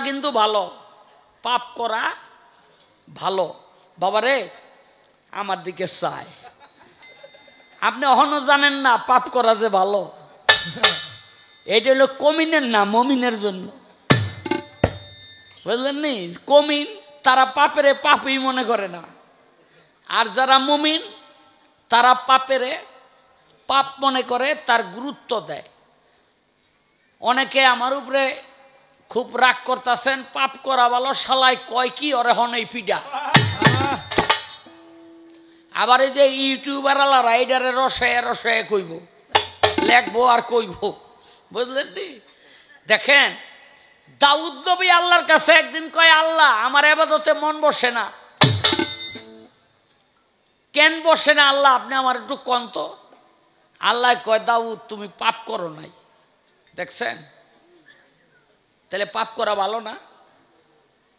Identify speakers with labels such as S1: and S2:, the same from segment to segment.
S1: কিন্তু ভালো, পাপ করা ভালো। বাবারে আমার দিকে চায়, আপনি এখনো জানেন না পাপ করা যে ভালো। এটা হলো কমিনের না মমিনের জন্য, বুঝলেন নি? কমিন তারা পাপেরে পাপই মনে করে না, আর যারা মুমিন তারা পাপেরে পাপ মনে করে, তার গুরুত্ব দেয়। অনেকে আমার উপরে খুব রাগ করতেছেন, পাপ করা ভালো, শালাই কয় কি ওরে হনই পিডা। আবার এই যে ইউটিউবার আলা রাইডারে রসায় রসায় কইব, লেখবো আর কইব, বুঝলেন নি? দেখেন দাউদ নবী আল্লাহর কাছে একদিন কয়, আল্লাহ আমার ইবাদতে মন বসে না। কেন বসে না আল্লাহ, আপনি আমার একটু কোন তো। আল্লাহ কয়, দাউদ তুমি পাপ করো নাই। দেখছেন? তাহলে পাপ করা ভালো না?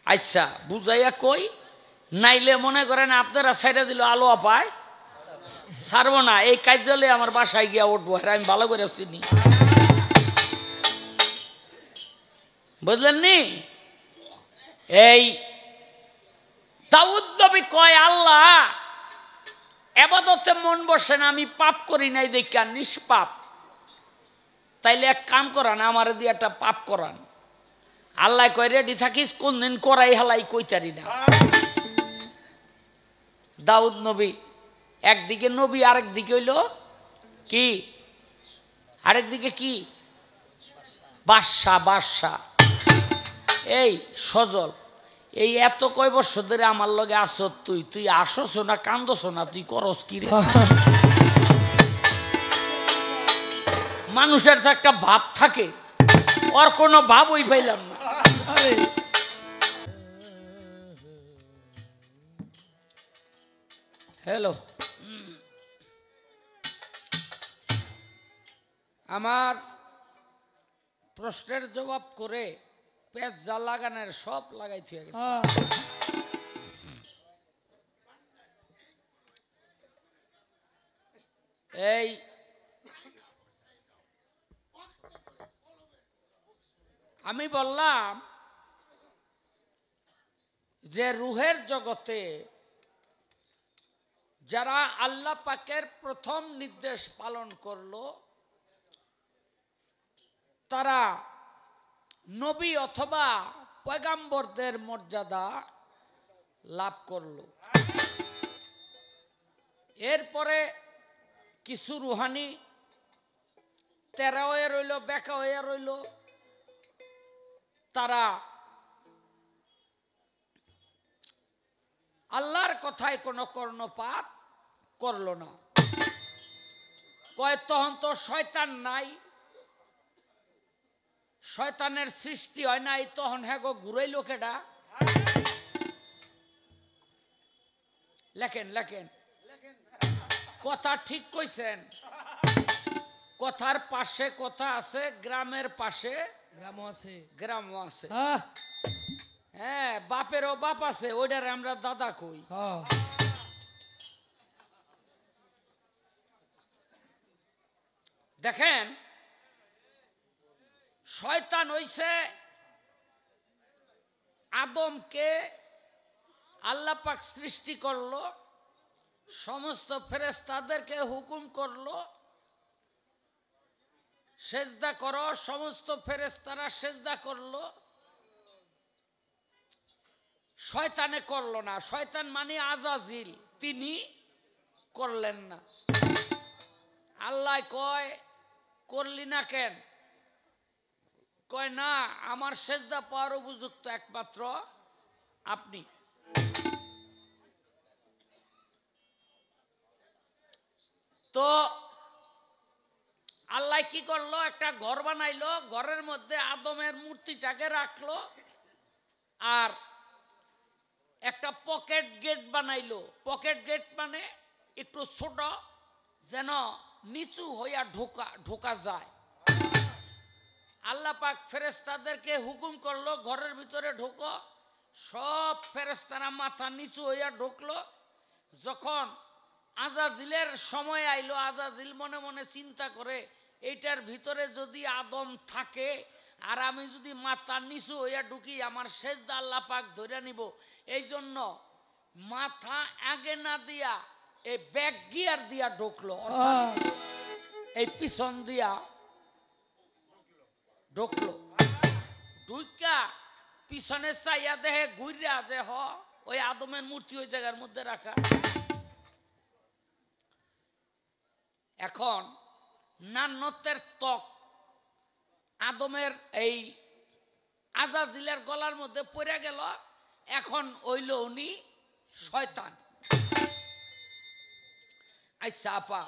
S1: আচ্ছা বুঝাইয়া কই, নাইলে মনে করেন আপনারা সাইডে দিল আলো পায় ছাড়বো না, এই কাজ জলে আমার বাসায় গিয়া উঠবো, আমি ভালো করে চিনি, বুঝলেন নি? এই দাউদ নবী কয়, আল্লাহ ইবাদতে মন বসে না, আমি পাপ করি নাই দেখা নিষ্পাপ, তাইলে এক কাম করান, আমার দিয়ে একটা পাপ করান। আল্লাহ কয়, রেডি থাকিস, কোন দিন করাই হালাই কইতারি না। দাউদ নবী একদিকে নবী, আরেক দিকে হইল কি, আরেকদিকে কি, বাদশা। বাদশা এই সজল, এই এত কয় বছর ধরে আমার লগে আসো, তুই আসছ না কান্দছ না, তুই করস কি রে? মানুষের তো একটা ভাব থাকে, ওর কোনো ভাবই পাইলাম না। হ্যালো, আমার প্রশ্নের জবাব করে পেঁচ যা লাগানোর সব লাগাই থুয়ে গেছে। এই আমি বললাম যে রুহের জগতে যারা আল্লাহ পাকের প্রথম নির্দেশ পালন করলো, তারা নবী অথবা পয়গাম্বরদের মর্যাদা লাভ করলো। এরপরে কিছু রুহানি তেরা হয়ে রইল, বেকা হয়ে রইল, তারা আল্লাহর কথায় কোনো কর্ণপাত করলো না। কয় তখন তো শয়তান নাই, শয়তানের সৃষ্টি হয় নাই, তখন হ্যাঁ গো ঘুরাইল কেডা? লেখেন লেখেন, কথা ঠিক কইছেন। কথার পাশে কথা আছে, গ্রামের পাশে গ্রামও আছে, গ্রামও আছে। হ্যাঁ, বাপেরও বাপ আছে, ওইটার আমরা দাদা কই। দেখেন, শয়তান হইছে আদমকে আল্লাহ পাক সৃষ্টি করলো, সমস্ত ফেরেশতাদেরকে হুকুম করলো সেজদা করো, সমস্ত ফেরেশতারা সেজদা করলো, শয়তানে করলো না। শয়তান মানে আজাজিল, তিনি করলেন না। আল্লাহ কয়, করলি না কেন? কয় না, আমার সেজদা পাওয়ার উপযুক্ত একমাত্র আপনি। তো আল্লাহ কি করলো, একটা ঘর বানাইলো, ঘরের মধ্যে আদমের মূর্তিটাকে রাখলো, আর একটা পকেট গেট বানাইলো। পকেট গেট মানে একটু ছোট, যেন নিচু হইয়া ঢোকা যায়। আল্লাহ পাক ফেরেশতাদেরকে হুকুম করলো ঘরের ভিতরে ঢোকো, সব ফেরেশতারা মাথা নিচু হইয়া ঢুকলো। যখন আজাজিলের সময় আইলো, আজাজিল মনে মনে চিন্তা করে, এইটার ভিতরে যদি আদম থাকে আর আমি যদি মাথার নিচু হইয়া ঢুকি আমার সেজদা আল্লাহ পাক ধরে নিব। এই জন্য মাথা আগে না দিয়া এই ব্যাক গিয়ার দিয়া ঢুকলো, এই পিছন দিয়া ঢুকলো। ঢুকা পিছনে চাইয়া দেহে ঘুরিয়া যে ওই আদমের মূর্তি ওই জায়গার মধ্যে রাখা। এখন নান্নতের ত্বক আদমের এই আজাজিলের গলার মধ্যে পড়ে গেল। এখন হইল উনি শয়তান। আচ্ছা আপা,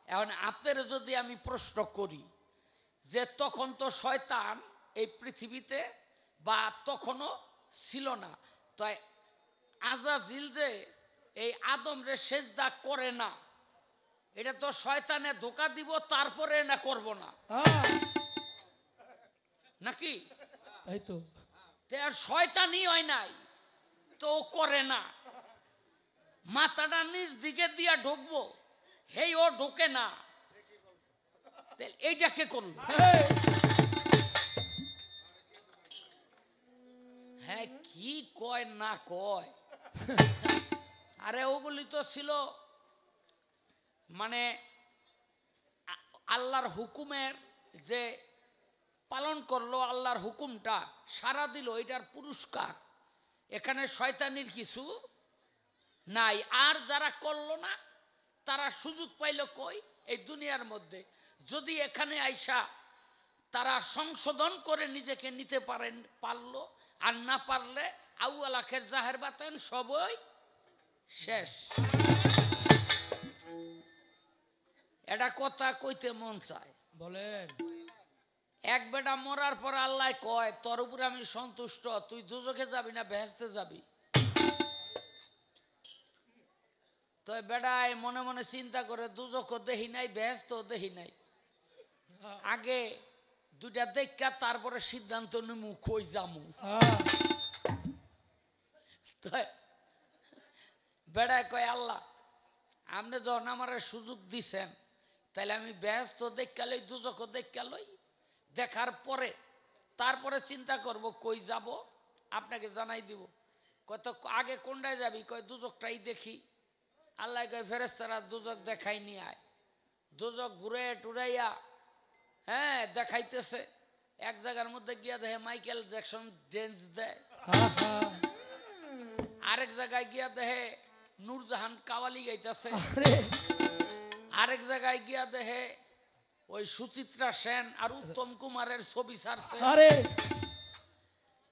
S1: এখন আপনার যদি আমি প্রশ্ন করি যে তখন তো শয়তান এই পৃথিবীতে বা তখনও ছিল না, তাই আজাজিল যে এই আদমরে সেজদা করে না, এটা তো শয়তানে ধোকা দিব তারপরে না করব না নাকি?
S2: তাই তো।
S1: আর শয়তানই হয় নাই তো করে না, মাথাটা নিজ দিকে দিয়া ঢুকবো, হেই ও ঢোকে না, এইটা কে করল? হ্যাঁ, কি কয় না কয়। আরে ওগুলি তো ছিল মানে আল্লাহর হুকুমের যে পালন করলো, আল্লাহর হুকুমটা সারা দিল, এটার পুরস্কার। এখানে শয়তানির কিছু নাই। আর যারা করলো না তারা সুযোগ পাইল কই? এই দুনিয়ার মধ্যে। যদি এখানে আইসা তারা সংশোধন করে নিজেকে নিতে পারলো, আর না পারলে আউয়াল আখের জাহের বাতেন সবই শেষ। এটা কথা কইতে মন চায়,
S2: বলেন।
S1: এক বেটা মরার পর আল্লাহ কয় তোর উপরে আমি সন্তুষ্ট, তুই দুজকে যাবি না বেহেশতে যাবি। তো বেটায় মনে মনে চিন্তা করে দুজকও দেখি নাই, বেহেশতও দেখি নাই, আগে দুইটা দেখা তারপরে সিদ্ধান্ত নিমু কই যামু। বেড়ায় কয় আল্লাহ আপনি যখন আমার সুযোগ দিছেন তাহলে আমি ব্যস্ত দেখালই দুজকও দেখালই, দেখার পরে তারপরে চিন্তা করব কই যাব, আপনাকে জানাই দিব। কত আগে কোনটায় যাবি? কয় দুজকটাই দেখি। আল্লাহ কয় ফেরেশতারা দুজক দেখাই নিয়ে আয়। দুজক ঘুরে টুরাইয়া হ্যাঁ দেখাইতেছে। এক জায়গার মধ্যে গিয়া দেখে মাইকেল জ্যাকসন ড্যান্স দেয়, আরেক জায়গায় গিয়া দেখে নূরজাহান কাওয়ালি গাইতেছে, আরেক জায়গায় গিয়া দেখে ওই সুচিত্রা সেন আর উত্তম কুমারের ছবি ছাড়ছে।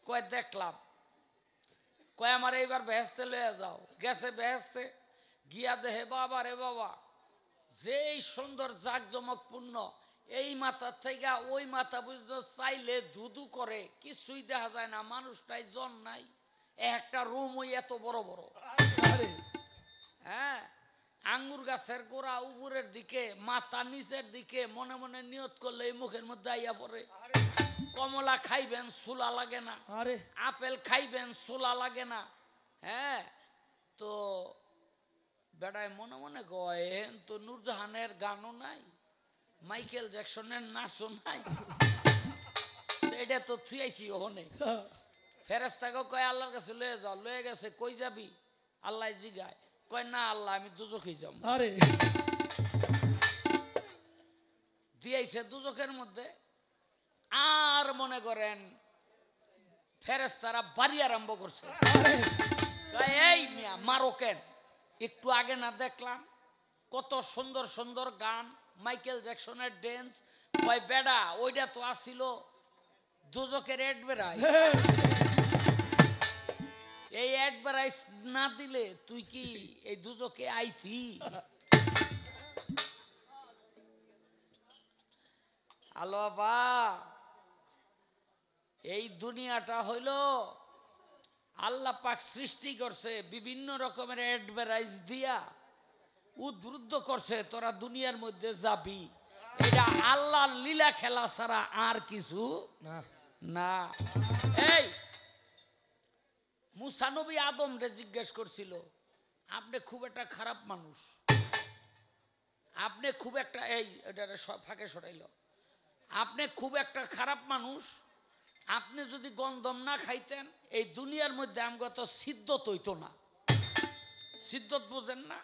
S1: কয় দেখলাম, কয় আমার এইবার বেহেশতে লয়ে যাও। গেছে বেহেশতে, গিয়া দেখে বাবা রে বাবা, যেই সুন্দর জাকজমকপূর্ণ, এই মাথার থেকে ওই মাথা বুঝতে চাইলে ধুধু করে, কিছুই দেখা যায় না, মানুষটাই জন নাই, একটা রুম ওই এত বড় বড়। হ্যাঁ, আঙ্গুর গাছের গোড়া উপরের দিকে, মাথা নিচের দিকে, মনে মনে নিয়ত করলে এই মুখের মধ্যে আইয়া পড়ে। কমলা খাইবেন চুলা লাগে না, আপেল খাইবেন চুলা লাগে না। হ্যাঁ, তো বেড়ায় মনে মনে গয়েন তো নূরজাহানের গানও নাই, মাইকেল জ্যাকসনের নাচও নাই, এটা তো থুয়াইছি ওখানে। ফেরেশতাকে কয় আল্লাহর কাছে লয়ে যাও। লয়ে গেছে, কই যাবি? আল্লাহ জিগায়, কয় না আল্লাহ আমি দুজকেই যাব। দিয়েছে দুজকের মধ্যে। আর মনে করেন ফেরেশতারা বাড়ি আরম্ভ করছে, এই মিয়া মারো কেন? একটু আগে না দেখলাম কত সুন্দর সুন্দর গান, মাইকেল জ্যাকসনের ড্যান্স। কয় বেডা ওইটা তো আসিল দুজকের অ্যাডভার্টাইজ। এই অ্যাডভার্টাইজ না দিলে তুই কি এই দুজকে আইতি? আলো বা, এই দুনিয়াটা হইল আল্লাহ পাক সৃষ্টি করছে বিভিন্ন রকমের অ্যাডভার্টাইজ দিয়া, উদ্বুদ্ধ করছে তোরা দুনিয়ার মধ্যে যাবি। এটা আল্লাহর লীলা খেলা ছাড়া আর কিছু না। এই মুসা নবী আদমরে জিজ্ঞেস করছিল, আপনি খুব একটা খারাপ মানুষ, আপনি খুব একটা, এই এটা ফাঁকে সরাইল, আপনি খুব একটা খারাপ মানুষ, আপনি যদি গন্ধম না খাইতেন এই দুনিয়ার মধ্যে আমগত সিদ্ধত হইতো না। সিদ্ধত বুঝেন না?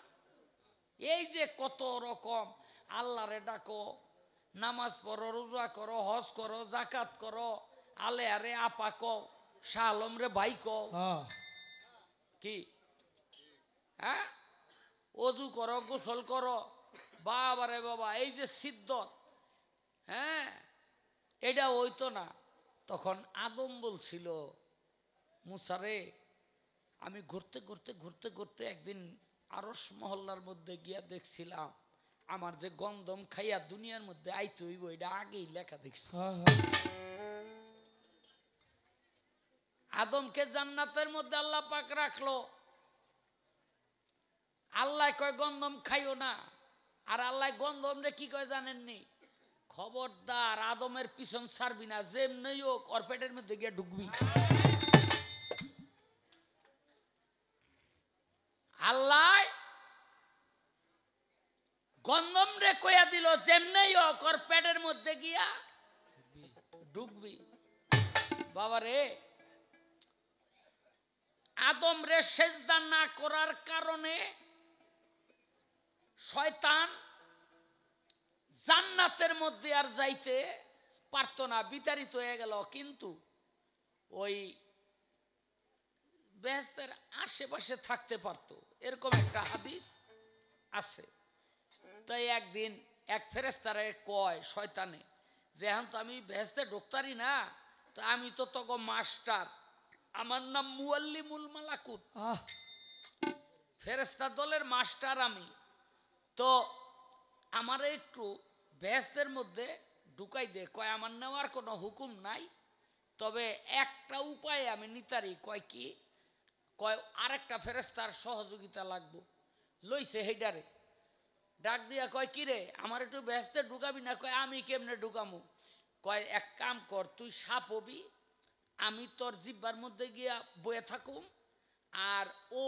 S1: এই যে কত রকম আল্লাহরে ডাকো, নামাজ পড়ো, রোজা করো, হজ করো, জাকাত করো, আলে আরে আপা কও, শাহ আলম রে ভাই কও, কি হ্যাঁ, অজু করো, গোসল করো, বাবা রে বাবা, এই যে সিদ্ধত, হ্যাঁ, এটা হইতো না। তখন আদম বলছিল, মুসারে আমি ঘুরতে ঘুরতে ঘুরতে ঘুরতে একদিন আরশ মহল্লার মধ্যে গিয়া দেখছিলাম আমার যে গন্ধম খাইয়া দুনিয়ার মধ্যে আইতে হইব এটা আগেই লেখা দেখছি। আদমকে জান্নাতের মধ্যে আল্লাহ পাক রাখলো। আল্লাহ কয় গন্ধম খাইও না, আর আল্লাহ গন্ধম রে কি কয় জানেননি? খবরদার আদমের পিছন ছাড়বি না, যেমনি হোক ওর পেটের মধ্যে গিয়ে ঢুকবি। আল্লাহ গন্ধম রে কইয়া দিল যেমনি হোক ওর পেটের মধ্যে গিয়া ঢুকবি। বাবা রে, আদম রে সেজদা না করার কারণে শয়তান জান্নাতের মধ্যে আর যাইতে পারতো না, বিতাড়িত হয়ে গেল। কিন্তু ওই বেহেশতের আশেপাশে থাকতে পারতো, এরকম একটা হাদিস আছে। তাই একদিন এক ফেরেশতারে কয় শয়তানে যে এখন তো আমি বেহেশতে ঢুকতারি না, তো আমি তো তখন মাস্টার, আমার নাম মুআল্লিমুল মালাকুত, ফেরেশতা দলের মাস্টার আমি, তো আমার একটু বেহেশতের মধ্যে ঢুকাই দে। কয় আমার নেওয়ার কোনো হুকুম নাই, তবে একটা উপায় আমি নিতারি। কয় কি? কয় আরেকটা ফেরেশতার সহযোগিতা লাগবো। লইছে হেডারে ডাক দিয়া কয় কি রে আমার একটু বেহেশতে ঢুকাবি না? কয় আমি কেমনে ঢুকামু? কয় এক কাম কর, তুই সাপ হবি, আমি তোর জিব্বার মধ্যে গিয়া বয়ে থাকুম, আর ও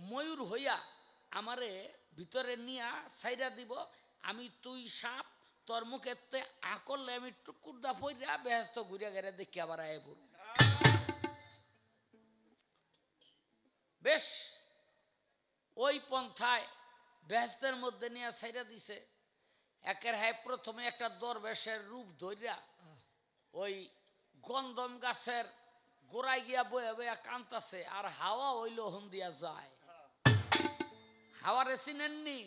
S1: ময়ূর হইয়া আমারে ভিতরে নিয়া সাইরা দিব, আমি তুই সাপ, তোর মুখেতে আ করলে আমি টুকুরদা পইরা বেহেশত ঘুরিয়া গেড়ে দেখি আবার আয় পড়ব। বেশ ওই পন্থায় বেহেশতের মধ্যে নিয়ে সাইরা দিছে। একের হায় প্রথমে একটা দরবেশের রূপ ধরিয়া ওই গন্ধম গাছের গোড়ায় গিয়া বয়ে বইয়া কান্তাছে, আর হাওয়া ওইল হন দিয়া যায়। হাওয়ারে চিনেননি?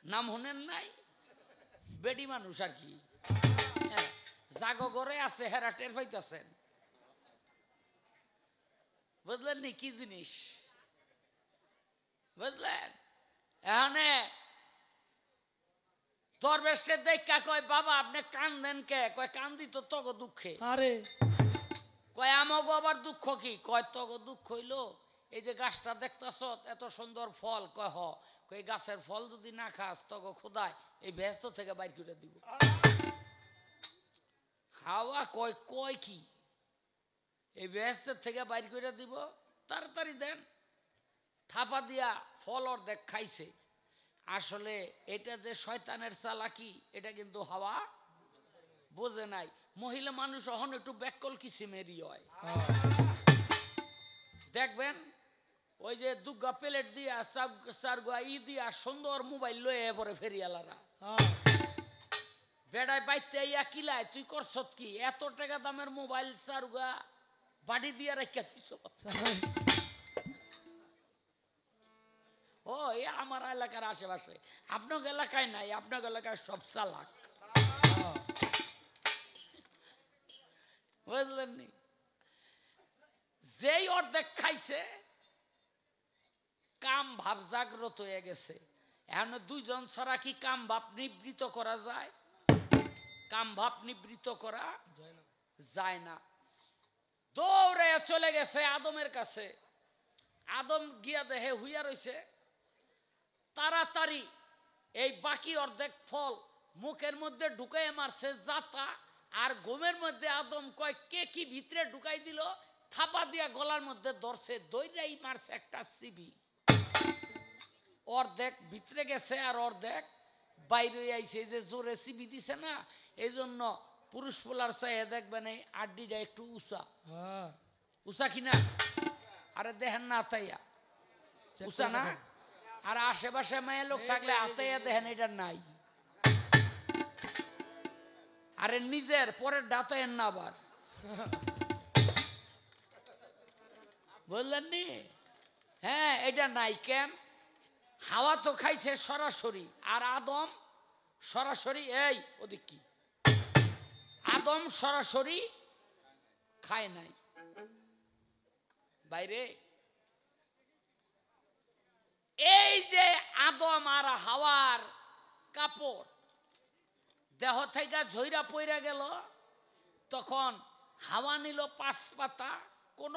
S1: নাম শুনেন নাই? বেডি মানুষ আর কি, জাগো ঘরে আছে, হেরা টের পাইতেছেন। বুঝলেন নি কি জিনিস? বুঝলেন? এখানে দরবেশকে দেখা কয় বাবা আপনি কান্দেন কে? কয় কান্দি তো তগ দুঃখে। আরে কয় আমাগো আবার দুঃখ কি? কয় তগ দুঃখ হইল এই যে গাছটা দেখতেছ এত সুন্দর ফল। কয় হ। কয় গাছের ফল যদি না খাস তগ খোদায় এই ব্যস্ত থেকে বাইর করে দিব। হাওয়া কয় কয় কি এই ব্যস্ত থেকে বাইর করে দিব? তাড়াতাড়ি দেন। থাপা দিয়া ফল অর্ধেক খাইছে। আসলে এটা যে শয়তানের চালাকি এটা কিন্তু হাওয়া বোঝে নাই। মহিলা মানুষ অহন একটু ব্যাকল কিসিমেরই হয়। দেখবেন ওই যে দুর্গা প্লেট দিয়া চারগুয়া ই দিয়া সুন্দর মোবাইল লয়ে পরে ফেরিয়ালারা বেড়ায় বাইতে ইয়া কিলায় তুই করছত কি? এত টাকা দামের মোবাইল চারগুয়া বাড়ি দিয়া রেখে দিছ। ও এ আমার এলাকার আশেপাশে, আপনার এলাকায় নাই, আপনার এলাকায় সব চালাক। বুঝলেন নি? যেই অর্ধেক খাইছে কাম ভাব জাগ্রত হয়ে গেছে। এখন দুইজন ছাড়া কি কাম ভাব নিবৃত করা যায়? কাম ভাব নিবৃত করা যায় না। দৌড়ে চলে গেছে আদমের কাছে। আদম গিয়া দেহে হুইয়া রইছে। তাড়াতাড়ি এই বাকি অর্ধেক ফল মুখের মধ্যে ঢুকাই মারছে জাতা। আর ঘুমের মধ্যে আদম কয় কে কি ভিতরে ঢুকাই দিল, থাপা দিয়া গলার মধ্যে ধরছে, দইরাই মারছে একটা সিবি। অর্ধেক ভিতরে গেছে আর অর্ধেক বাইরে আইছে। যে জোরে সিবি দিছে না, এই জন্য পুরুষ পোলার চাইয়ে দেখবেন এই আড্ডিটা একটু উঁচা
S2: হ্যাঁ
S1: উঁচা কিনা আরে দেখেন না আতাইয়া উঁচা না আর আশেপাশে মেয়ে লোক থাকলে আতাইয়া দেখেন এটা নাই আরে নিজের পরের ডাতায়েন না আবার বললেন নি হ্যাঁ এটা নাই কেন হাওয়া তো খাইছে সরাসরি আর আদম সরাসরি এই ওদিক কি আদম সরাসরি খায় নাই বাইরে এই যে আদম আর হাওয়ার কাপড় দেহ থেকে ঝইরা পইরা গেল তখন হাওয়া নিল 5 পাতা কোন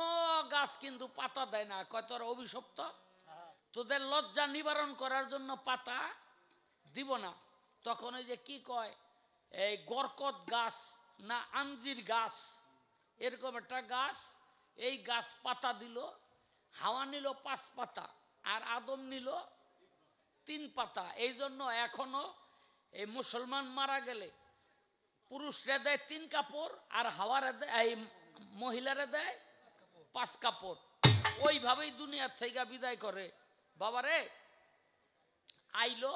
S1: গাছ কিন্তু পাতা দেয় না কয় তোর অভিশপ্ত তোদের লজ্জা নিবারণ করার জন্য পাতা দিব না তখন ওই যে কি কয় এই গরকত গাছ না আঞ্জির গাছ এরকম একটা গাছ এই গাছ পাতা দিল হাওয়া নিল 5 পাতা আর আদম নিল 3 পাতা এই জন্য এখনো এই মুসলমান মারা গেলে পুরুষরা দেয় 3 কাপড় আর হাওয়ারে দেয় এই মহিলারা দেয় 5 কাপড় ওইভাবেই দুনিয়ার থেকে বিদায় করে বাবারে আইলো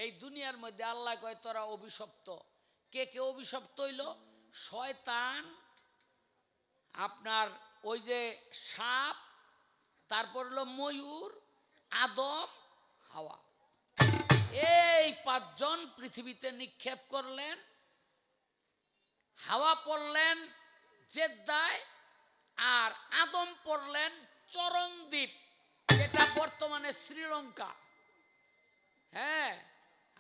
S1: এই দুনিয়ার মধ্যে আল্লাহ কয় তোরা অভিশপ্ত কে কে অভিশপ্ত হইল শয়তান আপনার ওই যে সাপ তারপর হলো ময়ূর আদম হাওয়া এই 5 জন পৃথিবীতে নিক্ষেপ করলেন হাওয়া পড়লেন জেদ্দায় আর আদম পড়লেন চরণদ্বীপ যেটা বর্তমানে শ্রীলঙ্কা হ্যাঁ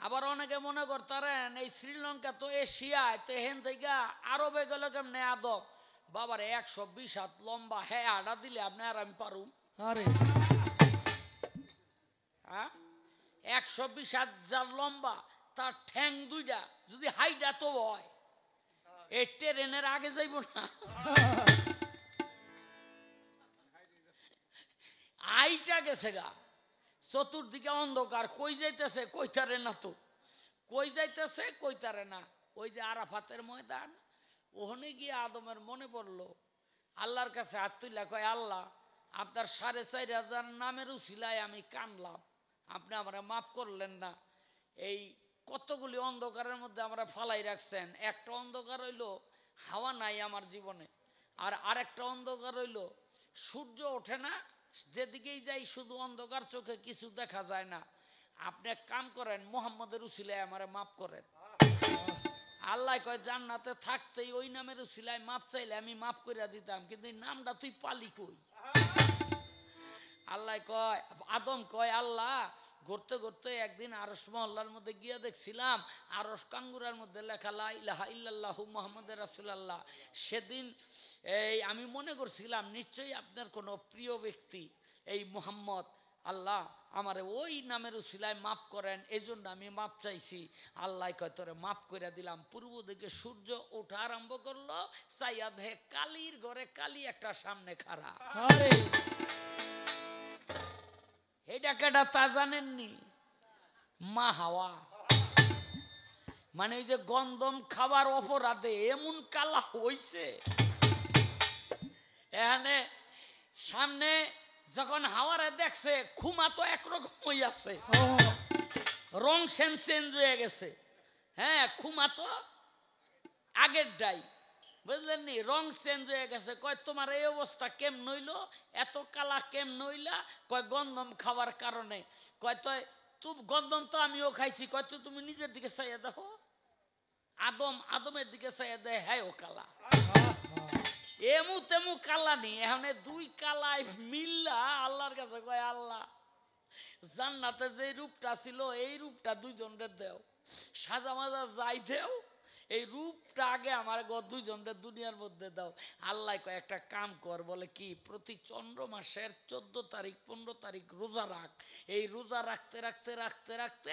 S1: আবার অনেকে মনে করতারেন এই শ্রীলঙ্কা তো এশিয়ায় তো হেন থেকে আরবে গেল কেমনে আদম বাবার 120 হাত লম্বা হ্যাঁ আডা দিলে আপনি আর আমি পারুম
S2: আরে
S1: হ্যাঁ 120 হাত যার লম্বা তার ঠ্যাং 2টা যদি হাইটা তো হয় এই ট্রেনের আগে যাইব না আইটা গেছে গা চতুর্দিকে অন্ধকার কই যাইতেছে কইতারে না তো কই যাইতেছে কইতারে না ওই যে আরাফাতের ময়দান ওখানে গিয়ে আদমের মনে পড়লো আল্লাহর কাছে হাত তুইলা কয় আল্লাহ আপনার 4,500 নামের উছিলায় আমি কানলাম আপনি আমরা মাফ করলেন না এই কতগুলি অন্ধকারের মধ্যে আমরা ফালাই রাখছেন একটা অন্ধকার হইল হাওয়া নাই আমার জীবনে আর আরেকটা অন্ধকার হইল সূর্য ওঠে না যেদিকেই যাই শুধু অন্ধকার চোখে কিছু দেখা যায় না আপনি এক কাম করেন মুহাম্মদের উছিলায় আমারে মাফ করেন আল্লাহ কয় জান্নাতে থাকতেই ওই নামের উছিলায় মাপ চাইলে আমি মাফ করে দিতাম কিন্তু এই নামটা তুই পালি কই আল্লাহ কয় আদম কয় আল্লাহ ঘুরতে ঘুরতে একদিন আরশ মহল্লার মধ্যে গিয়ে দেখছিলাম আরশ কাঙ্গুরার মধ্যে লেখা লা ইলাহা ইল্লাল্লাহু মুহাম্মাদুর রাসূলুল্লাহ সেদিন এই আমি মনে করছিলাম নিশ্চয়ই আপনার কোনো প্রিয় ব্যক্তি এই মুহাম্মদ আল্লাহ আমারে ওই নামের উছিলায় মাফ করেন এই জন্য আমি মাপ চাইছি আল্লাহ কয় তোরে মাফ করে দিলাম পূর্ব দিকে সূর্য ওঠা আরম্ভ করলো চাইয়া দেখে কালির ঘরে কালি একটা সামনে খাড়া এটা কেটা তা জানেননি মা হাওয়া মানে এই যে গন্ধম খাবার অপরাধে এমন কালা হইছে এখানে সামনে যখন হাওয়ারে দেখছে খুমা তো একরকম হয়ে আছে রং চেঞ্জ হয়ে গেছে হ্যাঁ খুমা তো আগের ডাই বুঝলেন নি রং চেঞ্জ হয়ে গেছে কয় তোমার এই অবস্থা কেমন হইল এত কালা কেমন হইলা কয় গন্ধম খাওয়ার কারণে কয় তো তুমি গন্ধম তো আমিও খাইছি কয় তো তুমি নিজের দিকে চাইয়া দেখো আদমের দিকে চাইয়া দেয় হ্যাঁ ও কালা এমু তেমু কালা নি এখানে 2 কালাই মিল্লা আল্লাহর কাছে কয় আল্লাহ জান্নাতে যে রূপটা ছিল এই রূপটা 2 জনের দেও সাজা মাজা যাই দেও এই রূপটা আগে আমার 2 জনের দুনিয়ার মধ্যে দাও আল্লাহ কয় একটা কাম কর বলে কি প্রতি চন্দ্র মাসের 14 তারিখ 15 তারিখ রোজা রাখ এই রোজা রাখতে রাখতে রাখতে রাখতে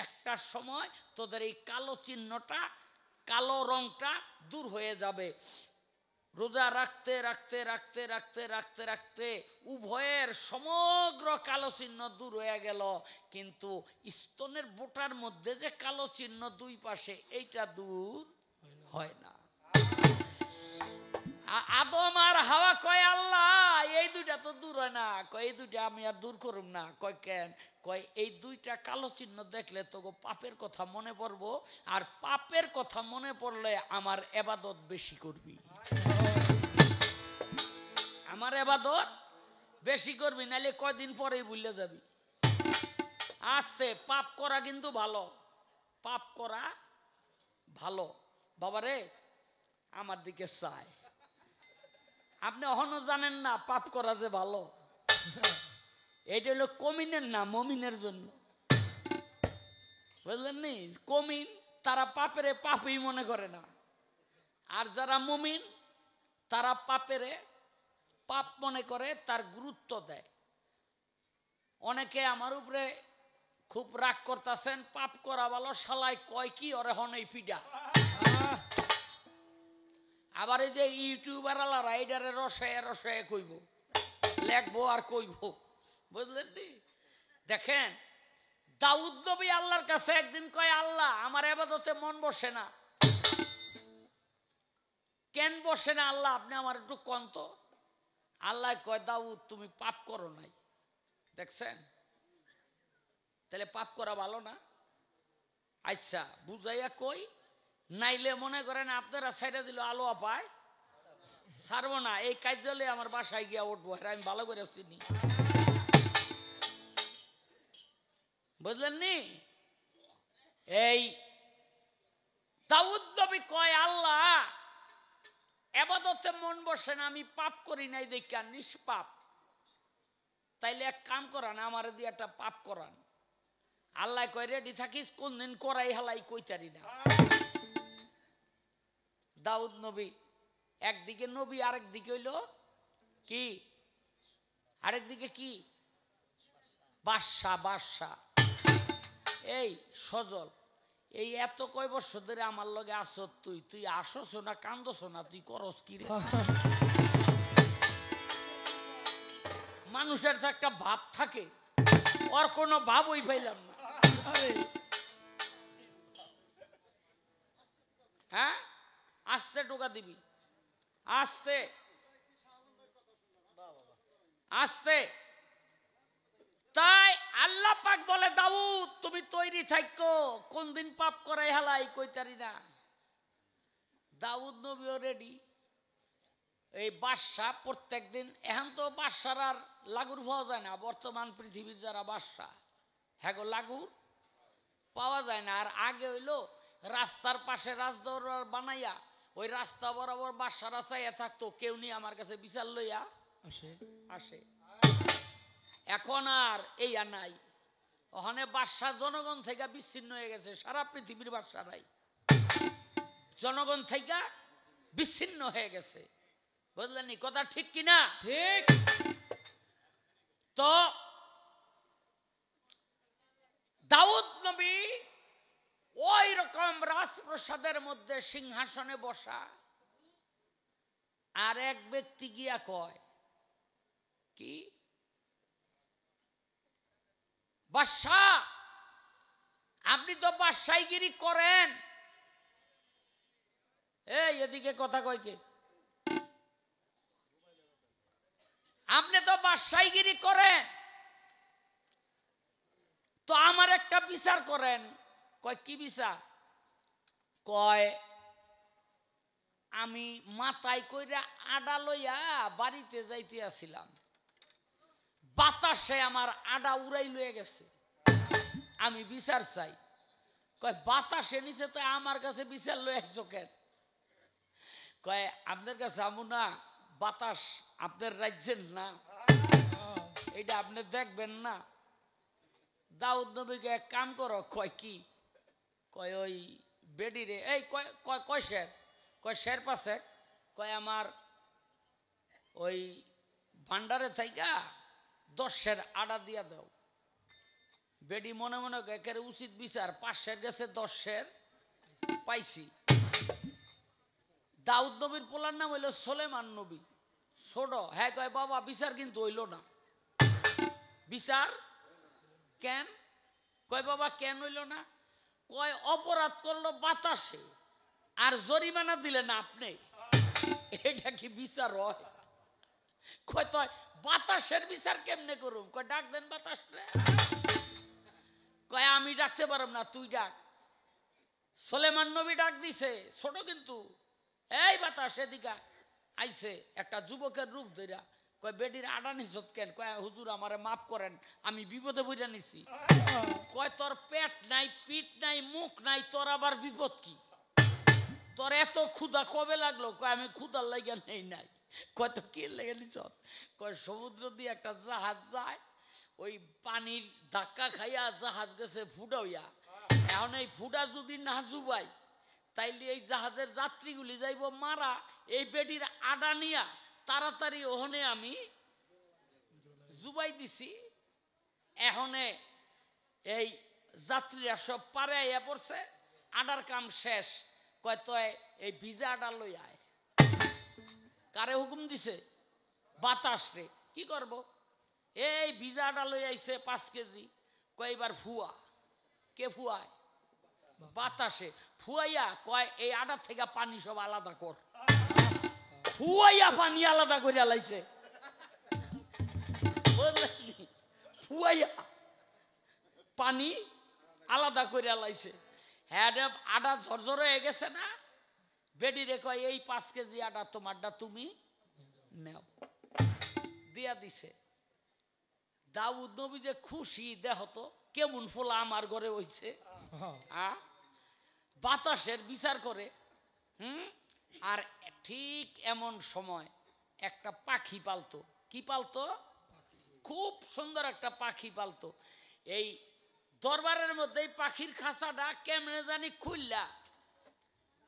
S1: একটা সময় তোদের এই কালো চিহ্নটা কালো রংটা দূর হয়ে যাবে রোজা রাখতে রাখতে রাখতে রাখতে রাখতে রাখতে উভয়ের সমগ্র কালো চিহ্ন দূর হয়ে গেল কিন্তু স্তনের বোটার মধ্যে যে কালো চিহ্ন 2 পাশে এইটা দূর হয় না আদম আর হাওয়া কয় আল্লাহ এই দুইটা তো দূর হয় না, কয় এই দুইটা আমি আর দূর করুম না। কয় কেন? কয় এই দুইটা কালো চিহ্ন দেখলে তো পাপের কথা মনে পড়বো, আর পাপের কথা মনে পড়লে আমার এবাদত বেশি করবি, আমার এবাদত বেশি করবি, নাহলে কয়দিন পরেই ভুলে যাবি। আস্তে পাপ করা কিন্তু ভালো, পাপ করা ভালো। বাবারে আমার দিকে চায়, আপনি এখনো জানেন না পাপ করা যে ভালো। এটা হলো কমিনের না, মমিনের জন্য, বুঝলেন নি? কমিন তারা পাপেরে পাপই মনে করে না, আর যারা মমিন তারা পাপেরে পাপ মনে করে, তার গুরুত্ব দেয়। অনেকে আমার উপরে খুব রাগ করতেছেন, পাপ করা ভালো, শালাই কয় কি ওরে হনই পিডা। আবার এই যে ইউটিউবার আলারা এইটারে রসায় রসায় কইব, লেখবো আর কইব, বুঝলেন নি? দেখেন দাউদ নবী আল্লাহর কাছে একদিন কয়, আল্লাহ আমার ইবাদতে মন বসে না। কেন বসে না আল্লাহ, আপনি আমার একটু কোন তো। আল্লাহ কয়, দাউদ তুমি পাপ করো নাই। দেখছেন? তাহলে পাপ করা ভালো না? আচ্ছা বুঝাইয়া কই, নাইলে মনে করেন আপনারা সাইডা দিল আলো পায় ছাড়বো না, এই কার্যালয়ে আমার বাসায় গিয়া উঠবো, আমি ভালো করে চিনি, বুঝলেন নি? এই দাউদ নবী কয়, আল্লাহ ইবাদতে মন বসে না, আমি পাপ করি নাই দেখা নিষ্পাপ, তাইলে এক কাম করান, আমার দিয়ে একটা পাপ করান। আল্লাহ কয়, রেডি থাকিস, কোন দিন করাই হালাই কইতারি না। দাউদ নবী একদিকে নবী, আরেক দিকে হইল কি, আরেক দিকে কি, বাদশা। বাদশা এই সজল, এই এত কয় বছর ধরে আমার লগে আসো, তুই আসছ না কান্দছ না, তুই করস কি রে? মানুষের তো একটা ভাব থাকে, ওর কোনো ভাবই পাইলাম না। হ্যাঁ আস্তে টোকা দিবি, আস্তে আস্তে। তাই আল্লাহ পাক বলে, দাউদ তুমি তৈরি থাকো, কোন দিন পাপ করাই হালাই কইতারি না। দাউদ নবীও রেডি। এই বাদশা প্রত্যেক দিন, এখন তো বাদশার আর লাগুর পাওয়া যায় না, বর্তমান পৃথিবীর যারা বাদশা, হ্যাঁ গো লাগুর পাওয়া যায় না। আর আগে হইলো রাস্তার পাশে রাজদরবার বানাইয়া ওই রাস্তা বরাবর বাদশারা চাইয়া থাকতো, কেউ নিয়ে আমার কাছে বিচার লইয়া আসে। এখন আর এই আর নাই, ওখানে বাদশা জনগণ থেকে বিচ্ছিন্ন হয়ে গেছে, সারা পৃথিবীর বাদশারাই জনগণ থেকে বিচ্ছিন্ন হয়ে গেছে, বুঝলেন কথা ঠিক কিনা? ঠিক। তো দাউদ নবী ওই রকম রাজপ্রাসাদের মধ্যে সিংহাসনে বসা, আর এক ব্যক্তি গিয়া কয় কি, বাদশাহ আপনি তো বাদশাহীগিরি করেন। এই এদিকে কথা কয় কে? আপনি তো বাদশাহীগিরি করেন, তো আমার একটা বিচার করেন। কয় কি বিচার? কয় আমি মাথায় কইরা আডা লইয়া বাড়িতে যাইতে আসিলাম, বাতাসে আমার আডা উড়াই লয়ে গেছে, আমি বিচার চাই। কয় বাতাসে নিচে তো আমার কাছে বিচার লয়ে আসছো কেন? কয় আপনার কাছে আমু না, বাতাস আপনার রাজ্যের না, এটা আপনি দেখবেন না। দাউদ নবীকে এক কাম করো। কয় কি? কয় ওই বেডি রে, এই কয় শের, কয় শের পাশে, কয় আমার ওই ভান্ডারে থাইকা 10 সের আডা দিয়া দাও। বেডি মনে মনে একেবারে উচিত বিচার, 5 সের গেছে, 10 সের পাইছি। দাউদ নবীর পোলার নাম হইল সোলেমান নবী, ছোট। হ্যাঁ কয় বাবা বিচার কিন্তু হইল না। বিচার কেন? কয় বাবা কেন হইল না? কয় অপরাধ করলো বাতাসে, আর জরিমানা দিলেন আপনি। এটা কি বিচার হয়? কয় তো বাতাসের বিচার কেমনে করুম? কয় ডাক দেন বাতাস রে। কয় আমি ডাকতে পারব না, তুই ডাক। সুলেমান নবী ডাক দিছে, ছোট কিন্তু, এই বাতাস এদিকে আইছে একটা যুবকের রূপ ধইরা। কয় বেডির আডা নিছত কেন? কয় হুজুর আমারে মাফ করেন, আমি বিপদে পড়ে নিছি। কয় তোর পেট নাই, পিঠ নাই, মুখ নাই, তোর আবার বিপদ কি? তোর এত ক্ষুধা কবে লাগলো? কয় আমি ক্ষুধার লাগা নেই নাই। কয় তো কে লেগে নিছ? কয় সমুদ্র দিয়ে একটা জাহাজ যায়, ওই পানির ধাক্কা খাইয়া জাহাজ গেছে ফুডা হইয়া। এখন এই ফুডা যদি না জুবাই তাইলে এই জাহাজের যাত্রীগুলি যাইব মারা। এই বেডির আডা নিয়া তাড়াতাড়ি ওখানে আমি জুবাই দিছি। এখনে এই যাত্রীরা সব পারে আইয়া পড়ছে, আডার কাম শেষ। কয় তো এই ভিজা আডা লই আয়। কারে হুকুম দিছে? বাতাস রে। কি করব? এই ভিজা আডা লই আইছে 5 কেজি। কয় এবার ফুয়া। কে ফুয়ায়? বাতাসে। ফুয়াইয়া কয় এই আডা থেকে পানি সব আলাদা কর। ফুয়াইয়া পানি আলাদা করে লাইছে, বুঝলেন? ফুয়াইয়া পানি আলাদা করে লাইছে। হ্যাঁ, আডা ঝরঝর হয়ে গেছে না? বেডি রে কয় এই 5 কেজি আডা তোমারটা তুমি নেও। দিয়া দিছে। দাউদ নবী যে খুশি, দেহ তো কেমন ফোলা আমার ঘরে হইছে। বাতাসের বিচার করে। আর ঠিক এমন সময় একটা পাখি পালতো। কি পালতো? খুব সুন্দর একটা পাখি পালতো। এই দরবারের মধ্যে এই পাখির খাঁচাটা কেমনে জানি খুললা,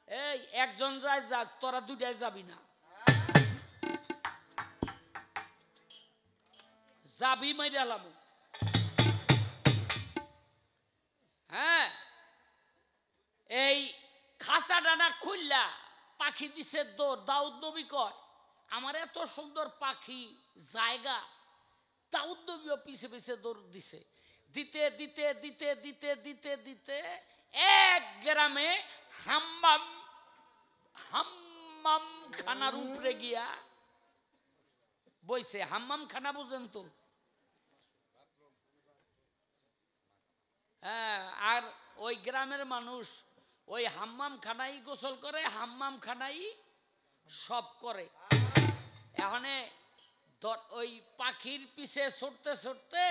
S1: এই একজন যায় যাক, তোরা দুইটাই যাবি না, যাবি মাইরালাম। হ্যাঁ, এই খাঁচা ডানা খুললা পাখি দিছে দৌড়। দাউদ নবী কয় আমার এত সুন্দর পাখি জায়গা। দাউদ নবীও পিছে পিছে দৌড় দিছে। দিতে দিতে দিতে দিতে দিতে দিতে এক গ্রামে হাম্মাম হাম্মাম খানার উপরে গিয়া বইছে। হাম্মাম খানা বুঝেন তো? হ্যাঁ, আর ওই গ্রামের মানুষ ওই হাম্মাম খানাই গোসল করে, হাম্মাম খানাই সব করে। এখানে ওই পাখির পিছে ছুটতে ছুটতে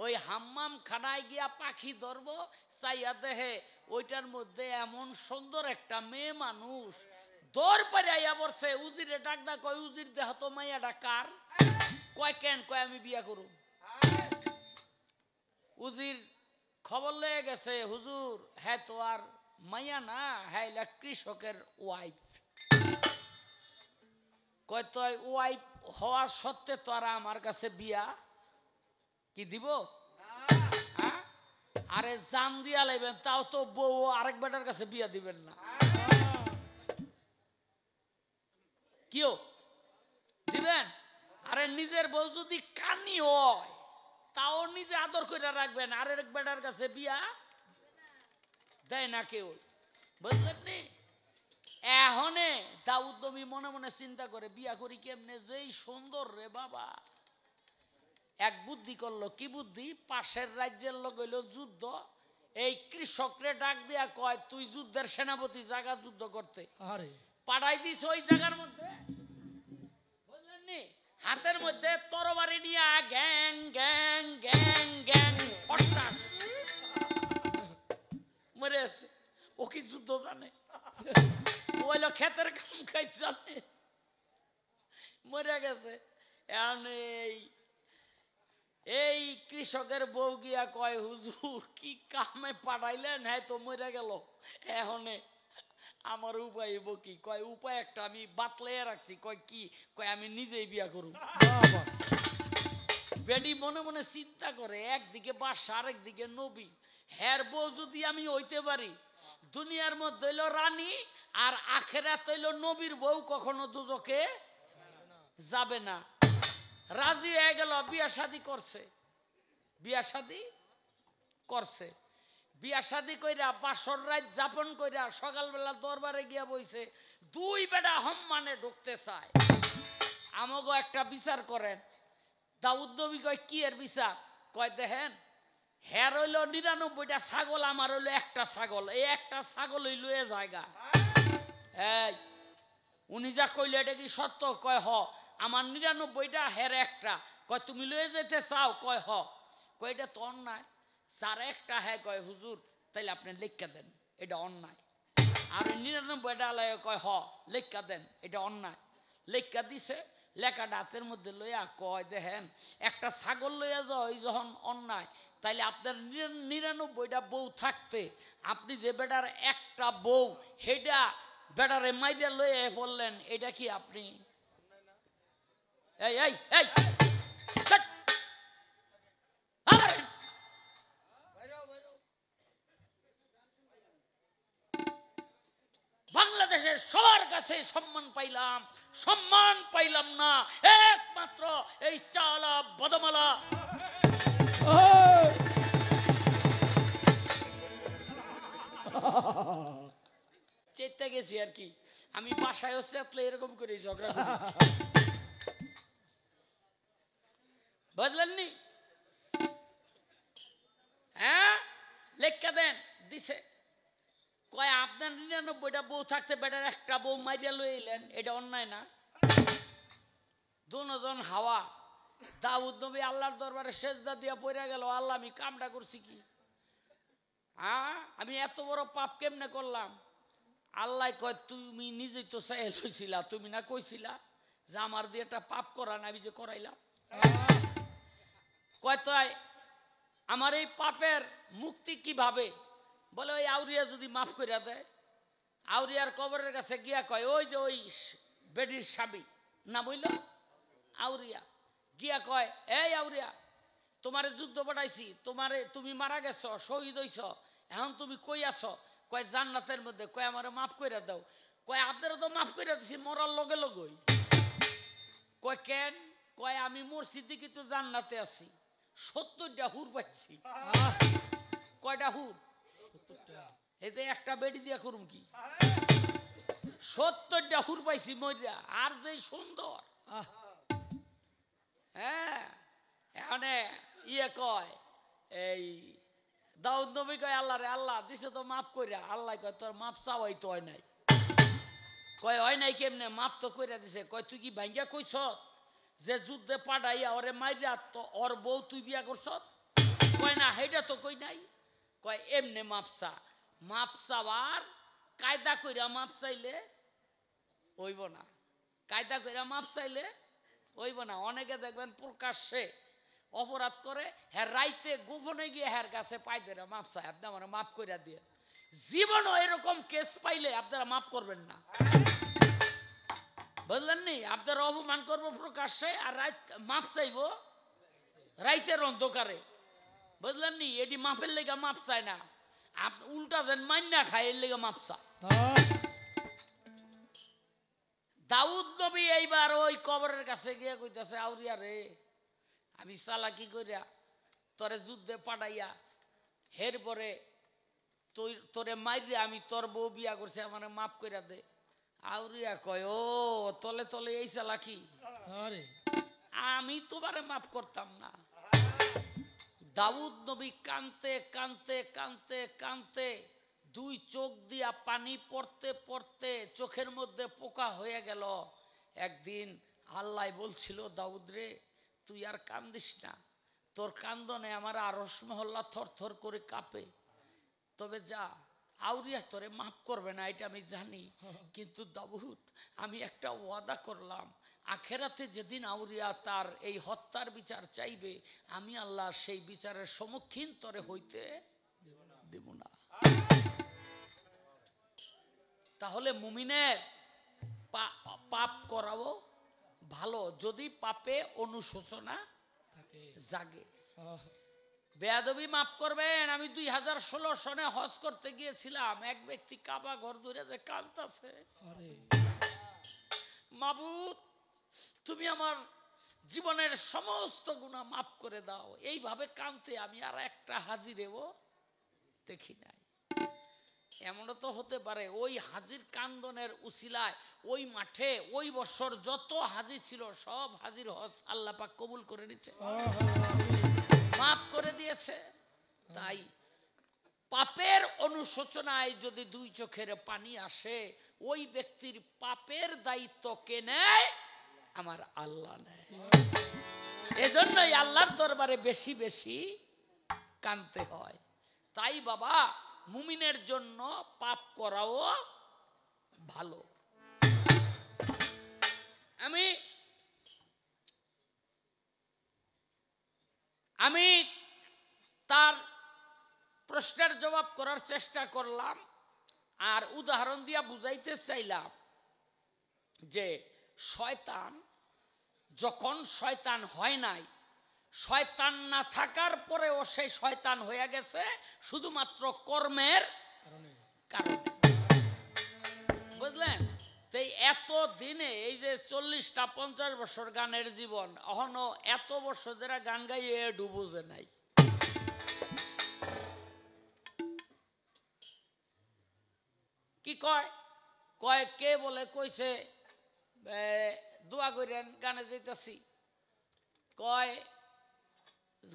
S1: ওই হাম্মাম খানায় গিয়া পাখি ধরবো, চাইয়া দেহে ওইটার মধ্যে এমন সুন্দর একটা মেয়ে মানুষ দৌড় পারে আইয়া পড়ছে। উজিরে ডাকদা কয় উজির দেহ তো মাইয়াটা কার? কয় কেন? কয় আমি বিয়া করুম। উজির খবর লেগে গেছে, হুজুর হ্যাঁ তো আর মাইয়া না, হ্যাঁ কৃষকের ওয়াইফ। কয় তো ওয়াইফ হওয়ার সত্ত্বে তো আর আমার কাছে বিয়া কি দিব? আরে জান দিয়া লাইবেন, তাও তো বউ আরেক বেটার কাছে বিয়া দিবেন না। কিও দিবেন? আরে নিজের বউ যদি কানি হয় তাও নিজে আদর করে রাখবেন, আরেক বেটার কাছে বিয়া দেয় না কেউ, বুঝলেন নি? এখনে দাউদ নবী মনে মনে চিন্তা করে বিয়া করি কেমনে, যেই সুন্দর রে বাবা। এক বুদ্ধি করলো। কি বুদ্ধি? পাশের রাজ্যের লোক হইল যুদ্ধ, এই কৃষকরে ডাক দিয়া কয় তুই যুদ্ধের সেনাপতি, জায়গা যুদ্ধ করতে। পাঠাই দিস ওই জায়গার মধ্যে, বুঝলেন নি? হাতের মধ্যে তরবারি নিয়া গ্যাং গ্যাং গ্যাং গ্যাং হঠাৎ মরে আছে। ও কি যুদ্ধ জানে? ওইল ক্ষেতের কাম খাই জানে, মরে গেছে। এখন এই কৃষকের বউ গিয়া কয় হুজুর কি কামে পাঠাইলেন? হ্যাঁ তো মরে গেল, এখন আমার উপায় হইব কি? কয় উপায় একটা আমি বাতলাইয়া রাখছি। কয় কি? কয় আমি নিজেই বিয়া করুম। বেডি মনে মনে চিন্তা করে, একদিকে বাদশা আরেকদিকে নবী। হ্যার বউ যদি আমি হইতে পারি, দুনিয়ার মধ্যে হইল রানী, আর আখেরাত হইল নবীর বউ, কখনো দুজকে যাবে না। রাজি হয়ে গেল, বিয়া শাদী করছে। বিয়া শাদী করছে। বিয়া শাদি কইরা বাসর রাত যাপন কইরা সকালবেলা দরবারে গিয়া বইছে, দুই বেটা সম্মানে ঢুকতে চায়। আমাগো একটা বিচার করেন। দাউদ নবী কয় কি এর বিচার? কয় দেখেন, হ্যার হইল 99টা ছাগল, আমার হইলো একটা ছাগল, এই একটা ছাগল হইল এ জায়গা। এই উনি যা কইলে এটা কি সত্য? কয় হ। আমার 99টা, হ্যার একটা। কয় তুমি লয়ে যেতে চাও? কয় হ। কয় এটা তো অন্যায়। যার একটা হ্যাঁ কয় হুজুর তাইলে আপনি লেখা দেন, এটা অন্যায়। আর 99টা লাগে কয় হ লেখা দেন, এটা অন্যায়। লেখা দিছে, লেখাটা হাতের মধ্যে লইয়া কয় দেখেন, একটা ছাগল লইয়া যাওয়া যখন অন্যায়, তাইলে আপনার 99টা বউ থাকতে আপনি যে বেটার একটা বউ হেডা বেটারে মাইরা লইয়া বললেন, এটা কি আপনি? এই এই এই বাংলাদেশের সবার কাছে সম্মান পাইলাম, সম্মান পাইলাম না একমাত্র এই চালা বদমালা। চেতে গেছি আর কি। আমি বাসায় হচ্ছে এরকম করে ঝগড়া করি, বুঝলেননি? হ্যাঁ লেখা দেন দিছে। কয় আপনার 99টা বউ থাকতে বেটার একটা বউ মাইরা লই এলেন, এটা অন্যায় না? দুজন হাওয়া। দাউদ নবী আল্লাহর দরবারে সেজদা দিয়া পড়ে গেল, আল্লাহ আমি কামটা করছি কি? হ্যাঁ আমি এত বড় পাপ কেমনে করলাম? আল্লাহ কয় তুমি নিজেই তো চাই লইছিলা, তুমি না কইছিলা যে আমার দিয়ে একটা পাপ করান, আমি যে করাইলাম। কয় তাই আমার এই পাপের মুক্তি কিভাবে? বলে ওই আউরিয়া যদি মাফ করে দেয়। আউরিয়ার কবরের কাছে গিয়া কয়, ওই যে ওই বেডির স্বামী না বইল আউরিয়া, গিয়া কয় এই আউরিয়া তোমারে যুদ্ধ পাঠাইছি, তুমি মারা গেছ, শহীদ হইছ, এখন তুমি কই আছো? কয় জান্নাতের মধ্যে। কয় আমারে মাফ করে দাও। কয় আপনারা তো মাফ করে দিছি মরার লগে লগই। কয় কেন? কয় আমি মসজিদে কিন্তু জান্নাতে আছি, 70টা হুর পাইছি। কয়টা হুর? এতে একটা বেডি দিয়া করুম কি? 70টা হুর পাইছি মরিয়া, আর যে সুন্দর। হ্যাঁ এখানে ইয়ে কয় এই দাউদ নবী কয় আল্লাহ রে, আল্লাহ দিছে তো মাফ কইরা। আল্লাহ কয় তোর মাফ চাওয়াই তো হয় নাই। কয় হয় নাই কেমনে? মাফ তো কইরা দিছে। কয় তুই কি ভাঙ্গা কইছ যে যুদ্ধে পাঠাইয়া ওরে মাইরা তো ওর বউ তুই বিয়া করছ? কয় না হেটা তো কই নাই। কয় এমনে মাপ চা। মাপ চাওয়ার কায়দা কইরা মাপ চাইলে হইব না, কায়দা কইরা মাপ চাইলে হইব না। অনেকে দেখবেন প্রকাশ্যে অপরাধ করে, হ্যাঁ রাইতে গোপনে গিয়ে হ্যার কাছে পাই ধরে মাপ চায়, আপনি আমার মাফ কইরা দিয়ে। জীবনও এরকম কেস পাইলে আপনারা মাফ করবেন না, বুঝলেন নি? আপনারা অপমান করবো প্রকাশ্যে, আর রাত মাপ চাইব রাইতের অন্ধকারে, বুঝলেন নি? এটি মাপের লেগে মাপ চায় না, উল্টা যেন মান্না খায় এর লেগে মাপ চায়। দাউদ নবী এইবার ওই কবরের কাছে গিয়ে কইতাছে, আউরিয়া রে আমি চালাকি কইরা তোরে যুদ্ধে পাঠাইয়া হের পরে তোরে মাইরে আমি তোর বউ বিয়া করছি, আমার মাফ কইরা দে। আউরিয়া কয় ও তলে তলে এই চালাকি, আমি তোমারে মাফ করতাম না। দাউদ নবী কানতে কানতে কানতে কানতে দুই চোখ দিয়া পানি পড়তে পড়তে চোখের মধ্যে পোকা হয়ে গেল। একদিন আল্লাহ বলছিল, দাউদ রে তুই আর কান্দিস না, তোর কান্দনে আমার আরশ মহল্লা থর থর করে কাঁপে, তবে যা আউরিয়া তোরে মাফ করবে না এটা আমি জানি, কিন্তু দাউদ আমি একটা ওয়াদা করলাম, আখেরাতে যেদিন আউরিয়া তার এই হত্যার বিচার চাইবে, আমি আল্লাহ সেই বিচারের সম্মুখীন তোরে হইতে দেব না। তাহলে মুমিনের পাপ করাও ভালো যদি পাপে অনুশোচনা জাগে। বেয়াদবি মাফ করবেন। আমি 2016 সনে হজ করতে গিয়েছিলাম, এক ব্যক্তি কাবা ঘর ধরে যে কাঁদতাছে, মাবুদ তুমি আমার জীবনের সমস্ত গুনাহ মাফ করে দাও, এইভাবে কাঁদতে আমি আর একটা হাজিরেও দেখি নাই। এমনও তো হতে পারে ওই হাজির কান্দনের উসিলায় ওই মাঠে ওই বছর যত হাজি ছিল সব হাজির হজ আল্লাহ পাক কবুল করে নিচ্ছে, মাফ করে দিয়েছে। তাই পাপের অনুশোচনায় যদি দুই চোখের পানি আসে, ওই ব্যক্তির পাপের দায়িত্ব কে নেয়? আমার আল্লাহ নেয়। এজন্যই আল্লাহর দরবারে বেশি বেশি কাঁদতে হয়। তাই বাবা, মুমিনের জন্য পাপ করাও ভালো। আমি তার প্রশ্নের জবাব করার চেষ্টা করলাম, আর উদাহরণ দিয়া বুঝাইতে চাইলাম যে শয়তান যখন শয়তান হয় নাই, শয়তান না থাকার পরেও সেই শয়তান হয়ে গেছে শুধুমাত্র কর্মের কারণে। বুঝলেন? তাই এত দিনে এই যে 40টা 50 বছর গানের জীবন, এখনো এত বছর যারা গান গাইয়ে ডুবুজে নাই। কি কয় কয় কে বলে কইছে দোয়া করেন গানে যেতেছি, কয়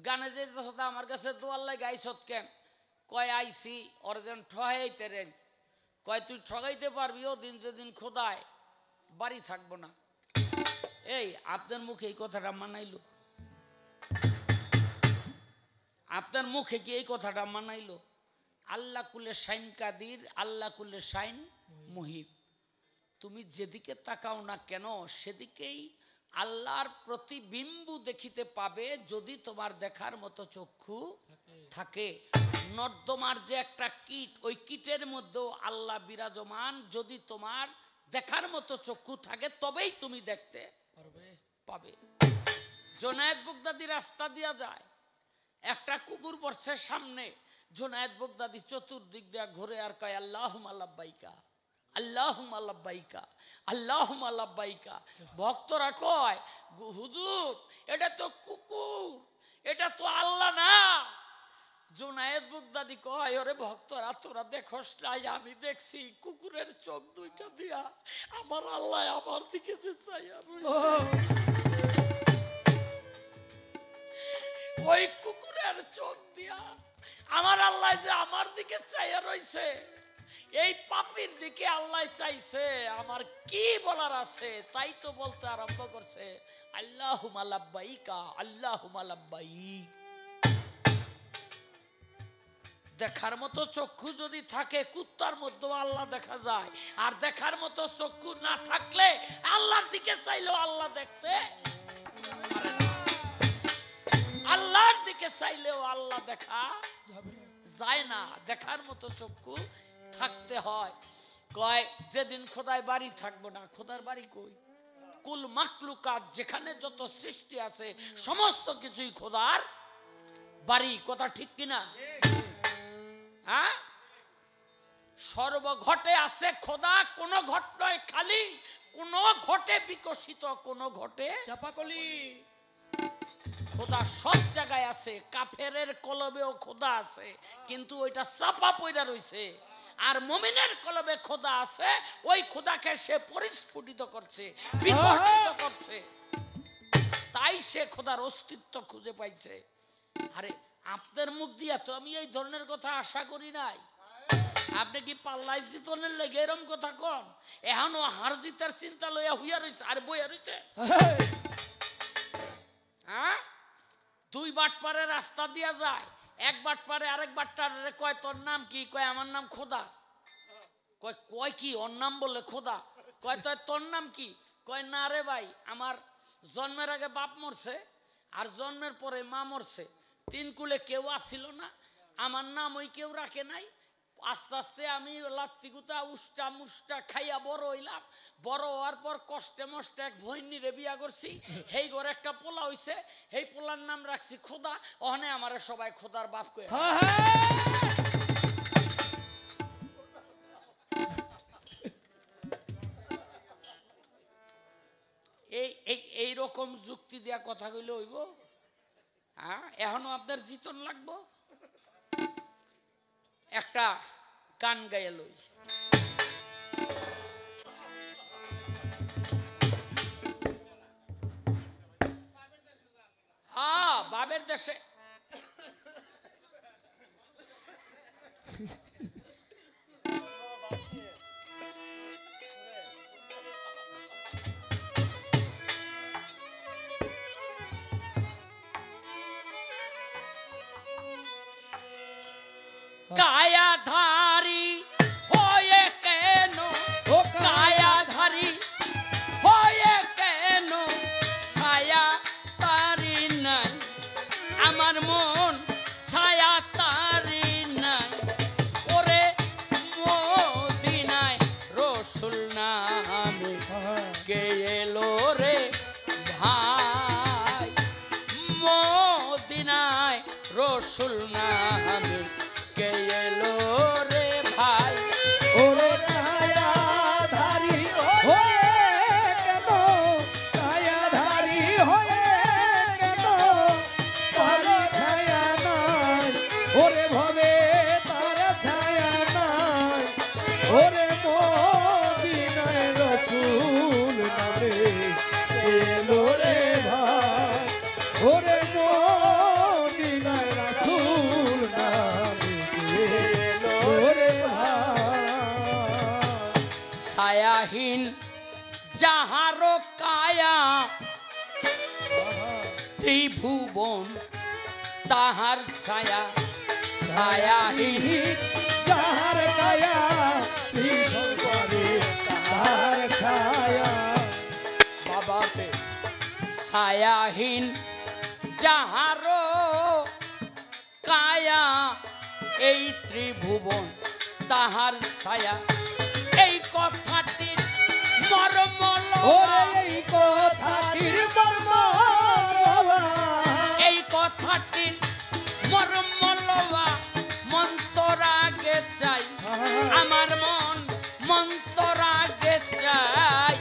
S1: গানে যেতেছ আমার কাছে দোয়ার লাগে আইসত কেন? কয় আইসি অর্জন ঠগাইতে রেন। কয় তুই ঠগাইতে পারবি ও দিন যেদিন খোদায় বাড়ি থাকবো না। এই আপনার মুখে এই কথাটা মানাইলো? আপনার মুখে কি এই কথাটা মানাইলো? আল্লাহ কুলে শাইন কাদির, আল্লাহ কুলে শাইন মুহিব। তুমি যেদিকে তাকাও না কেন সেদিকেই আল্লাহর প্রতিবিম্ব দেখিতে পাবে, যদি তোমার দেখার মতো চক্ষু থাকে। নর্দমার যে একটা কীট, ওই কীটের মধ্যেও আল্লাহ বিরাজমান। যদি তোমার দেখার মতো চক্ষু থাকে তবেই তুমি দেখতে পাবে। জোনায়েদ বাগদাদি রাস্তা দিয়া যায়, একটা কুকুর পড়ছে সামনে, জোনায়েদ বাগদাদি চতুর্দিক দিয়া ঘুরে আর কয় আল্লাহুম্মা লাব্বাইকা, আল্লাহুম্মা লাব্বাইকা, আল্লাহুম্মা লাব্বাইকা। ভক্তরা কয় হুজুর এটা তো কুকুর, এটা তো আল্লাহ না। জোনায়েদ বাগদাদি কয় ওরে ভক্তরা তোরা দেখোস নাই, আমি দেখছি কুকুরের চোখ দুইটা দিয়া আমার আল্লাহ আমার দিকে যে চাইয়া ওই কুকুরের চোখ দিয়া আমার আল্লাহ যে আমার দিকে চাইয়া রইছে, এই পাপীর দিকে আল্লাহ চাইছে, আমার কি বলার আছে? তাই তো বলতে আরম্ভ করছে আল্লাহুম্মা লাব্বাইকা, আল্লাহুম্মা লাব্বাইক। দেখার মতো চক্ষু যদি থাকে কুত্তার মধ্যে আল্লাহ দেখা যায়, আর দেখার মতো চক্ষু না থাকলে আল্লাহর দিকে চাইলেও আল্লাহ দেখতে পারে না। আল্লাহর দিকে চাইলেও আল্লাহ দেখা যায় না, দেখার মতো চক্ষু থাকতে হয়। কয় যেদিন খোদায় বাড়ি থাকবো না, খোদার বাড়ি কই? কুল মাখলুকাত, যেখানে যত সৃষ্টি আছে সমস্ত কিছুই খোদার বাড়ি। কথা ঠিক কিনা? হ্যাঁ, সর্বঘটে আছে খোদা, কোন ঘট নয় খালি, কোন ঘটে বিকশিত, কোন ঘটে চাপাকলি। খোদা সব জায়গায় আছে, কাফেরের কলবেও খোদা আছে, কিন্তু ওইটা চাপা পইরা রইছে। আর মুমিনের কলবে খোদা আছে, ওই খোদাকে সে পরিস্ফুটিত করছে, বিকশিত করছে, তাই সে খোদার অস্তিত্ব খুঁজে পাইছে। আরে আপনার মুখ দিয়া তো আমি এই ধরনের কথা আশা করি নাই। আপনি কি পাল্লাই জিতনের লেগে এরম কথা কন? এখনো হার জিতার চিন্তা লইয়া হইয়া রয়েছে, আর বইয়া রয়েছে। হ্যাঁ, দুই বাটপারে রাস্তা দিয়া যায়, এক বাটপারে আরেক বাটপারে কয় তোর নাম কি? কয় আমার নাম খোদা। কয় কি ওর নাম বলে খোদা? কয় তোর নাম কি? কয় না রে ভাই, আমার জন্মের আগে বাপ মরছে আর জন্মের পরে মা মরছে, তিন কুলে কেউ আসছিল না, আমার নাম ওই কেউ রাখে নাই। আস্তে আস্তে আমি লাত্তিগুতা উষ্টা মুষ্টা খাইয়া বড় হইলাম। বড় হওয়ার পর কষ্টে মষ্টে এক ভৈনীরে বিয়া করছি, সেই ঘরে একটা পোলা হইছে, সেই পোলার নাম রাখছি খোদা। ওখানে আমারে সবাই খোদার বাপ কয়ে। এই রকম যুক্তি দেয়া কথা কইলে হইব? হ্যাঁ, এখনো আপনার জিতন লাগবো? একটা গান গাইয়া লই। হ্যাঁ, বাবের দেশে কায়াধারী হয়ে কেন, ও কায়াধারী হয়ে কেন ছায়া তারি নাই, আমার মন ছায়া তারি নাই। ওরে মদিনায় রসুল নামে কে এলো রে ভাই, মদিনায় রসুল নামে কে এলো রে ভাই।
S2: ওরে কায়াধারী হয়ে কেন, কায়াধারী হয়ে কেন তার ছায়া নাই, ওরে ভবে তার ছায়া নাই। ওরে মদিনায় রসুল নামে এলো রে ভাই, ওরে মদিনায় রসুল নামে ওরে ভাই।
S1: ছায়াহীন যাহারো কায়া ত্রিভুবন তাহার ছায়া, ছায়াহীন
S2: যাহার কায়া সংসারে তাহার ছায়া।
S1: বাবাতে ছায়াহীন যাহারো কায়া এই ত্রিভুবন তাহার ছায়া। এই কথাটির মর্ম
S2: ওরে এই কথাটির মর্ম লওয়া,
S1: এই কথাটির মর্ম লওয়া মন্তরাগে চাই, আমার মন মন্তরাগে চাই।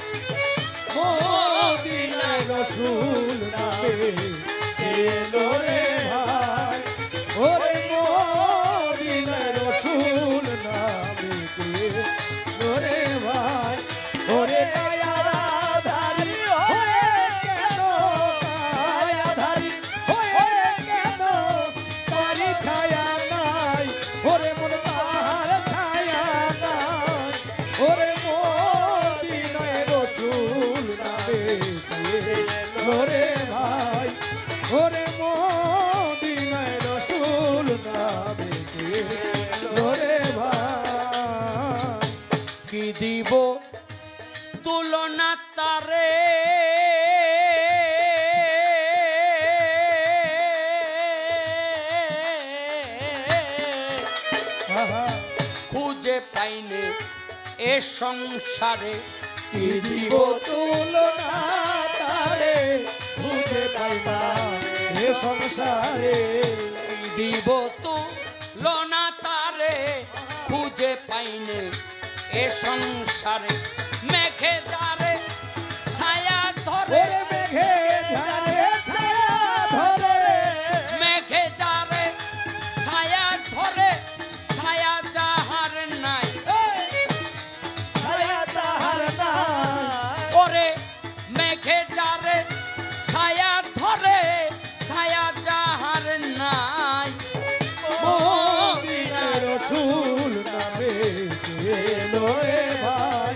S2: মদিনায় রসুল নামে এলো রে ভাই, ওরে মদিনায় রসুল নামে এলো রে ভাই। ওরে কায়াধারী হয়ে কেন, কায়াধারী হয়ে কেন তারি ছায়া নাই, ওরে মন তাহার ছায়া নাই। ওরে মদিনায় রসুল নামে এলো রে ভাই, ওরে মদিনায় রসুল নামে এলো রে ভাই।
S1: কি দিব তুলনা তারে খুঁজে পাইনে এ সংসারে,
S2: কি দিব তুলনা তারে খুঁজে পাইবা এ সংসারে।
S1: কি দিব তুলনা তারে খুঁজে পাইনে এ সংসারে। মেঘে যারে ছায়া ধরে,
S2: ওরে মেঘে ঝাড়ে ছায়া ধরে,
S1: মেঘে যারে ছায়া ধরে, ছায়া যাহার নাই,
S2: ছায়া তাহার নাই।
S1: ওরে মেঘে যারে ছায়া ধরে, ছায়া যাহার নাই।
S2: মদিনায় রসুল নামে এলো রে ভাই,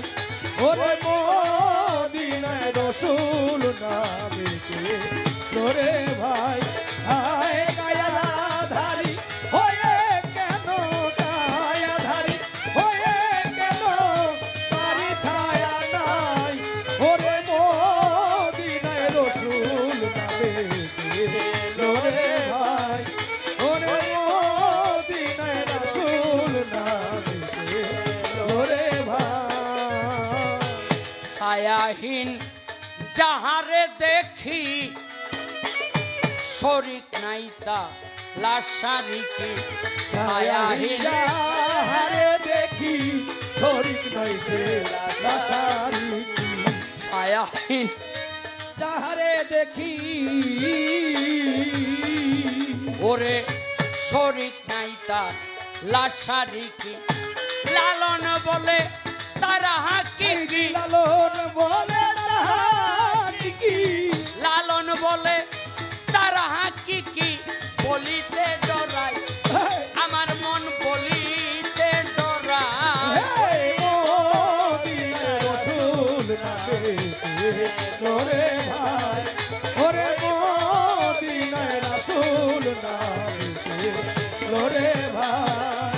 S2: ওরে মদিনায় রসুল নামে এলো রে ভাই। হায় কায়াধারী হয়ে কেন, কায়াধারী হয়ে কেন তারি ছায়া নাই, ওরে মদিনায় রসুল নামে এলো রে ভাই, ওরে মদিনায় রসুল নামে এলো রে ভাই।
S1: ছায়াহীন যাহারে দেখি শরীক নাইতা লাশারিকে, ছায়াহীন
S2: যাহারে দেখি শরীক নাই সে লাশারি।
S1: ছায়াহীন
S2: যাহারে দেখি
S1: ওরে শরীক নাইতা লাশারি কি লালন বলে তারা হাকিকি
S2: লালন বলে হাকিকি
S1: লালন বলে তারা হাকিকি বলিতে ডরাই আমার মন বলিতে ডরাই
S2: মদিনার রসুল নামে ওরে ভাই ওরে মদিনার রসুল নামে ওরে ভাই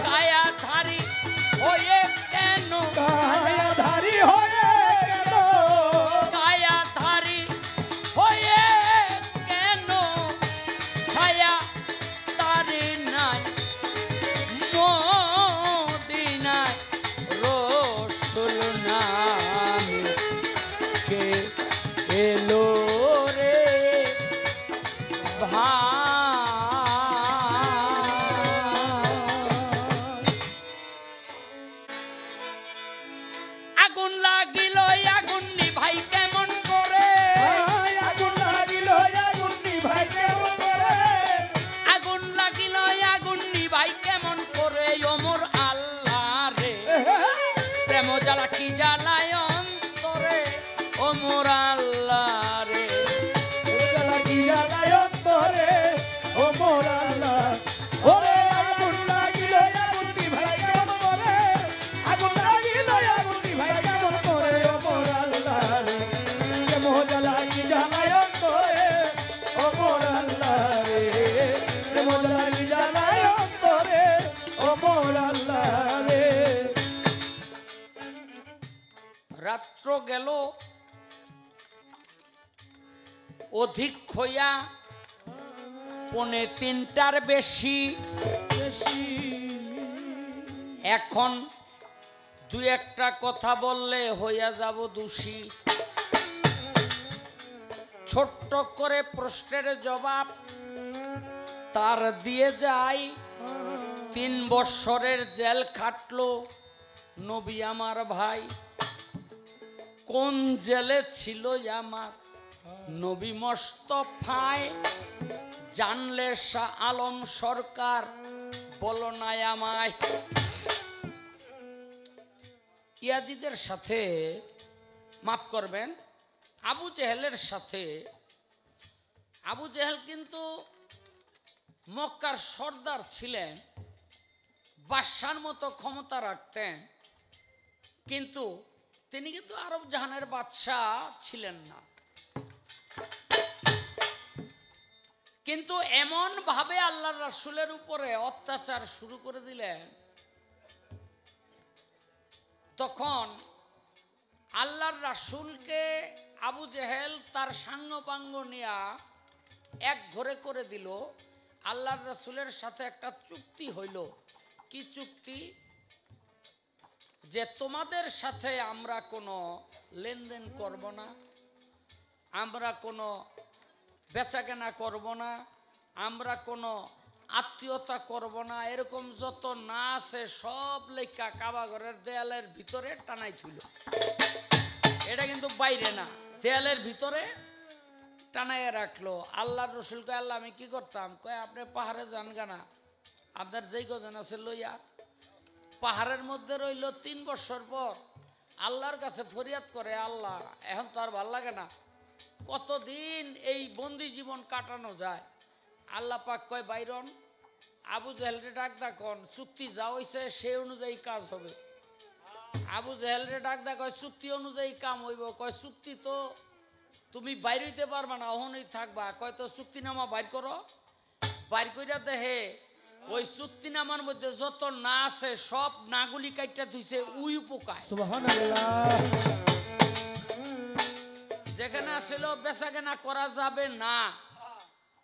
S1: কায়াধারী হয়ে কেন
S2: কায়াধারী হয়ে গেল
S1: কায়াধারী হয়ে কেন ছায়া তারি নাই মদিনায় রসুল নামে কে এলো রে আগুন লাগিল আগুন নিভাই কেমন করে
S2: আগুন লাগিল আগুন নিভাই কেমন করে
S1: আগুন লাগিল আগুন নিভাই কেমন করে ওমর আল্লাহ রে প্রেম জ্বালা কি জ্বালায় অন্তরে ওমর আল্লাহ রে
S2: লাগিয়া অন্তরে ও মোর আল্লাহ ওরে আগুন লাগিল আগুন নিভাই কেমন করে আগুন লাগিল আগুন নিভাই কেমন করে ও মোর আল্লাহ রে মোজা লাগি জ্বালায় অন্তরে ও মোর আল্লাহ রে মোজা লাগি জ্বালায় অন্তরে ও মোর আল্লাহ রে
S1: রাত্র গেল অধিক হইয়া 3:45 বেশি এখন দুই একটা কথা বললে হইয়া যাব দোষী ছোট্ট করে প্রশ্নের জবাব তার দিয়ে যায় 3 বৎসরের জেল খাটলো নবী আমার ভাই কোন জেলে ছিল আমার নবী মোস্তফায় জানলে শাহ আলম সরকার বলো না আমায় ইয়াজিদের সাথে মাফ করবেন আবু জেহেলের সাথে আবু জেহেল কিন্তু মক্কার সর্দার ছিলেন বাদশার মতো ক্ষমতা রাখতেন কিন্তু তিনি কিন্তু আরব জাহানের বাদশাহ ছিলেন না কিন্তু এমন ভাবে আল্লাহর রাসূলের উপরে অত্যাচার শুরু করে দিলেন তখন আল্লাহর রাসূলকে আবু জেহেল তার সাঙ্গপাঙ্গ নিয়া এক ঘরে করে দিল আল্লাহর রাসূলের সাথে একটা চুক্তি হইল কি চুক্তি যে তোমাদের সাথে আমরা কোনো লেনদেন করব না আমরা কোনো বেচাকেনা করব না আমরা কোনো আত্মীয়তা করব না এরকম যত না আছে সব লেখা কাবাঘরের দেয়ালের ভিতরে টানাই ছিল এটা কিন্তু বাইরে না দেয়ালের ভিতরে টানাইয়া রাখলো আল্লাহর রসুল কয় আল্লাহ আমি কি করতাম কয় আপনি পাহাড়ে যান গানা আপনার যেই কজন আছে লইয়া পাহাড়ের মধ্যে রইল 3 বছর পর আল্লাহর কাছে ফরিয়াদ করে আল্লাহ এখন তো আর ভাল লাগে না কতদিন এই বন্দি জীবন কাটানো যায় আল্লাহ পাক কয় বাইরন আবু জেহেলরে ডাক দেখুন চুক্তি যা হইছে সেই অনুযায়ী কাজ হবে আবু জেহেলরে ডাক দেখ কয় চুক্তি অনুযায়ী কাম হইব কয় চুক্তি তো তুমি বাইর হইতে পারবা না ওখানেই থাকবা কয় তো চুক্তিনামা বাইর করো বাইর কইরা দেহে ওই চুক্তিনামার মধ্যে যত না আছে সব নাগুলি কাইটা ধুইছে উই পোকায়
S2: সুবহানাল্লাহ
S1: যেখানে আসলে বেচাকেনা করা যাবে না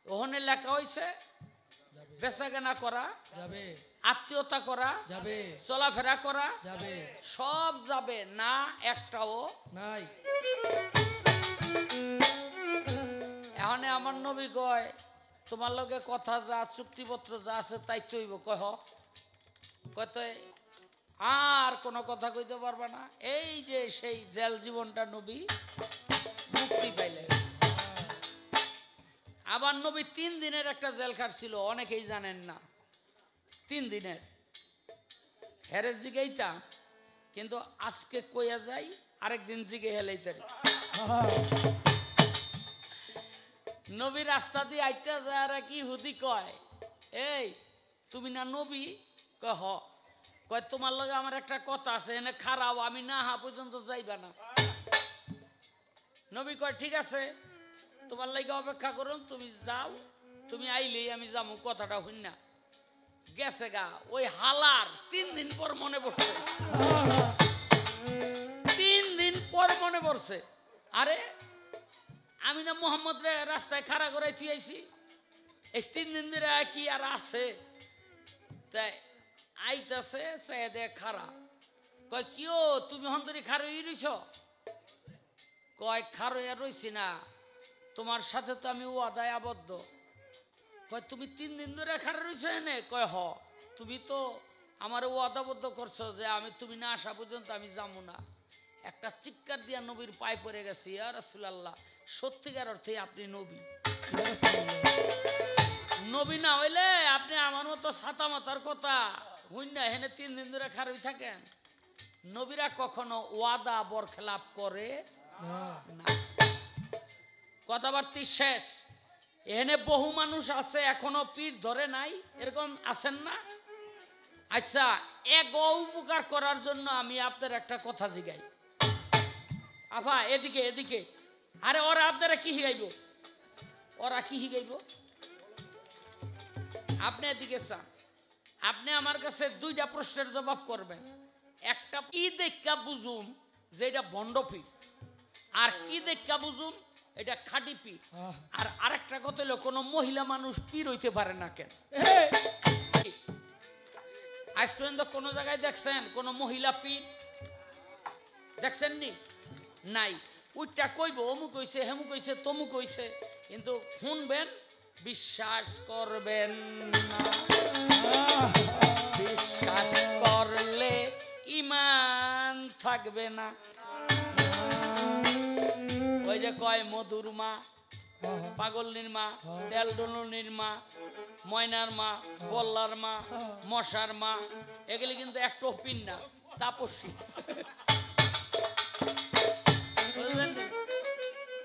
S1: ওখানে লেখা হয়েছে বেচাকেনা করা
S2: যাবে
S1: আত্মীয়তা করা
S2: যাবে
S1: চলাফেরা করা
S2: যাবে
S1: সব যাবে না একটাও
S2: নাই
S1: এখন আমার নবী কয় তোমার লগে কথা যা চুক্তিপত্র যা আছে তাই চইব কয় কয় তো আর কোনো কথা কইতে পারবে না এই যে সেই জেল জীবনটা নবী মুক্তি পাইলেন আবার নবী 3 দিনের একটা জেল খাট ছিল অনেকেই জানেন না 3 দিনের হেরে জিগাইতাম, কিন্তু আজকে কইয়া যাই আরেকদিন জিগে হেলাইতে। নবী রাস্তা দিয়ে আইটা যায় আর কি হুদি কয়, এই তুমি না নবী? কয় হ। কয় তোমার লগে আমার একটা কথা আছে, এনে খারাপ, আমি না হা পর্যন্ত যাইবা না। নবী কয় ঠিক আছে, তোমার লাগে অপেক্ষা করুন, তুমি যাও, তুমি আইলেই আমি যাবো, কথাটা হইন না। গেছে গা, ওই হালার 3 দিন পর মনে পড়ছে। 3 দিন পর মনে পড়ছে, আরে আমি না মোহাম্মদ রে রাস্তায় খাড়া করে থুয়েছি, এই 3 দিন ধরে কি আর আছে? তাই আইতাছে সে দে খাড়া। কয় কিও তুমি হন্তরি খারই রইছ? কয় খারইয়া রইছি না, তোমার সাথে তো আমি ওয়াদায় আবদ্ধ। কয় তুমি 3 দিন ধরে খাড়া রইছ এনে? কয় হ। তুমি তো আমার ওয়াদাবদ্ধ করছো যে আমি তুমি না আসা পর্যন্ত আমি যাবো না। একটা চিৎকার দিয়া নবীর পায়ে পড়ে গেছি, ইয়া রাসূলুল্লাহ, সত্যিকার অর্থে আপনি নবী। নবী না হইলে আপনি আমার মতো ছাতা মাথার কথা হইন না, হেনে 3 দিন ধরে খারই থাকেন। নবীরা কখনো ওয়াদা বরখেলাপ করে না। কথাবার্তি শেষ। এখানে বহু মানুষ আছে এখনো পীর ধরে নাই, এরকম আছেন না? আচ্ছা, এক উপকার করার জন্য আমি আপনার একটা কথা জিগাই। আফা এদিকে এদিকে, আরে ওরা আপনারা কি হিগাইব? ওরা কি হিগাইব? আপনি এদিকে চান, আপনি আমার কাছে 2টা প্রশ্নের জবাব করবেন। একটা কি দেখা বুঝুম যে এটা ভণ্ড পীর, আর কি দেখা বুঝুম এটা খাঁটি পীর। আর আরেকটা কথা হলো, কোনো মহিলা মানুষ পীর হইতে পারে না কেন? আজ পর্যন্ত কোন জায়গায় দেখছেন কোন মহিলা পীর? দেখছেন নি? নাই। ওইটা কইব অমুক হইছে, হেমুক হইছে, তমুক হইছে, কিন্তু শুনবেন, বিশ্বাস করবেন না। বিশ্বাস করলে ঈমান থাকবে না। ওই যে কয় মধুর মা, পাগলনির মা, তেলডলনির মা, ময়নার মা, বল্লার মা, মশার মা, এগুলি কিন্তু এক টপিন না, তাপসী।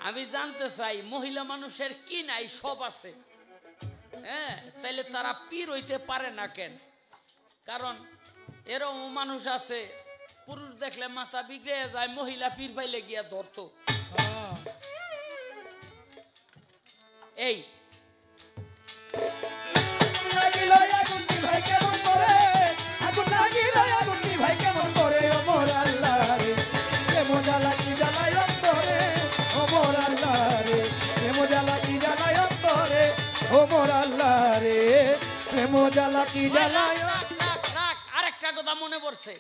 S1: আমি জানতে চাই মহিলা মানুষের কি নাই? সব আছে। হ্যাঁ, তাইলে তারা পীর হইতে পারে না কেন? কারণ এরকম মানুষ আছে, পুরুষ দেখলে মাথা বিগড়ে যায়, মহিলা পীর পাইলে গিয়া ধরতো। এই আরেকটা কথা মনে পড়ছে,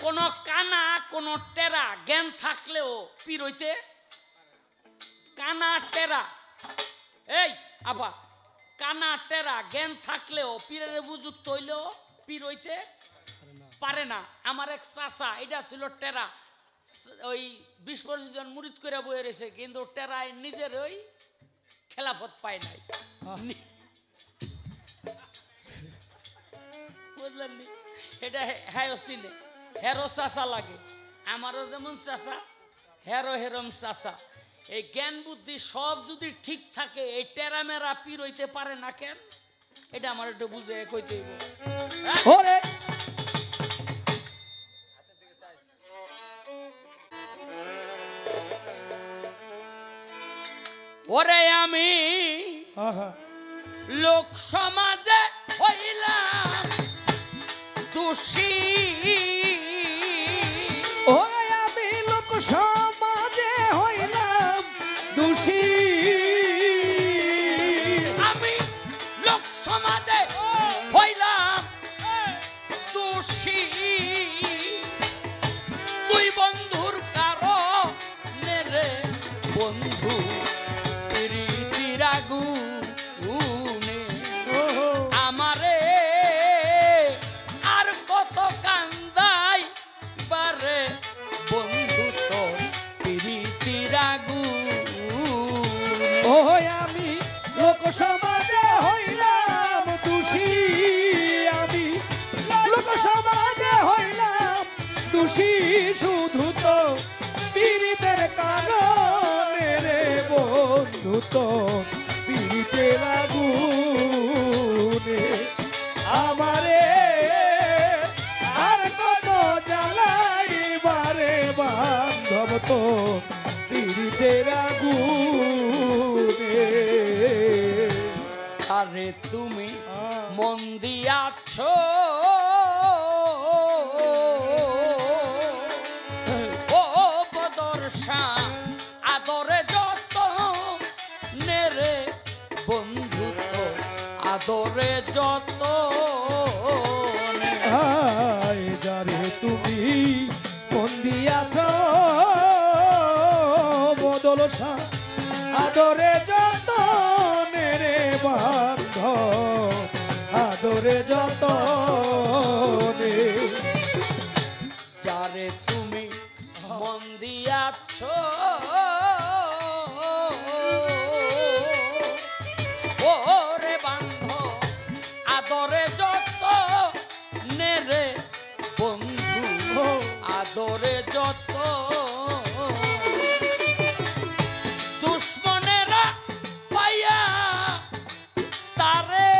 S1: কোন কানা কোন টেরা জ্ঞান থাকলেও পীর হইতে, কানা টেরা, এই আবার কানা টেরা জ্ঞান থাকলেও পীরের উপযুক্ত হইলেও পীর হইতে পারে না। আমার এক চাচা, এটা ছিল টেরা, ওই 20-25 জন মুরিদ করে বয়ে রয়েছে, কিন্তু টেরায় নিজের ওই খেলাফত পায় নাই। বুঝলেন? এটা হ্যাঁ চিনে, হেরো চাচা লাগে। আমারও যেমন চাচা, হেরো হেরম চাচা। এই জ্ঞান বুদ্ধি সব যদি ঠিক থাকে, এই টেরা মেরা পীর হইতে পারে না কেন? এটা আমার একটু বুঝে কইতে হইব। ওরে আমি লোক সমাজে হইলাম দোষী,
S2: ওরে আমি লোক সমাজে হইলাম দোষী,
S1: আমি লোক সমাজে হইলাম দোষী। তুই বন্ধুর কারণে রে বন্ধু প্রীতির আগুনে আমারে আর কত কান্দাই বারে বন্ধু তোর প্রীতির আগুনে।
S2: ও আমি লোক সমাজে হইলাম যত পীড়িতের আগুনে আমারে আর কত জ্বালাইবারে বান্ধব তো পীড়িতের আগুনে
S1: আরে তুমি মন দিয়াছ ও বদরশা আদরে যত নেরে বন্ধুত্ব আদরে যত
S2: আয় যারে তুমি মন দিয়াছ বদল আদরে যত নেরে বান্ধ আদরে যত
S1: যারে তুমি মন দিয়াছ ও রে বান্ধ আদরে যত নেরে বন্ধু আদরে যত দুশ্মনেরা পাইয়া তারে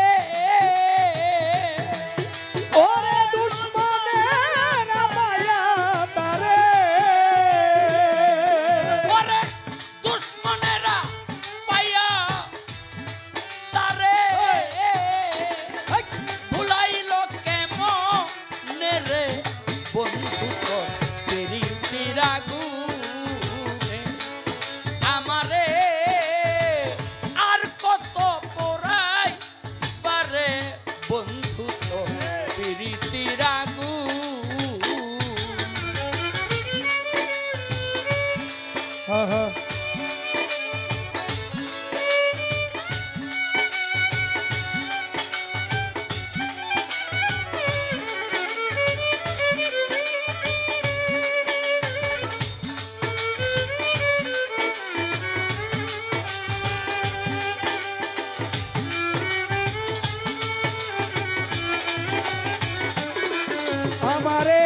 S2: ওরে দুশ্মনেরা পাইয়া তারে
S1: ওরে দুশ্মনেরা পাইয়া তারে ভুলাইল কেমনে রে বন্ধুত্ব প্রীতির আগুনে আমারে আর কত পোড়াই পারে বন্ধুত্ব প্রীতির আগুন
S2: আহা আমারে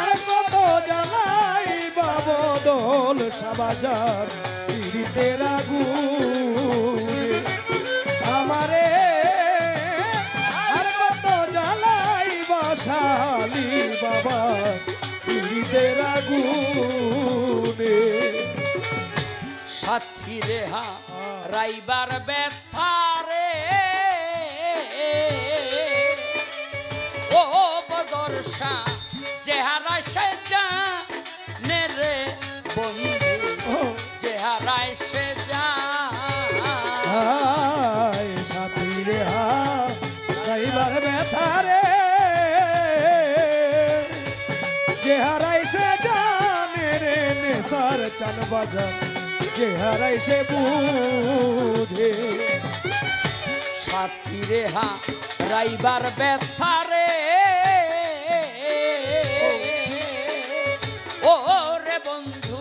S2: আর কত জ্বালাই বাবদল সাবাজার পীড়িতের আগুনে আমারে আর কত জ্বালাই বসালি বাবা পীড়িতের আগুনে
S1: সাথী রেহা রাইবার ব্যথারে ও বদরশা চেহারায় সে জানে রে বন্ধু চেহারায় সে
S2: আয় সাথী রে গাইবার ব্যথারে যে হারাই সে জানে রে নেশার চান বাজার যে হারাই সে বুঝে
S1: সাথী রেহা রাইবার ব্যথারে ও রে বন্ধু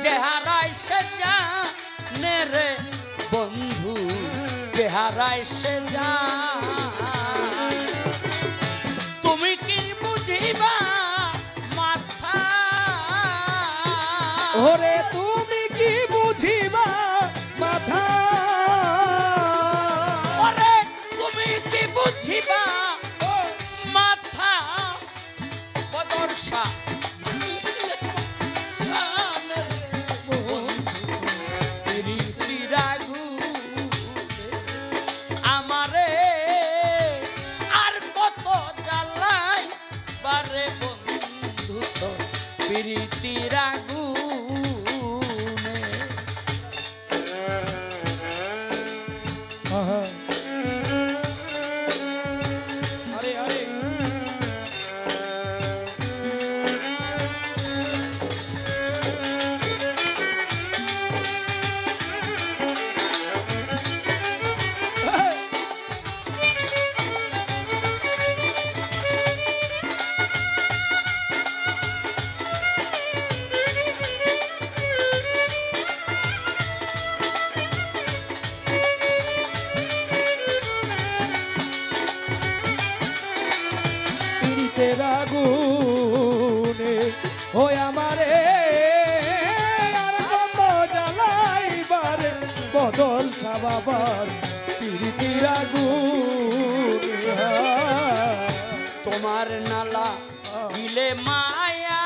S1: চেহারায় সে জানে রে বন্ধু চেহারায় সে তুমি কি বুঝিবা মাথা
S2: ওরে তুমি কি বুঝিবা মাথা
S1: ওরে তুমি কি বুঝিবা মাথা বদরশা আমারে আর কত জ্বালাই বারে বন্ধু তো প্রীতির আগুনে
S2: আহা। আরে আরে পীড়িতের আগুনে ওই আমারে আর কত জ্বালাইবা বাবার প্রীতির আগুন
S1: তোমার নালা গিলে মায়া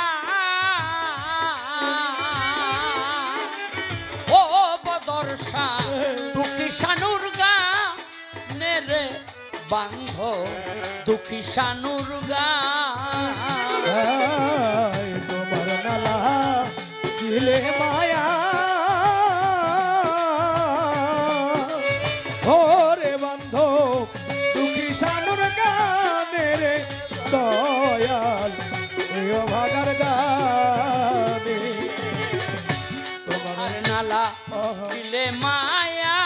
S1: ও বদরসা দুঃখী শানুর গানে রে বান্ধ দুঃখী শানুর গান
S2: তোমার নালা গিলে মায়া ওরে বান্ধব দুঃখী শানুর গানে রে দয়াল ওই ভাগার গানে
S1: তোমার নালা গিলে মায়া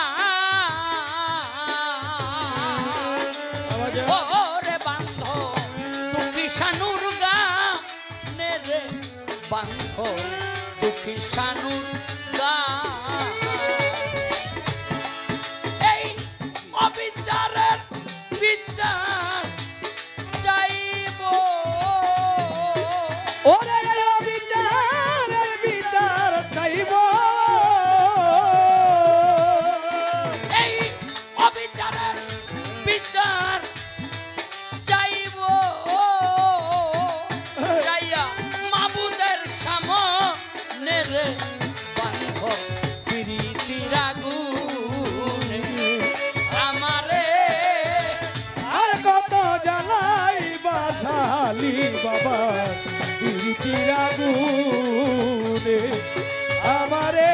S1: ওরে বান্ধ দুঃখী শানুর গানে রে বান্ধ দুঃখী শানুর গান এই অবিচারের বিচার চাইব
S2: ওরে বিচারের বিচার চাইব
S1: এই অবিচারের বিচার চাইব যাইয়া মাবুদের সামনে রে বান্ধ প্রীতির আগুনে আমারে
S2: আর কত জ্বালাই বাসালি বাবা প্রীতির আগুনে আমারে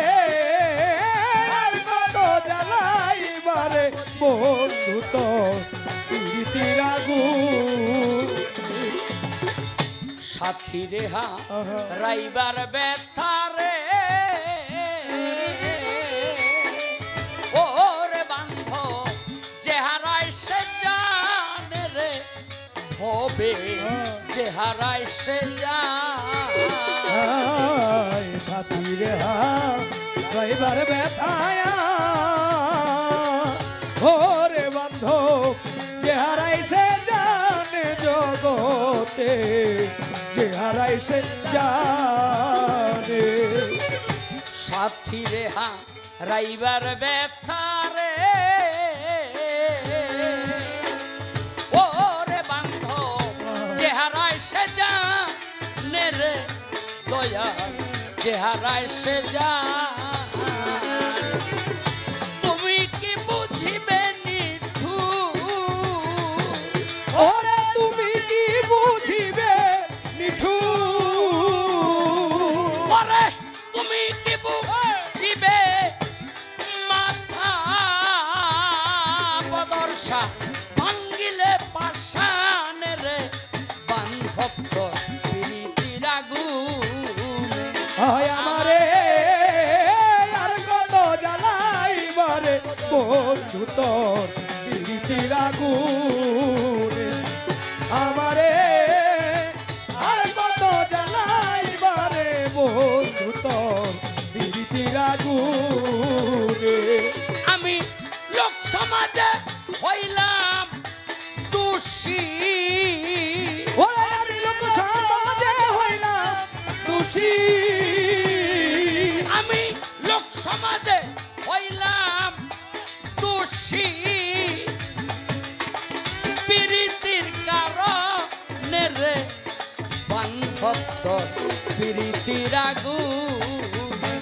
S2: আর কত জ্বালাই বারে বন্ধু তো প্রীতির আগুন
S1: সাথী রেহা রাইবার ব্যথারে ওরে বান্ধ চেহারায় সে জানে রে হবে চেহারায় সে জান
S2: সাথী রে রইবার ব্যথায়া ওরে বান্ধব যে হারাইছে জানে জগতে যে হারাইছে জানে
S1: সাথী রেহা রাইবার ব্যথারে ওরে বান্ধ চেহারায় সে জানে রে দয়া চেহারায় সে জান তুমি কি বুঝিবে নিঠু
S2: ওরে তুমি কি বুঝিবে মিঠু
S1: ওরে তুমি কি বুঝিবে মাথা বদরসা ভাঙ্গিলে পাশানে রে বান্ধব প্রীতির আগুনে
S2: হয় আমারে আর কত জ্বালাইবারে বন্ধু তোর প্রীতির আগুনে আমারে আর কত জ্বালাইবারে বন্ধু তোর প্রীতির আগুনে
S1: আমি লোক সমাজে হইলাম দোষী
S2: ওরে আমি লোক সমাজে হইলাম দোষী
S1: আমি লোক সমাজে হইলাম দোষী প্রীতির কারণে রে বান্ধব তোর প্রীতির আগুনে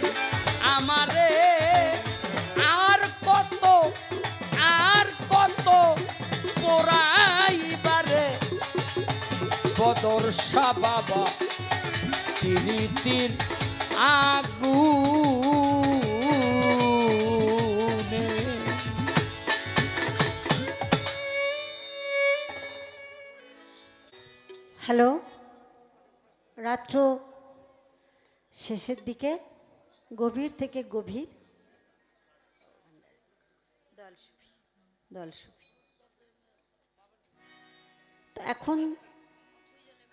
S1: আমারে আর কত পোড়াইবারে বদরসা বাবা প্রীতির আগুনে
S3: হ্যালো, রাত্র শেষের দিকে গভীর থেকে গভীর দলসুফি তো এখন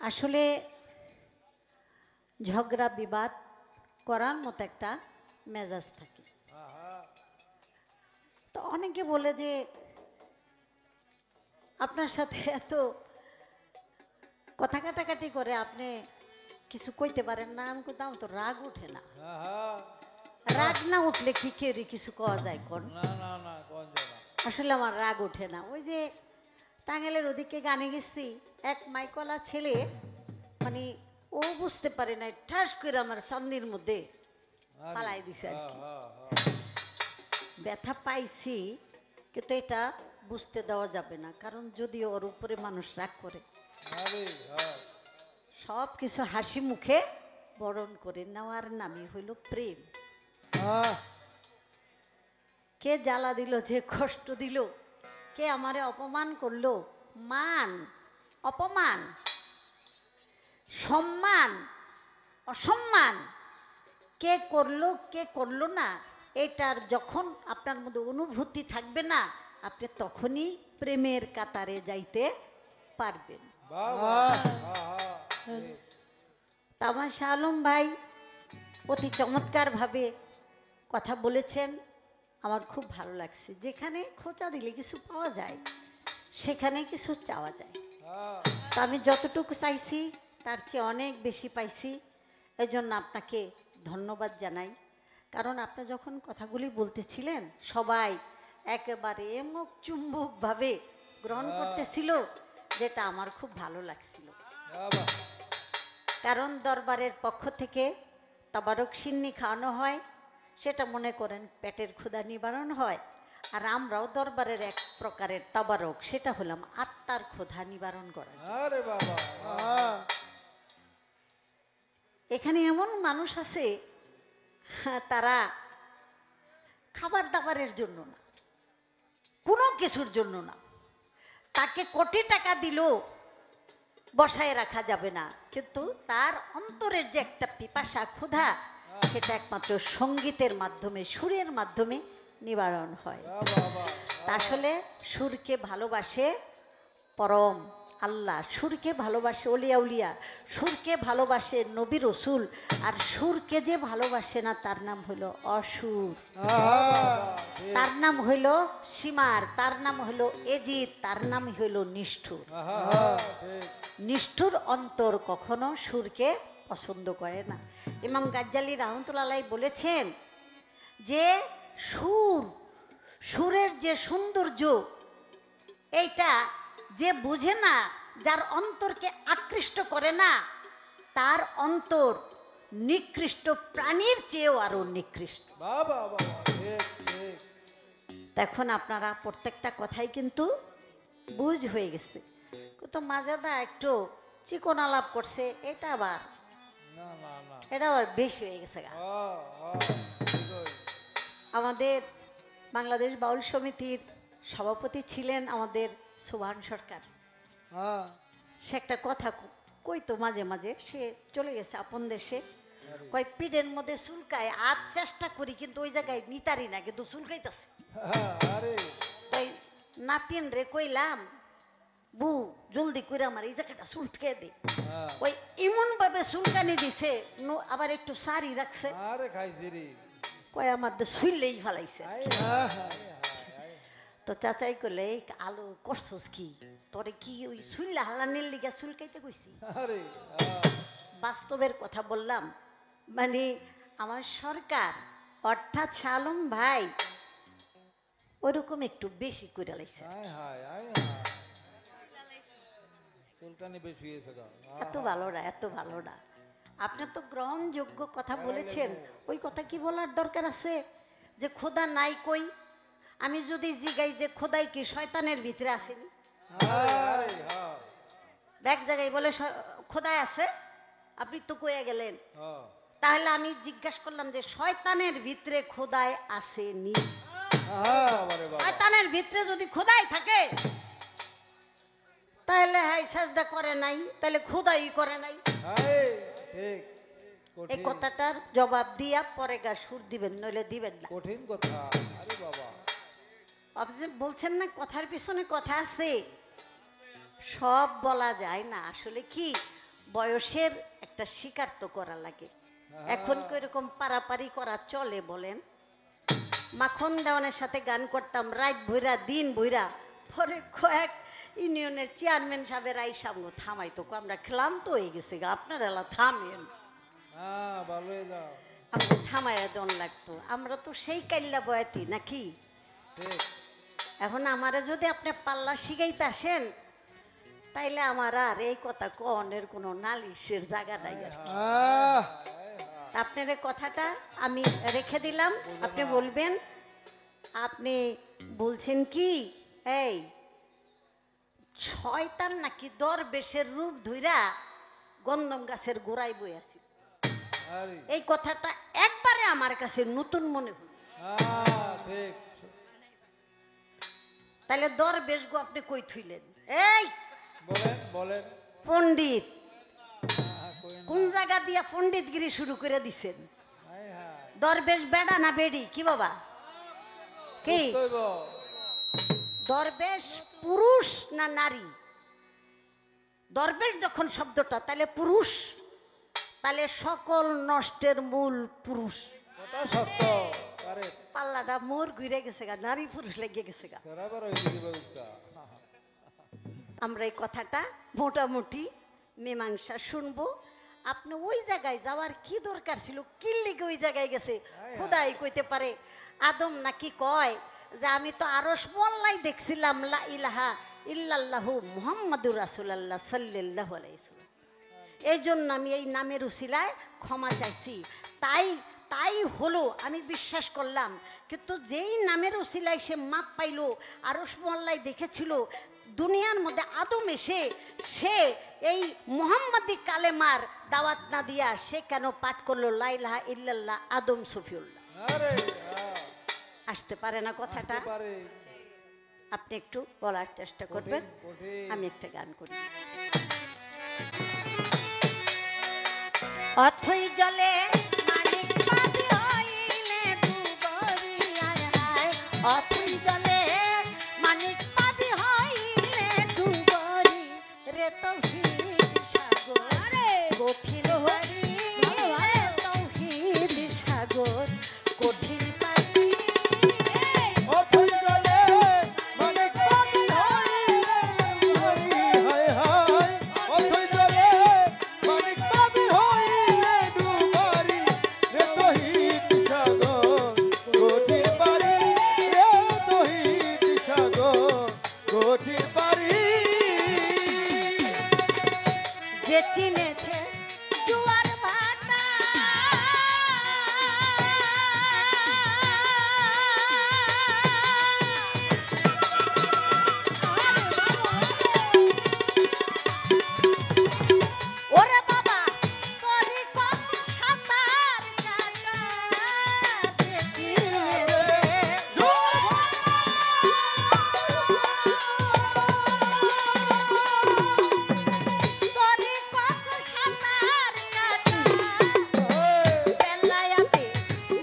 S3: আসলে ঝগড়া বিবাদ করার মতো একটা মেজাজ থাকে। তো অনেকে বলে যে আপনার সাথে এত কথা কাটাকাটি করে আপনি কিছু কইতে পারেন না। আমি কোথাও তো রাগ ওঠে না। রাগ না উঠলে কি কেউ কিছু কওয়া যায় কোন?
S2: না না না কোন জানা
S3: আসলে আমার রাগ ওঠে না। ওই যে টাঙ্গাইলের ওদিকে গানে গেছি, এক মাইকলা ছেলে, মানে ও বুঝতে পারে না, ঠাস করে আমার সামনের মধ্যে পালাই দিছে আর কি। ব্যথা পাইছি, কিন্তু এটা বুঝতে দেওয়া যাবে না, কারণ যদি ওর উপরে মানুষ রাগ করে,
S2: আরে হ্যাঁ
S3: সব কিছু হাসি মুখে বরণ করে নেওয়ার নামই হইল প্রেম।
S2: হ্যাঁ
S3: কে জ্বালা দিল, যে কষ্ট দিল, কে আমারে অপমান করলো, মান অপমান, সম্মান অসম্মান, কে করলো কে করলো না, এটার যখন আপনার মধ্যে অনুভূতি থাকবে না, আপনি তখনই প্রেমের কাতারে যাইতে পারবেন।
S2: বাবা
S3: তা আমার শাহ আলম ভাই অতি চমৎকারভাবে কথা বলেছেন, আমার খুব ভালো লাগছে। যেখানে খোঁচা দিলে কিছু পাওয়া যায়, সেখানে কিছু চাওয়া যায়। তা আমি যতটুকু চাইছি তার চেয়ে অনেক বেশি পাইছি, এই জন্য আপনাকে ধন্যবাদ জানাই। কারণ আপনি যখন কথাগুলি বলতেছিলেন, সবাই একেবারে এমক চুম্বকভাবে গ্রহণ করতেছিল, যেটা আমার খুব ভালো লাগছিল।
S2: বাবা
S3: কারণ দরবারের পক্ষ থেকে তাবারক সিন্নি খাওয়ানো হয়, সেটা মনে করেন পেটের ক্ষুধা নিবারণ হয়। আর আমরাও দরবারের এক প্রকারের তাবারক, সেটা হলাম আত্মার ক্ষুধা নিবারণ করা।
S2: আরে বাবা
S3: এখানে এমন মানুষ আছে, তারা খাবার দাবারের জন্য না, কোনো কিছুর জন্য না, তাকে কোটি টাকা দিলেও বসায় রাখা যাবে না, কিন্তু তার অন্তরের যে একটা পিপাসা ক্ষুধা, সেটা একমাত্র সঙ্গীতের মাধ্যমে, সুরের মাধ্যমে নিবারণ হয়। আসলে সুরকে ভালোবাসে পরম আল্লাহ, সুরকে ভালোবাসে অলিয়া উলিয়া, সুরকে ভালোবাসে নবী রসুল, আর সুরকে যে ভালোবাসে না তার নাম হইল অসুর, তার নাম হইল সীমার, তার নাম হইল এজিদ, তার নাম হইল নিষ্ঠুর। নিষ্ঠুর অন্তর কখনো সুরকে পছন্দ করে না। ইমাম গাজ্জালী রাহমাতুল্লাহ আলাইহি বলেছেন যে সুরের যে সৌন্দর্য, এইটা যে বুঝে না, যার অন্তরকে আকৃষ্ট করে না, তার অন্তর নিকৃষ্ট প্রাণীর চেয়েও আরো নিকৃষ্ট। এখন আপনারা প্রত্যেকটা কথাই কিন্তু বুঝ হয়ে গেছে, তো মাজাদা একটু চিকন আলাপ করছে, এটা আবার বেশি হয়ে গেছে। আমাদের বাংলাদেশ বাউল সমিতির সভাপতি ছিলেন আমাদের সুবহান সরকার, সে একটা কথা কইতো মাঝে মাঝে, সে চলে গেছে আপন দেশে, কয় পিঠের মধ্যে চুলকায়, আজ চেষ্টা করি কিন্তু ওই জায়গায় নিতারি না, কিন্তু চুলকাইতেছে। তাই নাতিন রে কইলাম, বু জলদি করে আমার এই জায়গাটা চুলকে দে। ওই এমন ভাবে চুলকানি দিছে, আবার একটু সারি রাখছে, কয় আমার শুইলেই ফেলাইছে। তো চাচাই করলে, আলু করছস কি, তোরে কি ওই শুইলা হালানির লিগা চুলকাইতে কইছি? বাস্তবের কথা বললাম, মানে আমার সরকার অর্থাৎ শাহ আলম ভাই ওরকম একটু বেশি করে লাইছে। এত ভালো না, এত ভালো না। আপনি তো গ্রহণযোগ্য কথা বলেছেন, ওই কথা কি বলার দরকার আছে যে খোদা নাই কই? আমি যদি জিগাই যে খোদাই কি শয়তানের ভিতরে আসেনি, এক জায়গায় বলে খোদাই আছে, আপনি তো কয়ে গেলেন, তাহলে আমি জিজ্ঞাসা করলাম যে শয়তানের ভিতরে খোদাই আসেনি? শয়তানের ভিতরে যদি খোদাই থাকে, তাহলে হ্যাঁ সাজদা করে নাই, তাহলে খোদাই করে নাই। এই কথাটার জবাব দিয়া পরে গা সুর দিবেন, নইলে দিবেন না।
S2: কঠিন কথা। আরে বাবা,
S3: আপনি বলছেন না কথার পিছনে কথা আছে, সব বলা যায় না। আসলে কি, বয়সের একটা স্বীকার তো করা লাগে। এখন কিরকম পারাপারি করা চলে বলেন? মাখন দেওয়ানের সাথে গান করতাম রাত ভৈরা দিন ভৈরা, পরে কয়েক ইউনিয়নের চেয়ারম্যান সাহেবের আইসামো থামাই তো, আমরা ক্লান্ত হয়ে গেছি, আপনার এলা থামেন। আমাকে থামাইয়া দন লাগতো, আমরা তো সেই কাইল্লা বয়াতি নাকি।
S2: ঠিক
S3: এখন আমারে যদি আপনি পাল্লা শিখাইতে আসেন তাইলে আমার আর এই কথা কনের কোনো নালিশের জায়গা নাই আর কি। আপনার এই কথাটা আমি রেখে দিলাম, আপনি বলবেন। আপনি বলছেন কি এই শয়তান নাকি দরবেশের রূপ ধইরা গন্ধম গাছের গোড়ায় বই আছে,
S2: আরে
S3: এই কথাটা একবারে আমার কাছে নতুন মনে হল।
S2: ঠিক
S3: তাহলে দরবেশ গো আপনি কই থইলেন? এই
S2: বলেন বলেন
S3: পণ্ডিত
S2: কইন
S3: কোন জায়গা দিয়া পণ্ডিতগিরি শুরু করে দিছেন?
S2: হাই হাই
S3: দরবেশ বেড়া না বেড়ি কি বাবা? কি
S2: কইব
S3: দরবেশ পুরুষ না নারী? দরবেশ যখন শব্দটা তাহলে পুরুষ, তাহলে সকল নষ্টের মূল পুরুষ।
S2: কথা সত্য আরে
S3: পাল্লাটা মোর ঘুরে গেছে গা, নারী পুরুষ লেগে গেছে গা।
S2: বরাবর হইছে কি ব্যবস্থা
S3: আমরা এই কথাটা মোটামুটি মীমাংসা শুনবো। আপনি ওই জায়গায় যাওয়ার কি দরকার ছিল? কি লিগে ওই জায়গায় গেছে খোদাই কইতে পারে। আদম নাকি কয় যে আমি তো আরশ মোল্লাই দেখছিলাম লা ইলাহা ইল্লাল্লাহু মুহাম্মাদুর রাসূলুল্লাহ সাল্লাল্লাহু আলাইহি ওয়াসাল্লাম, এই জন্য আমি এই নামের উসিলায় ক্ষমা চাইছি। তাই হলো, আমি বিশ্বাস করলাম। কিন্তু যেই নামের উসিলায় সে মাপ পাইলো, আরশ মোল্লাই দেখেছিল, দুনিয়ার মধ্যে আদম এসে সে এই মুহাম্মাদি কালেমার দাওয়াত না দিয়া সে কেন পাঠ করলো লা ইলাহা ইল্লাল্লাহ আদম সফিউল্লাহ?
S2: আরে
S3: আসতে পারে না কথাটা?
S2: আসতে পারে
S3: আপনি একটু বলার চেষ্টা করবেন,
S2: কঠিন
S3: আমি একটা গান করি। অথই জলে মানিক পাবি হইলে ডুবরি আয় হায়, অথই জলে মানিক পাবি হইলে ডুবরি রে তৌহিদ সাগর কঠিন হরি রে তৌহিদ সাগর কঠিন পাবি।
S2: অথই জলে মানিক পাবি হইলে ডুবরি হায় হায়, অথই জলে মানিক পাবি হইলে ডুবরি রে তহিদ সাগর কঠিন পারি রে তহিদ সাগর কঠিন পারি।
S3: যে চিনেছে জুয়ার ভাটা ওরে বাবা তোরি কত সাঁতার কাটা, যে চিনেছে তোরি কত সাঁতার কাটা, বেলায়াতে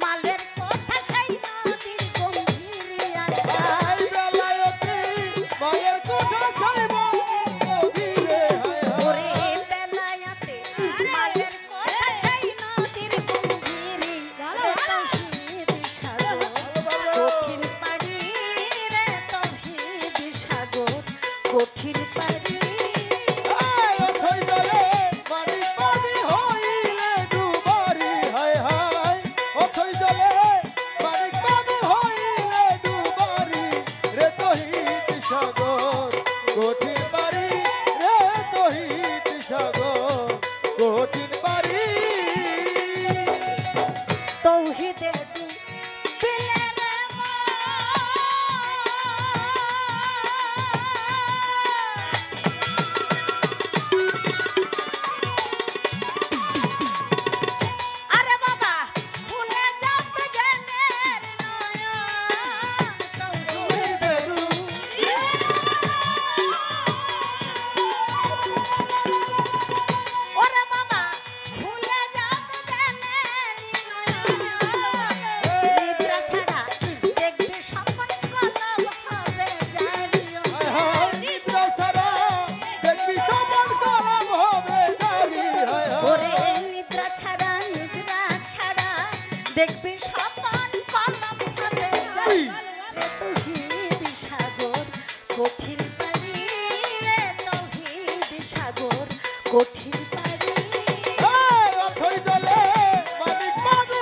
S3: মালের কথা সেই নদীর গম্ভীরিয়ায়
S2: আই বেলায়তে মায়ের কোঠা সাইব গভীরে হায়
S3: ওরে
S2: হায়।
S3: বেলায়াতে মালের কথা সেই নদীর গম্ভীরি রে তৌহিদ সাগর কঠিন পাড়ি রে তৌহিদ সাগর কঠিন পাড়ি।
S2: আই অথই জলে মানিক পাবি হইলে ডুবরি হায় হায়, অথই জলে মানিক পাবি হইলে ডুবরি রে তহিদ সাগর কঠিন পারি রে তহিদ সাগর কঠিন পারি।
S3: তৌহিদে ডুবিলে রে মা আরে বাবা ভুলে যাবে জ্ঞানের নয়ন তৌহিদে ওরে বাবা ভুলে যাবে জ্ঞানের নয়ন নিদ্রা ছাড়া দেখবি স্বপ্ন কলম হবে জারিও
S2: হায় হায় নিদ্রা সারা দেখবি সমান কলম হবে জারি হায়
S3: ওরে
S2: হায়।
S3: নিদ্রা ছাড়া দেখবি স্বপন কলম হবে জারি রে তৌহিদ সাগর কঠিন পারি রে তৌহিদ সাগর কঠিন পারি।
S2: অথই জলে মানিক পাবি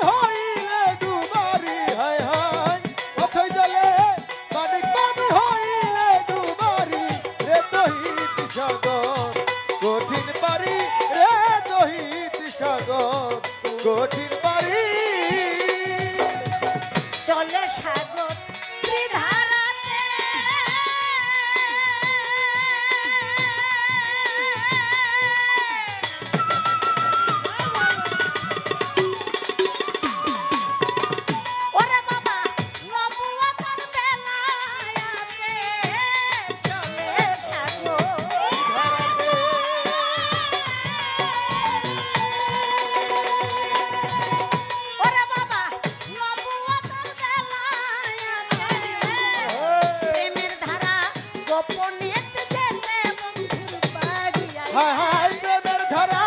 S3: গোপনেতে যেতে বন্ধুর বাড়ি
S2: হায় হায় প্রেমের ধারা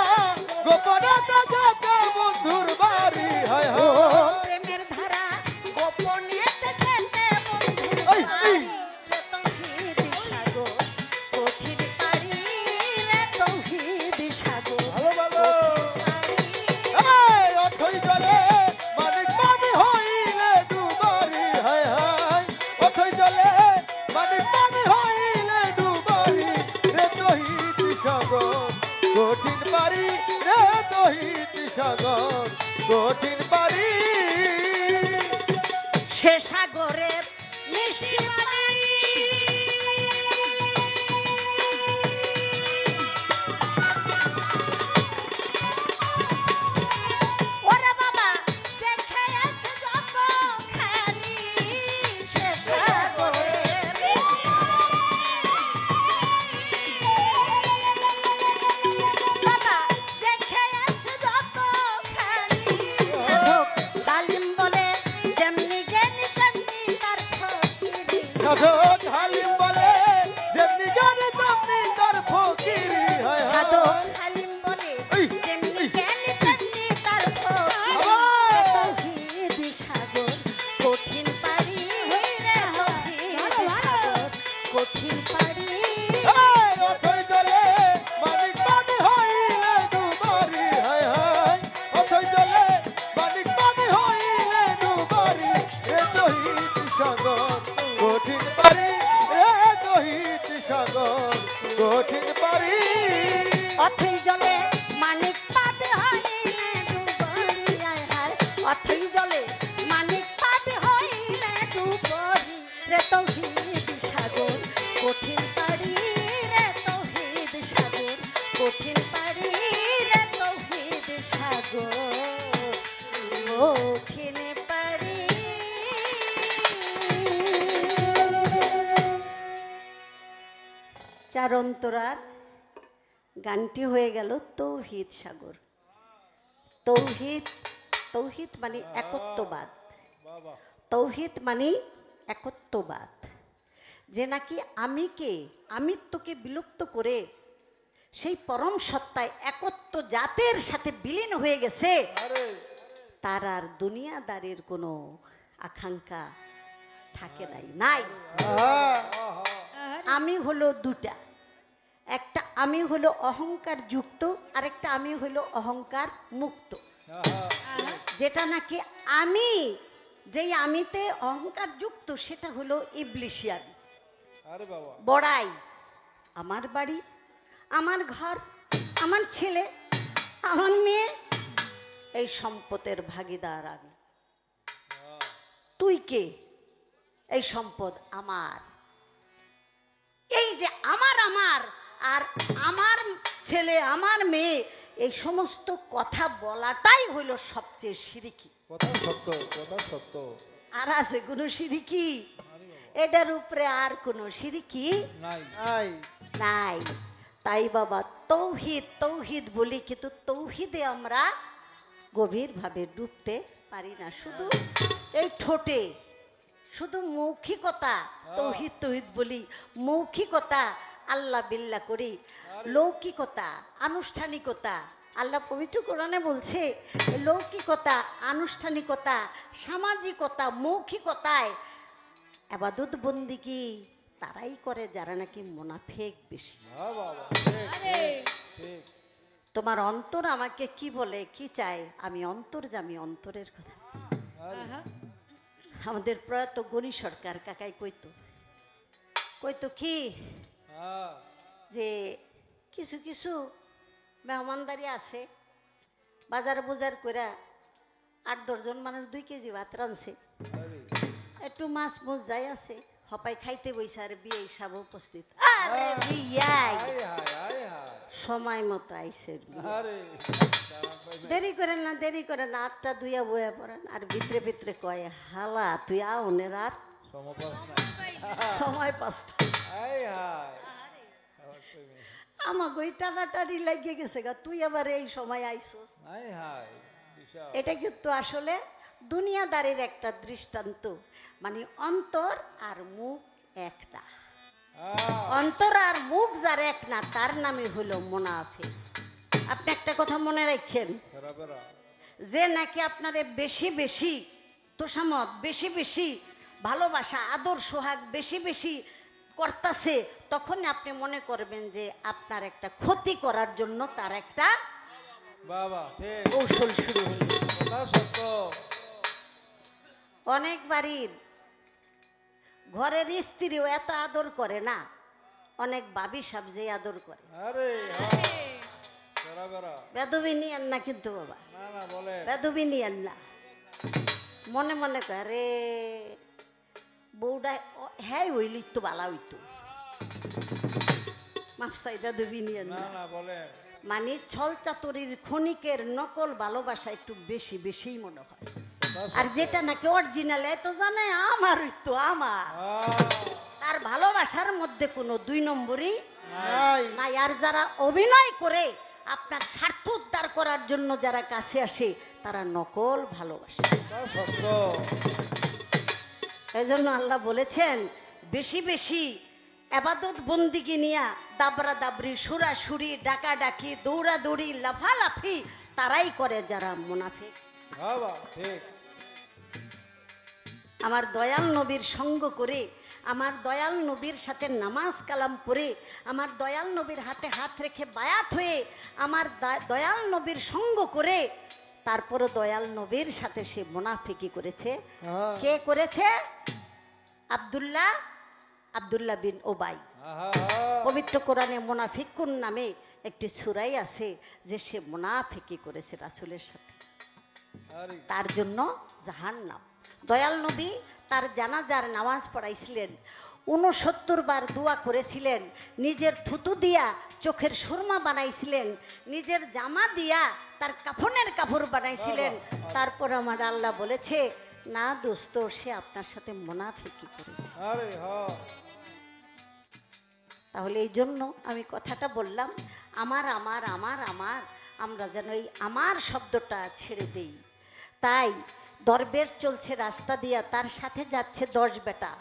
S2: গোপনতা যেতে বন্ধুর বাড়ি হায়
S3: ও
S2: হায়
S3: প্রেমের ধারা গোপনেতে যেতে বন্ধুর
S2: এই, এই।
S3: বাড়ি রে তৌহিদ সাগর কঠিন পারি রে তৌহিদ সাগর
S2: ভালো ভালো
S3: কঠিন পারি।
S2: এই অথই জলে মানিক পানি হইলে ডুবারি হায় হায় অথই জলে মানিক পানি হইলে ডুবারি রে তহিত সাগর কঠিন পারি রে তহিত সাগর কঠিন পারি
S3: সে সাগরের মিষ্টি পানি ওরে বাবা যে খেয়েছে যত খালি সে সাগরের বাবা যে খেয়েছে যত খালি তালিম বলে যেমনি জ্ঞানী তেমনি তার ফকিরি
S2: সাধক হালিম বলে যেমনি গানে তেমনি তার ফকিরি হায়
S3: সাধক
S2: হায়
S3: হালিম বলে
S2: এই,
S3: যেমনি
S2: এই।
S3: জ্ঞানী তেমনি তার ফকিরি
S2: আবার।
S3: তৌহিদ সাগর কঠিন পারি রে তৌহিদ সাগর কঠিন পারি
S2: এই অথই জলে মানিক পানি হইলে ডুবারি হায় হায় অথই জলে মানিক পানি হইলে ডুবারি রে তহিত সাগর কঠিন পারি রে তহিত সাগর কঠিন পারি
S3: অথই জলে মানিক পাবে হইলে ডুবরি আয় হায় অথই জলে মানিক পাবে হইলে ডুবরি রে তৌহিদ সাগর কঠিন পারি রে তৌহিদ সাগর কঠিন পারি রে তৌহিদ সাগর কঠিন পারি। চার অন্তরার গানটি হয়ে গেল তৌহিদ সাগর। তৌহিদ তৌহিদ মানে একত্ববাদ, তৌহিদ মানে একত্ববাদ, যে নাকি আমিকে আমিত্বকে বিলুপ্ত করে সেই পরম সত্তায় একত্ব জাতের সাথে বিলীন হয়ে গেছে, তার আর দুনিয়াদারির কোনো আকাঙ্ক্ষা থাকে নাই। আমি হলো দুটা, একটা আমি হলো অহংকার যুক্ত, আরেকটা আমি হলো অহংকার মুক্ত। যেটা নাকি আমি, যেই আমিতে অহংকার যুক্ত সেটা হলো ইবলিশিয়ান। বড়াই, আমার বাড়ি, আমার ঘর, আমার ছেলে, আমার মেয়ে, এই সম্পদের ভাগিদার আমি। তুই কে? এই সম্পদ আমার। এই যে আমার আমার আর আমার ছেলে, আমার মেয়ে, এই সমস্ত কথা বলাটাই হইল সবচেয়ে শিরিকি।
S2: কথা সত্য, কথা সত্য।
S3: আর আছে কোনো শিরিকি? এটার উপরে আর কোনো শিরিকি
S2: নাই নাই
S3: নাই। তাই বাবা তৌহিদ তৌহিদ বলি, কিন্তু তৌহিদে আমরা গভীরভাবে ডুবতে পারি না। শুধু এই ঠোঁটে, শুধু মৌখিকতা তৌহিদ তৌহিদ বলি, মৌখিকতা আল্লাহ বিল্লাহ করি, লৌকিকতা আনুষ্ঠানিকতা। আল্লাহ পবিত্র কোরআনে বলছে লৌকিকতা, আনুষ্ঠানিকতা, সামাজিকতা, মৌখিকতায় ইবাদত বন্দিগি তারাই করে যারা নাকি মুনাফিক বেশি। তোমার অন্তর আমাকে কি বলে, কি চায়? আমি অন্তর্যামী, অন্তরের কথা। আমাদের প্রয়াত গণি সরকার কাকাই কইতো কইতো কি যে কিছু কিছু মেহমানদারি আছে, বাজার বোজার করে 8-10 জন মানুষ 2 কেজি ভাত রাঁধছে, একটু মাছ মুছ যাই আছে, হপাই খাইতে বইছে আর বিয়ে হিসাব উপস্থিত। আরে বিয়াই সময় মতো আইসে, দেরি করেন না, দেরি করেন না, 8টা 2 বয়া পড়েন, আর ভিতরে ভিতরে কয় হালা তুই আউনের আর সময় 5টা। আমাকে ওই টানাটানি লাগিয়ে গেছে গা, তুই আবার এই সময় আইসোস। এটা কিন্তু আসলে দুনিয়াদারির একটা দৃষ্টান্ত, মানে অন্তর আর মুখ একটা। অন্তর আর মুখ যার এক না তার নামই হলো মুনাফিক। আপনি একটা কথা মনে রাখেন, যে নাকি আপনারে বেশি বেশি তোষামত, বেশি বেশি ভালোবাসা, আদর সোহাগ বেশি বেশি করতেছে, তখন আপনি মনে করবেন যে আপনার একটা ক্ষতি করার জন্য তার একটা কৌশল শুরু হলো। অনেক বাড়ির ঘরের স্ত্রীও এত আদর করে না, অনেক বাবি সাহেব যে আদর করে। বেদবি নিয়েন না কিন্তু বাবা, বেদবি নিয়েন না। মনে মনে করে বউডা হ্যাঁ হইলি তো বালা হইতো, মাফসাই বেদবি নিয়েন না। মানে ছল চাতুরির ক্ষণিকের নকল ভালোবাসা একটু বেশি বেশি মনে হয়। আর যেটা নাকি অরিজিনাল এ তো জানে আমার তো আমার, তার ভালোবাসার মধ্যে কোনো দুই নম্বরই নাই। আর যারা অভিনয় করে আপনার স্বার্থ উদ্ধার করার জন্য যারা কাছে আসে তারা নকল ভালোবাসে। এই জন্য আল্লাহ বলেছেন বেশি বেশি আবাদত বন্দিগি নিয়া দাবরা দাবরি, সুরাসুরি, ডাকাডাকি, দৌড়াদৌড়ি, লাফালাফি তারাই করে যারা মুনাফিক। আমার দয়াল নবীর সঙ্গ করে, আমার দয়াল নবীর সাথে নামাজ কালাম পড়ে, আমার দয়াল নবীর হাতে হাত রেখে বায়াত হয়ে, আমার দয়াল নবীর সঙ্গ করে, তারপরে দয়াল নবীর সাথে সে মুনাফিকি করেছে। কে করেছে? আব্দুল্লাহ বিন ওবাই। পবিত্র কোরআনে মুনাফিকুন নামে একটি সূরাই আছে যে সে মুনাফিকি করেছে রাসূলের সাথে, তার জন্য জাহান্নাম। দয়াল নবী তার জানাজার নামাজ পড়াইছিলেন, 69 বার দোয়া করেছিলেন, নিজের থুতু দিয়া চোখের সুরমা বানাইছিলেন, নিজের জামা দিয়া তার কাফনের কাপড় বানাইছিলেন। তারপর আমার আল্লাহ বলেছে না দোস্ত, সে আপনার সাথে মুনাফিকি করেছে। তাহলে এই জন্য আমি কথাটা বললাম, আমার আমার আমার আমার, আমরা যেন এই আমার শব্দটা ছেড়ে দেই। তাই দরবেশ চলছে রাস্তা দিয়া, তার সাথে যাচ্ছে 10 বেটা,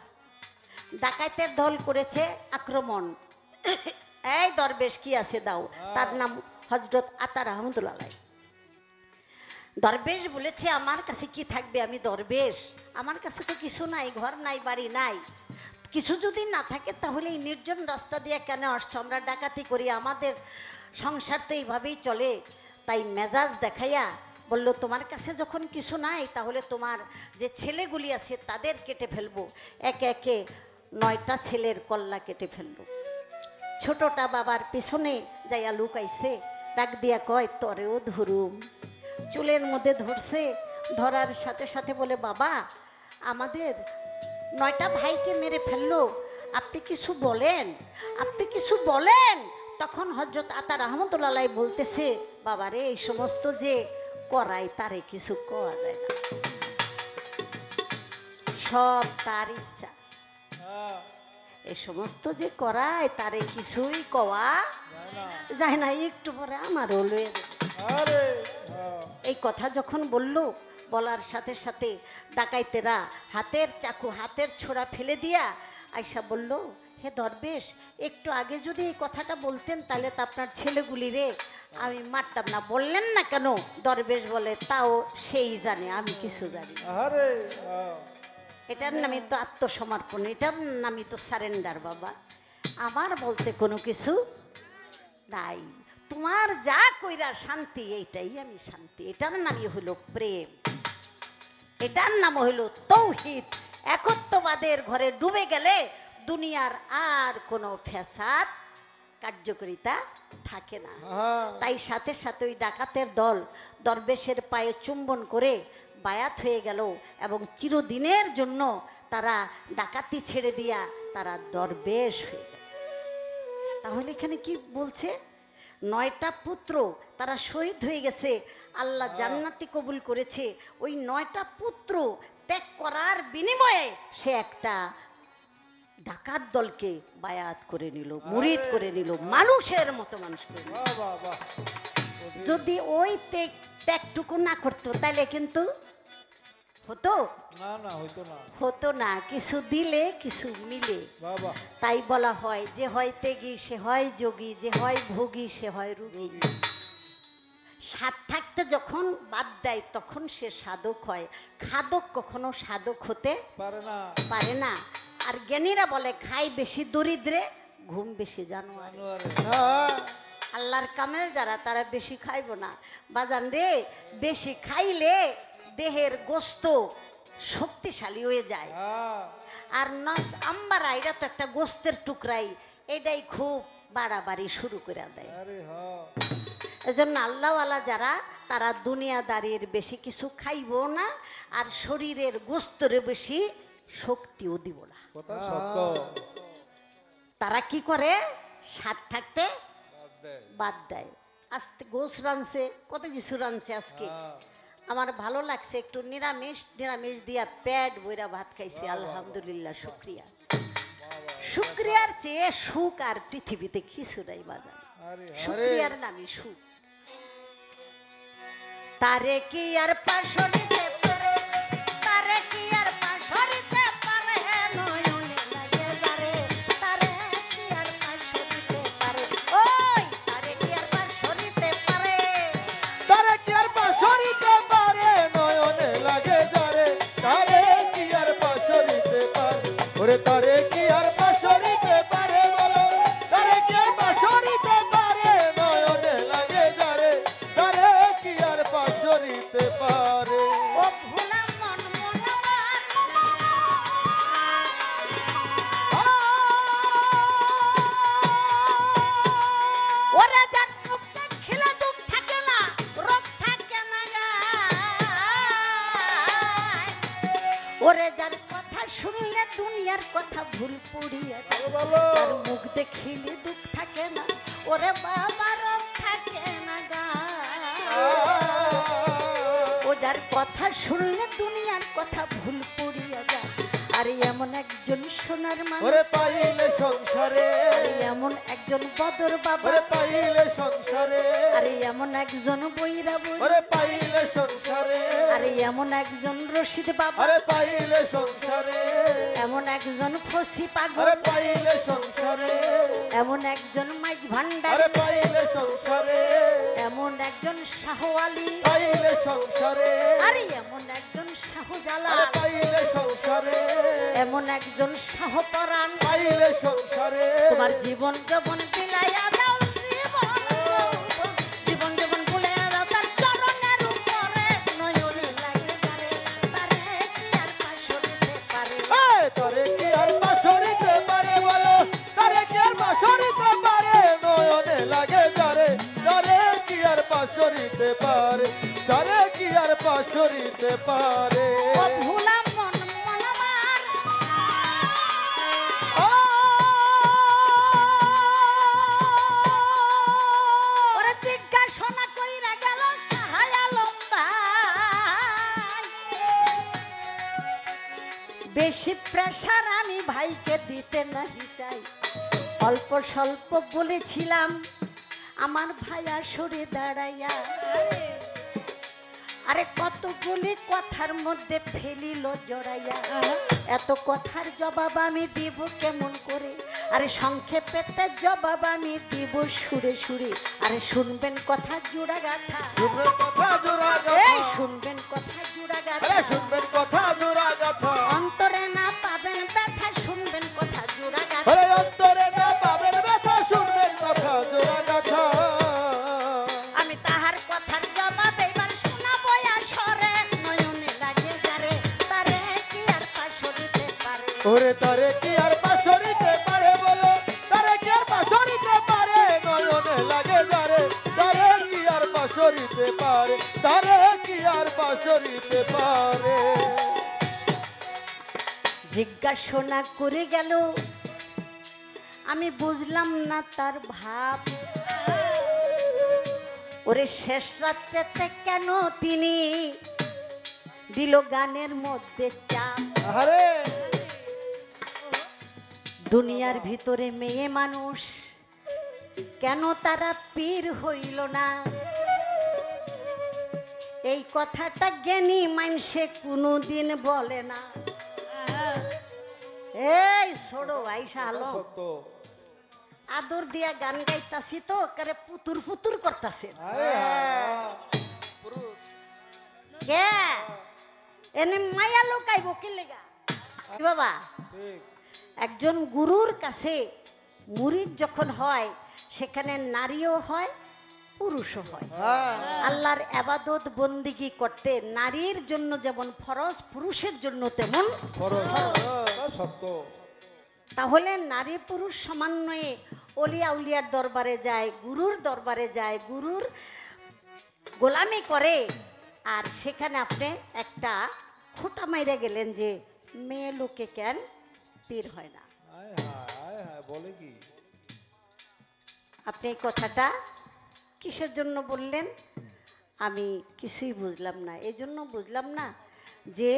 S3: ডাকাতের দল করেছে আক্রমণ। এই দরবেশ কি আছে দাও। তার নাম হযরত আতা রহমতুল্লাহ আলাইহি। দরবেশ বলেছে আমার কাছে কি থাকবে, আমি দরবেশ, আমার কাছে তো কিছু নাই, ঘর নাই, বাড়ি নাই, কিছু যদি না থাকে তাহলে এই নির্জন রাস্তা দিয়ে কেন আসছো? আমরা ডাকাতি করি, আমাদের সংসার তো এইভাবেই চলে। তাই মেজাজ দেখাইয়া বলল তোমার কাছে যখন কিছু নাই তাহলে তোমার যে ছেলেগুলি আছে তাদের কেটে ফেলবো। একে একে 9টা ছেলের কল্লা কেটে ফেললো। ছোটটা বাবার পেছনে যাইয়া লুকাইছে, ডাক দিয়া কয় তরেও ধরুম। চুলের মধ্যে ধরছে, ধরার সাথে সাথে বলে বাবা আমাদের 9টা ভাইকে মেরে ফেললো, আপনি কিছু বলেন, আপনি কিছু বলেন। তখন হযরত আতা রহমতুল্লাহ আলাইহি বলতেছে বাবারে এই সমস্ত যে করাই তারে কিছু কওয়া যায় না, সব তার ইচ্ছা। এই সমস্ত যে করায় তারে কিছুই কওয়া যায় না, একটু পরে আমারও লয়ে দেবে। এই কথা যখন বলল, বলার সাথে সাথে ডাকাইতেরা হাতের চাকু, হাতের ছোড়া ফেলে দিয়া আয়সা বলল হে দরবেশ, একটু আগে যদি এই কথাটা বলতেন তাহলে তো আপনার ছেলেগুলি রে আমি মারতাম না। বললেন না কেন? দরবেশ বলে তাও সেই জানে, আমি কিছু জানি। এটার নামই তো আত্মসমর্পণ, এটার নামই তো সারেন্ডার বাবা। আমার বলতে কোনো কিছু নাই, তোমার যা কইরা শান্তি এইটাই আমি শান্তি। এটার নামই হলো প্রেম, এটার নাম হইল তৌহিদ। একত্ববাদের ঘরে ডুবে গেলে দুনিয়ার আর কোনো ফ্যাসাদ কার্যকারিতা থাকে না। তাই সাথে সাথে ওই ডাকাতের দল দরবেশের পায়ে চুম্বন করে বায়াত হয়ে গেল এবং চিরদিনের জন্য তারা ডাকাতি ছেড়ে দিয়া তারা দরবেশ হয়ে গেল। তাহলে এখানে কি বলছে? 9টা পুত্র তারা শহীদ হয়ে গেছে, আল্লাহ জান্নাতি কবুল করেছে। ওই 9টা পুত্র ত্যাগ করার বিনিময়ে সে একটা ডাকাত দলকে বায়াত করে নিল, মুরিদ করে নিল, মানুষের মতো মানুষ করে নিল। যদি ওই ত্যাগটুকু না করতো তাহলে কিন্তু হতো?
S2: না না হইতো না
S3: হতো না, কিছু দিলে কিছু মিলে।
S2: বাবা
S3: তাই বলা হয় যে হয় ত্যাগী সে হয় যোগী, যে হয় ভোগী সে হয় রোগী। স্বাদ থাকতে যখন বাদ দেয় তখন সে সাধক হয়। খাদক কখনো সাধক হতে
S2: পারে না
S3: পারে না। আর জ্ঞানীরা বলে খাই বেশি দরিদ্রে, ঘুম বেশি জানোয়ার।
S2: জানুয়ারে হ্যাঁ
S3: আল্লাহর কামেল যারা তারা বেশি খাইব না বাজান রে। বেশি খাইলে দেহের গোস্ত শক্তিশালী হয়ে যায়।
S2: হ্যাঁ
S3: আর নফস আম্বারা, এটা তো একটা গোস্তের টুকরাই, এটাই খুব বাড়াবাড়ি শুরু করে দেয়।
S2: আরে হ্যাঁ
S3: এজন্য আল্লাহওয়ালা যারা তারা দুনিয়াদারির বেশি কিছু খাইব না, আর শরীরের গোস্তরে বেশি শক্তিও দিব না।
S2: কথা সত্য
S3: তারা কি করে? স্বাদ থাকতে
S2: বাদ দেয়।
S3: বাদ দেয়। আজকে গোস রানছে, কত কিছু রানছে আজকে।
S2: হ্যাঁ,
S3: আমার ভালো লাগছে, একটু নিরামিষ নিরামিষ দিয়া পেট বইরা ভাত খাইছি, আলহামদুলিল্লাহ, শুক্রিয়া। শুক্রিয়ার চেয়ে সুখ আর পৃথিবীতে কিছু নাই বাজার।
S2: আরে আরে
S3: শুক্রিয়ার নামই সুখ। তারে কি আর পাশরিতে পারে, তারে কি আর পাশরিতে পারে, নয়নে লাগে যারে, তারে কি আর পাশরিতে পারে, ওই তারে কি আর পাশরিতে পারে।
S2: তারে কি আর পাশরিতে পারে, নয়নে লাগে যারে, তারে কি আর পাশরিতে পারে, ওরে তারে কি আর পাশরিতে পারে বলো, তারে কি আর পাশরিতে পারে, নয়নে লাগে যারে, তারে কি আর পাশরিতে পারে।
S3: ও ভোলা মন মন আমার, ওরে যার মুখ দেখিলে দুঃখ থাকে না, রোগ থাকে না গায়। ওরে যার কথা শুনলে দুনিয়ার কথা ভুল পড়িয়া যায়,
S2: বলো
S3: তার মুখ দেখিলে দুঃখ থাকে না, ওরে বাবা রোগ থাকে না গায়। ও যার কথা শুনলে দুনিয়ার কথা ভুল পড়িয়া যায়। আর এমন একজন সোনার মানুষ,
S2: ওরে পাইলে সংসারে,
S3: এমন একজন বদর বাবা,
S2: ওরে পাইলে সংসারে,
S3: আরে এমন একজন বৈরা বই,
S2: ওরে পাইলে সংসারে,
S3: আরে এমন একজন রশিদ বাবা,
S2: আরে পাইলে সংসারে,
S3: এমন একজন ফসি পাগল,
S2: আরে পাইলে সংসারে,
S3: এমন একজন মাইজ ভান্ডার,
S2: আরে পাইলে সংসারে,
S3: এমন একজন শাহওয়ালি,
S2: পাইলে সংসারে,
S3: আরে এমন একজন
S2: আরে
S3: শাহজালাল,
S2: পাইলে সংসারে,
S3: এমন একজন শাহপরাণ।
S2: পাইলে সংসারে,
S3: তোমার জীবন যৌবন বিলাইয়া দাও, জীবন যৌবন, জীবন যৌবন ভুলিয়া দাও তার চরণের উপরে, নয়নে লাগে যারে, তারে কি আর পাশরিতে পারে।
S2: এই তারে কি আর পাশরিতে পারে বলো, তারে কি আর পাশরিতে পারে, নয়নে লাগে যারে, তারে কি আর পাশরিতে পারে, তারে কি আর পাশরিতে পারে।
S3: ও ভোলা মন মন আমার, ওরে জিজ্ঞাসা কইরা গেল সাহায় আলম ভাই। বেশি প্রেসার আমি ভাইকে দিতে নাহি চাই, অল্প স্বল্প বলেছিলাম আমার ভাইয়া সরে দাঁড়াইয়া। আরে কতগুলি কথার মধ্যে ফেলিল জড়াইয়া, এত কথার জবাব আমি দিব কেমন করে। আরে সংক্ষেপে তার জবাব আমি দিব সুরে সুরে। আরে শুনবেন কথা জোড়া গাথা,
S2: শুনবেন কথা জোড়া
S3: এই
S2: গাথা,
S3: শুনবেন কথা জোড়া
S2: আরে
S3: গাথা,
S2: শুনবেন কথা জোড়া গাথা,
S3: অন্তরে না পাবেন ব্যথা, শুনবেন কথা জোড়া গাথা।
S2: আরে অন্তরে না পাবেন ব্যথা, শুনবেন কথা জোড়া গাথা।
S3: আমি তাহার কথার জবাব এবার শোনাবো আসরে, নয়নে লাগে যারে, তারে কি আর পাশরিতে পারে।
S2: ওরে তারে কি আর পাশরিতে পারে বলো, তারে কি আর পাশরিতে পারে, নয়নে লাগে যারে, তারে কি আর পাশরিতে পারে, তারে কি আর পাশরিতে পারে।
S3: জিজ্ঞাসা করে গেল, আমি বুঝলাম না তার ভাব। ওরে শেষ রাত্রেতে কেন তিনি দিল গানের মধ্যে চাপ।
S2: আরে
S3: দুনিয়ার ভিতরে মেয়ে মানুষ কেন তারা পীর হইল না। এই কথাটা জ্ঞানী মানুষে কোনোদিন বলে না। এই ছোড়ো আইসা আলো
S2: সত্য।
S3: আদর দিয়া গান গাইতাছি তো করে পুতুর পুতুর করতাছে
S2: আরে হ্যাঁ।
S3: কে এনে মায়া লোকাইব কি লেগা বাবা?
S2: ঠিক।
S3: একজন গুরুর কাছে মুরিদ যখন হয় সেখানে নারীও হয় পুরুষও হয়।
S2: হ্যাঁ।
S3: আল্লাহর ইবাদত বন্দিগি করতে নারীর জন্য যেমন ফরজ, পুরুষের জন্য তেমন।
S2: সত্য।
S3: তাহলে নারী পুরুষ সমন্বয়ে অলিয়া উলিয়ার দরবারে যায়, গুরুর দরবারে যায়, গুরুর গোলামি করে। আর সেখানে আপনি একটা খোঁটা মাইরে গেলেন যে মেয়ে লোকে কেন পীর হয় না।
S2: আয় হায় বলে কি?
S3: আপনি এই কথাটা কিসের জন্য বললেন আমি কিছুই বুঝলাম না। এই জন্য বুঝলাম না যে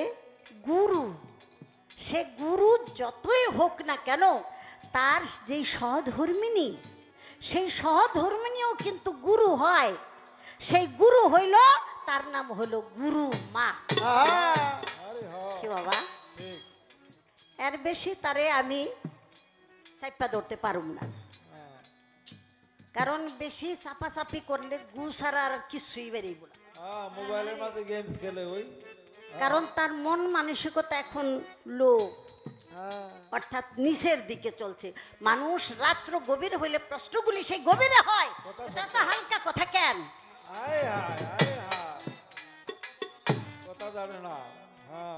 S3: গুরু, সে গুরু যতই হোক না কেন, তার যেই সহধর্মিনী, সেই সহধর্মিনীও কিন্তু গুরু হয়। সেই গুরু হইল, তার নাম হলো গুরু মা।
S2: আরে
S3: কি বাবা,
S2: ঠিক।
S3: এর বেশি তারে আমি চাপা ধরতে পারুম না, কারণ বেশি চাপাচাপি করলে গু ছাড়া আর কিছুই বেরিয়ে না।
S2: মোবাইলের মধ্যে গেমস খেলে ওই।
S3: কারণ তার মন মানসিকতা এখন লো, অর্থাৎ নিচের দিকে চলছে। মানুষ রাত্র গভীর হইলে প্রশ্নগুলি সেই গভীরে হয়, এটা তো হালকা কথা কেন?
S2: আয় হায় কথা জানে না।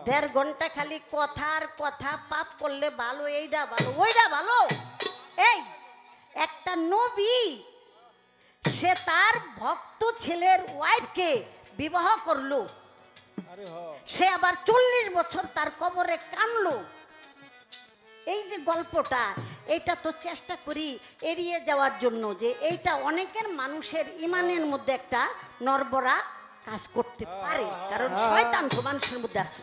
S3: 1.5 ঘন্টা খালি কথার কথা, পাপ করলে ভালো, এইটা ভালো, ওইটা ভালো। এই একটা নবী, সে তার ভক্ত ছেলের ওয়াইফকে বিবাহ করলো,
S2: আরে
S3: সে আবার 40 বছর তার কবরে কানলো। এই যে গল্পটা, এটা তো চেষ্টা করি এড়িয়ে যাওয়ার জন্য, যে এইটা অনেকের মানুষের ইমানের মধ্যে একটা নড়বড়া কাজ করতে পারে, কারণ শয়তান তো মানুষের মধ্যে আছে।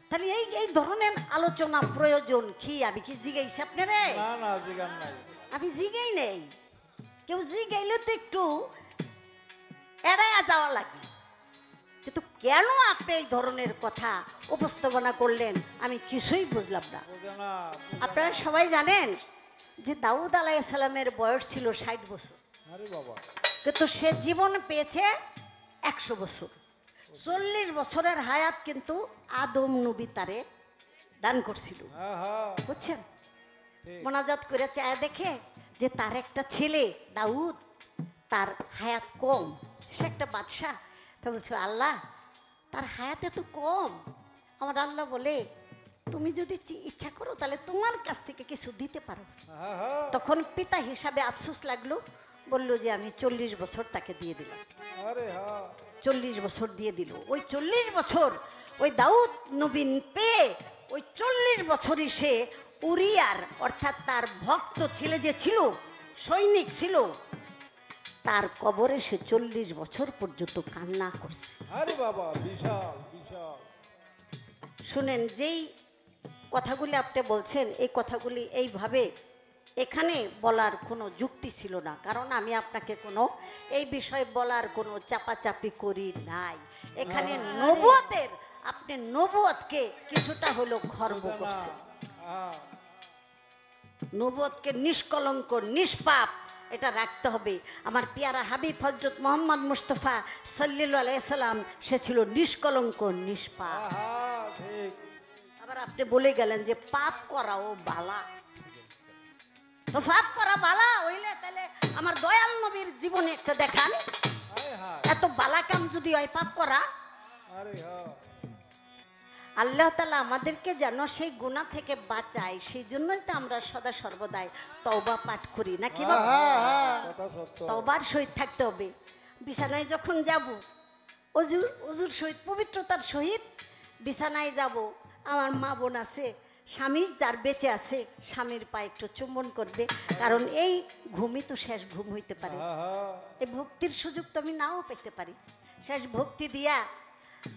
S3: তাহলে এই ধরনের আলোচনা প্রয়োজন কি? আমি কি জিগাইছি আপনারে?
S2: না জিগান নাই।
S3: আমি জিগাই নেই। কেউ জিগাইলে তো একটু এড়াইয়া যাওয়া লাগে, কিন্তু কেন আপনি এই ধরনের কথা উপস্থাপনা করলেন আমি কিছুই বুঝলাম না। আপনারা সবাই জানেন যে দাউদ আলাইহিস সালামের বয়স ছিল 60 বছর,
S2: আরে বাবা,
S3: কিন্তু সে জীবন পেয়েছে 100 বছর। 40 বছরের হায়াত কিন্তু আদম নবী তারে দান করছিল, বুঝছেন? মোনাজাত করে চায় দেখে যে তার একটা ছেলে দাউদ, তার হায়াত কম, সে একটা বাদশাহ। তা বলছো আল্লাহ তার হায়াত এত কম। আমার আল্লাহ বলে তুমি যদি ইচ্ছা করো তাহলে তোমার কাছ থেকে কিছু দিতে পারো। তখন পিতা হিসাবে আফসোস লাগলো, বলল যে আমি 40 বছর তাকে দিয়ে দিলাম। 40 বছর দিয়ে দিল। ওই 40 বছর ওই দাউদ নবী পেয়ে ওই 40 বছরই সে উরিয়ার, অর্থাৎ তার ভক্ত ছেলে যে ছিল, সৈনিক ছিল, তার কবরে সে 40 বছর পর্যন্ত কান্না করছে।
S2: আরে বাবা, বিশাল বিশাল।
S3: শুনেন, যেই কথাগুলি আপনি বলছেন, এই কথাগুলি এইভাবে এখানে বলার কোনো যুক্তি ছিল না, কারণ আমি আপনাকে কোনো এই বিষয়ে বলার কোনো চাপাচাপি করি নাই। এখানে নবুয়তের, আপনি নবুয়তকে কিছুটা হলো খর্ব করছেন। নবুয়তকে নিষ্কলঙ্ক নিষ্পাপ এটা রাখতে হবে। আমার পেয়ারা হাবিব হযরত মুহাম্মদ মুস্তাফা সাল্লাল্লাহু আলাইহি সাল্লাম, সে ছিল নিষ্কলঙ্ক নিষ্পাপ। আবার আপনি বলে গেলেন যে পাপ করাও বালা, তো পাপ করা বালা হইলে তাহলে আমার দয়াল নবীর জীবনে একটা দেখান, এত বালা কাম যদি হয় পাপ করা। আল্লাহ তাআলা আমাদেরকে যেন সেই গুনাহ থেকে বাঁচায়, সেই জন্যই তো আমরা সদা সর্বদাই তওবা পাঠ করি, নাকি বাবা? তওবার সহিত থাকতে হবে। বিছানায় যখন যাব, অজুর সহিত, পবিত্রতার সহিত বিছানায় যাব। আমার মা বোন আছে, স্বামী যার বেঁচে আছে, স্বামীর পায়ে একটু চুম্বন করবে, কারণ এই ঘুমই তো শেষ ঘুম হইতে পারে। এই ভক্তির সুযোগ তো আমি নাও পেতে পারি। শেষ ভক্তি দিয়া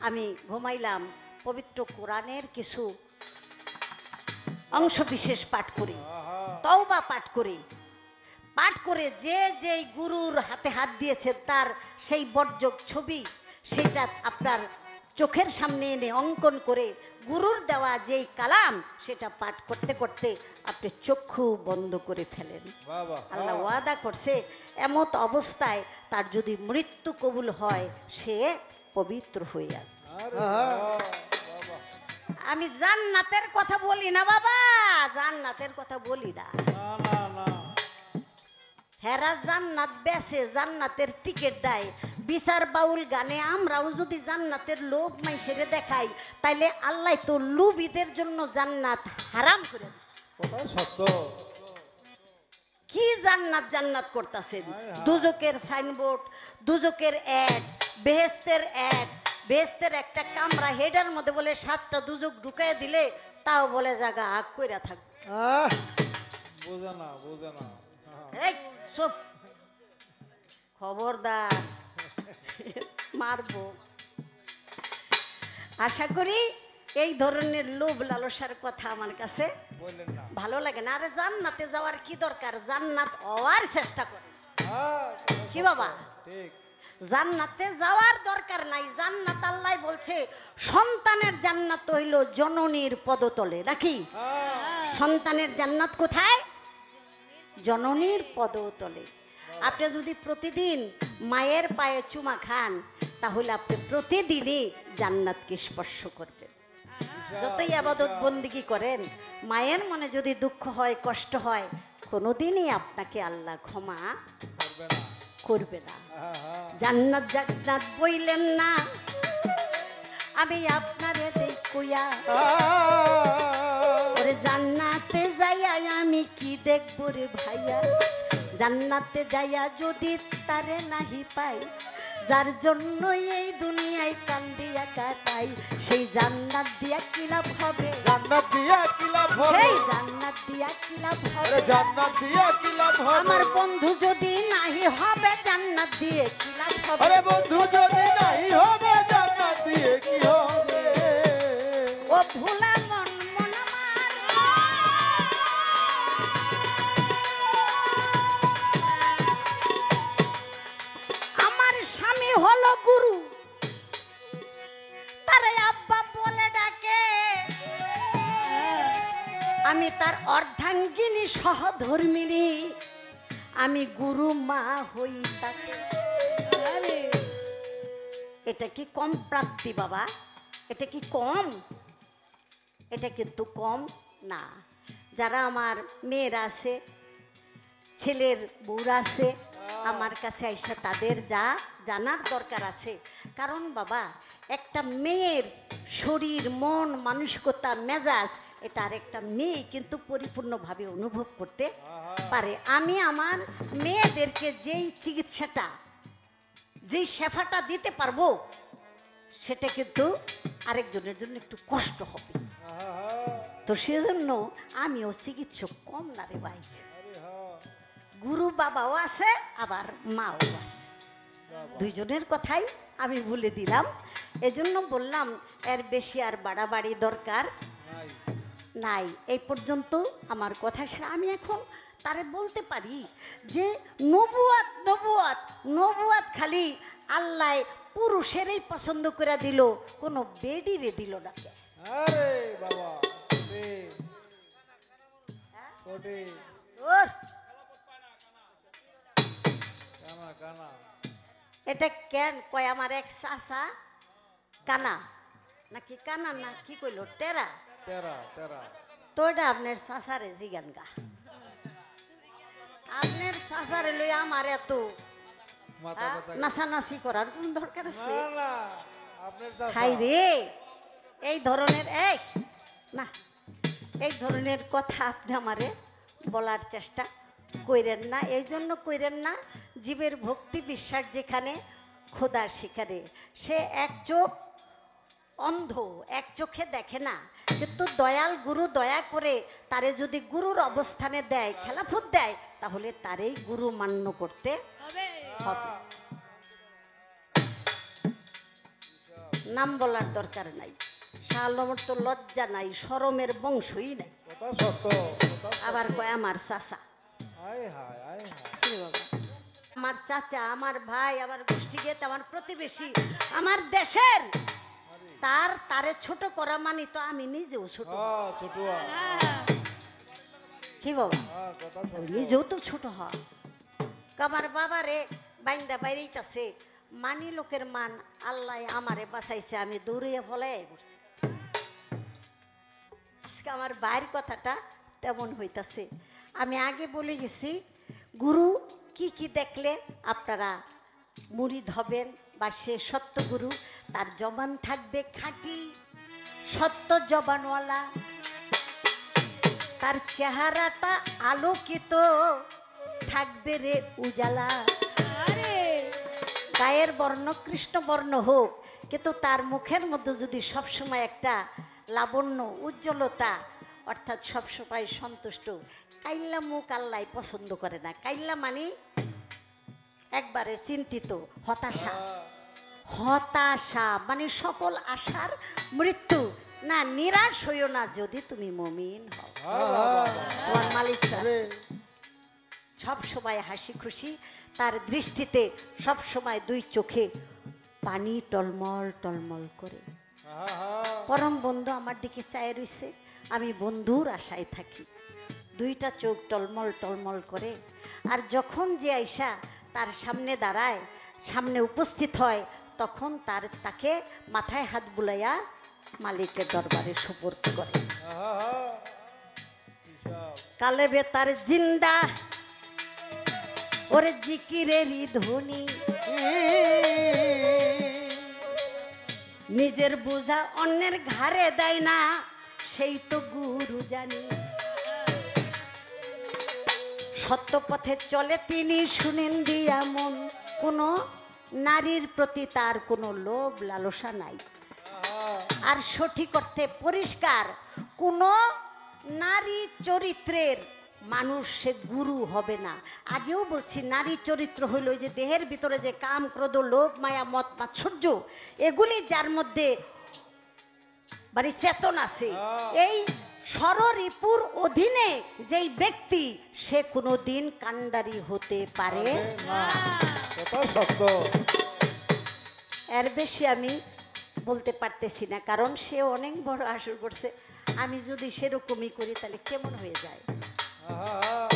S3: আমি ঘুমাইলাম, পবিত্র কোরআনের কিছু অংশ বিশেষ পাঠ করি, তওবা পাঠ করি, পাঠ করে যে যেই গুরুর হাতে হাত দিয়েছে তার সেই বর্জক ছবি সেটা আপনার চোখের সামনে এনে অঙ্কন করে গুরুর দেওয়া যেই কালাম সেটা পাঠ করতে করতে আপনি চক্ষু বন্ধ করে ফেলেন।
S2: বাবা
S3: আল্লাহ ওয়াদা করছে এমত অবস্থায় তার যদি মৃত্যু কবুল হয় সে পবিত্র হয়ে যাবে।
S2: আরে বাহ, বাবা
S3: আমি জান্নাতের কথা বলি না বাবা, জান্নাতের কথা বলি না।
S2: না না না
S3: হেরা জান্নাত বেসে জান্নাতের টিকিট দেয় বিচার বাউল গানে আমরাও যদি জান্নাতের লোভ মাইসেরে দেখাই তাইলে আল্লাহ তো লুবিদের জন্য জান্নাত হারাম করে দেয়।
S2: কথা সত্য।
S3: কি জান্নাত জান্নাত করতেছেন, দুজকের সাইনবোর্ড, দুজকের অ্যাড, বেহেস্তের অ্যাড, বেহেস্তের একটা কামরা হেডার মধ্যে বলে 7টা দুজক ঢুকাই দিলে তাও বলে জায়গা আগ কইরা থাকবে।
S2: বোঝে না বোঝে না।
S3: এই সব খবরদার মারবো। আশা করি এই ধরনের লোভ লালসার কথা আমার কাছে
S2: বললেন না।
S3: ভালো লাগে না। আরে জান্নাতে যাওয়ার কি দরকার, জান্নাত হওয়ার চেষ্টা করে। কি বাবা,
S2: ঠিক
S3: জান্নাতে যাওয়ার দরকার নাই। জান্নাত আল্লাহ বলছে সন্তানের জান্নাত হইল জননীর পদতলে, নাকি? সন্তানের জান্নাত কোথায়? জননীর পদতলে। আপনি যদি প্রতিদিন মায়ের পায়ে চুমা খান তাহলে আপনি প্রতিদিনই জান্নাতকে স্পর্শ করবেন। যতই আবাদত বন্দিগি করেন মায়ের মনে যদি দুঃখ হয় কষ্ট হয় কোনোদিনই আপনাকে আল্লাহ ক্ষমা
S2: করবে না।
S3: করবে না। জান্নাত জান্নাত বইলেন না আমি আপনারে দেখুয়া, ওরে জান্নাতে যাইয়া আমি কি দেখব রে ভাইয়া, জান্নাতে যাইয়া যদি তারে নাহি পাই, যার জন্য এই দুনিয়ায় কান্দিয়া কাটাই, সেই জান্নাত দিয়া কি লাভ হবে?
S2: জান্নাত দিয়া কি লাভ হবে?
S3: সেই জান্নাত দিয়া কি লাভ হবে?
S2: আরে জান্নাত দিয়া কি লাভ হবে?
S3: আমার বন্ধু যদি নাহি হবে জান্নাত দিয়ে কি লাভ হবে?
S2: আরে বন্ধু যদি নাই হবে জান্নাত দিয়ে কি হবে?
S3: ও ভোলা মন মন আমার স্বামী হলো গুরু, তারে আব্বা বলে ডাকে, আমি তার অর্ধাঙ্গিনী সহধর্মিনী, আমি গুরু মা হই তাকে। এটা কি কম প্রাপ্তি বাবা? এটা কি কম? এটা কিন্তু কম না। যারা আমার মেয়েরা আছে, ছেলের বউরা আছে, আমার কাছে আইসা তাদের যা জানার দরকার আছে। কারণ বাবা একটা মেয়ের শরীর মন মানসিকতা মেজাজ এটা আর একটা মেয়ে কিন্তু পরিপূর্ণভাবে অনুভব করতে পারে। আমি আমার মেয়েদেরকে যেই চিকিৎসাটা যেই সেবাটা দিতে পারবো সেটা কিন্তু আরেকজনের জন্য একটু কষ্ট হবে। তো সেজন্য আমিও চিকিৎসক কম না রে ভাই। গুরু বাবাও আছে আবার মাও আছে, দুইজনের কথাই আমি বলে দিলাম। এজন্য বললাম এর বেশি আর বাড়াবাড়ি দরকার নাই। এই পর্যন্ত আমার কথা সেরা। আমি এখন তারে বলতে পারি যে নবুয়াত নবুয়াত নবুয়াত খালি আল্লাহ পুরুষেরই পছন্দ করে দিল, কোনো বেডিরে দিল না।
S2: আরে বাবা কোটি
S3: ওর
S2: কানা কানা
S3: এটা কেন কয় আমার এক চাচা কানা নাকি কানা না কি কইল টেরা
S2: তেরা তেরা
S3: তো এটা আপনার চাচারে জিগান গা। আপনার চাচারে লই আমার এত
S2: মাথা ব্যথা
S3: নাচানাচি করার কোন দরকার আছে?
S2: না না আপনার চাচা
S3: হাই রে এই ধরনের না এই ধরনের কথা আপনি আমারে বলার চেষ্টা কইরেন না। এই জন্য কইরেন না, জীবের ভক্তি বিশ্বাস যেখানে খোদার সেখানে। সে এক চোখ অন্ধ, এক চোখে দেখে না, কিন্তু দয়াল গুরু দয়া করে তারে যদি গুরুর অবস্থানে দেয়, খেলাফত দেয়, তাহলে তারেই গুরু মান্য করতে হবে। নাম বলার দরকার নাই, শাহ আলমের তো লজ্জা নাই, শরমের বংশই নাই।
S2: কথা সত্য কথা
S3: আবার কয় আমার চাচা।
S2: আয় হায় আয় হায়
S3: কি রে বাবা? আমার চাচা, আমার ভাই, আমার গোষ্ঠীগত, আমার প্রতিবেশী, আমার দেশের, তারে ছোট করা মানে তো আমি নিজেও ছোট।
S2: হ্যাঁ ছোটুয়া
S3: কি বাবা?
S2: হ্যাঁ কথা
S3: আমি
S2: সত্য।
S3: নিজেও তো ছোট হয়। আমার বাবারে বাইন্দা বাইরেইতাছে, মানি লোকের মান, আল্লাহ আমারে বাঁচাইছে, আমি দৌড়িয়ে ফলাই পড়ছি। আজকে আমার ভাইয়ের কথাটা তেমন হইতাছে। আমি আগে বলে গেছি, গুরু কি কি দেখলে আপনারা মুরিদ হবেন, বা সে সত্য গুরু, তার জবান থাকবে খাঁটি সত্য জবানওয়ালা, তার চেহারাটা আলোকিত থাকবে রে উজালা। গায়ের বর্ণ কৃষ্ণ বর্ণ হোক, কিন্তু তার মুখের মধ্যে যদি সবসময় একটা লাবণ্য উজ্জ্বলতা, অর্থাৎ সবসময় সন্তুষ্ট। কাইল্লা মুখ আল্লাহ পছন্দ করে না। কাইল্লা মানে একবারে চিন্তিত, হতাশা। হতাশা মানে সকল আশার মৃত্যু। না, নিরাশ হইও না যদি তুমি মুমিন হও। তোমার মালিক সব সময় হাসি খুশি, তার দৃষ্টিতে সব সময় দুই চোখে পানি টলমল টলমল করে। পরম বন্ধু আমার দিকে চায় রইছে, আমি বন্ধুর আশায় থাকি। দুইটা চোখ টলমল টলমল করে। আর যখন যে আইসা তার সামনে দাঁড়ায়, সামনে উপস্থিত হয়, তখন তাকে মাথায় হাত বুলাইয়া মালিকের দরবারে সুপর্দ করে। কালেবে তার জিন্দা ওরে জিকিরেরই ধ্বনি, নিজের বোঝা অন্যের ঘাড়ে দেয় না, সেই তো গুরু জানি। সত্য পথে চলে তিনি, শুনেন দিয়া মন, কোনো নারীর প্রতি তার কোনো লোভ লালসা নাই। আর সঠিক অর্থে পরিষ্কার, কোনো নারী চরিত্রের মানুষ সে গুরু হবে না। আগেও বলছি, নারী চরিত্র হইল যে দেহের ভিতরে যে কাম ক্রোধ লোভ মায়া মত মাৎসর্য, এগুলি যার মধ্যে মানে চেতন আছে, এই ষড়রিপুর অধীনে যেই ব্যক্তি, সে কোনোদিন কাণ্ডারি হতে পারে না। এর বেশি আমি বলতে পারতেছি না, কারণ সে অনেক বড় আসর করছে। আমি যদি সেরকমই করি তাহলে কেমন হয়ে যায়।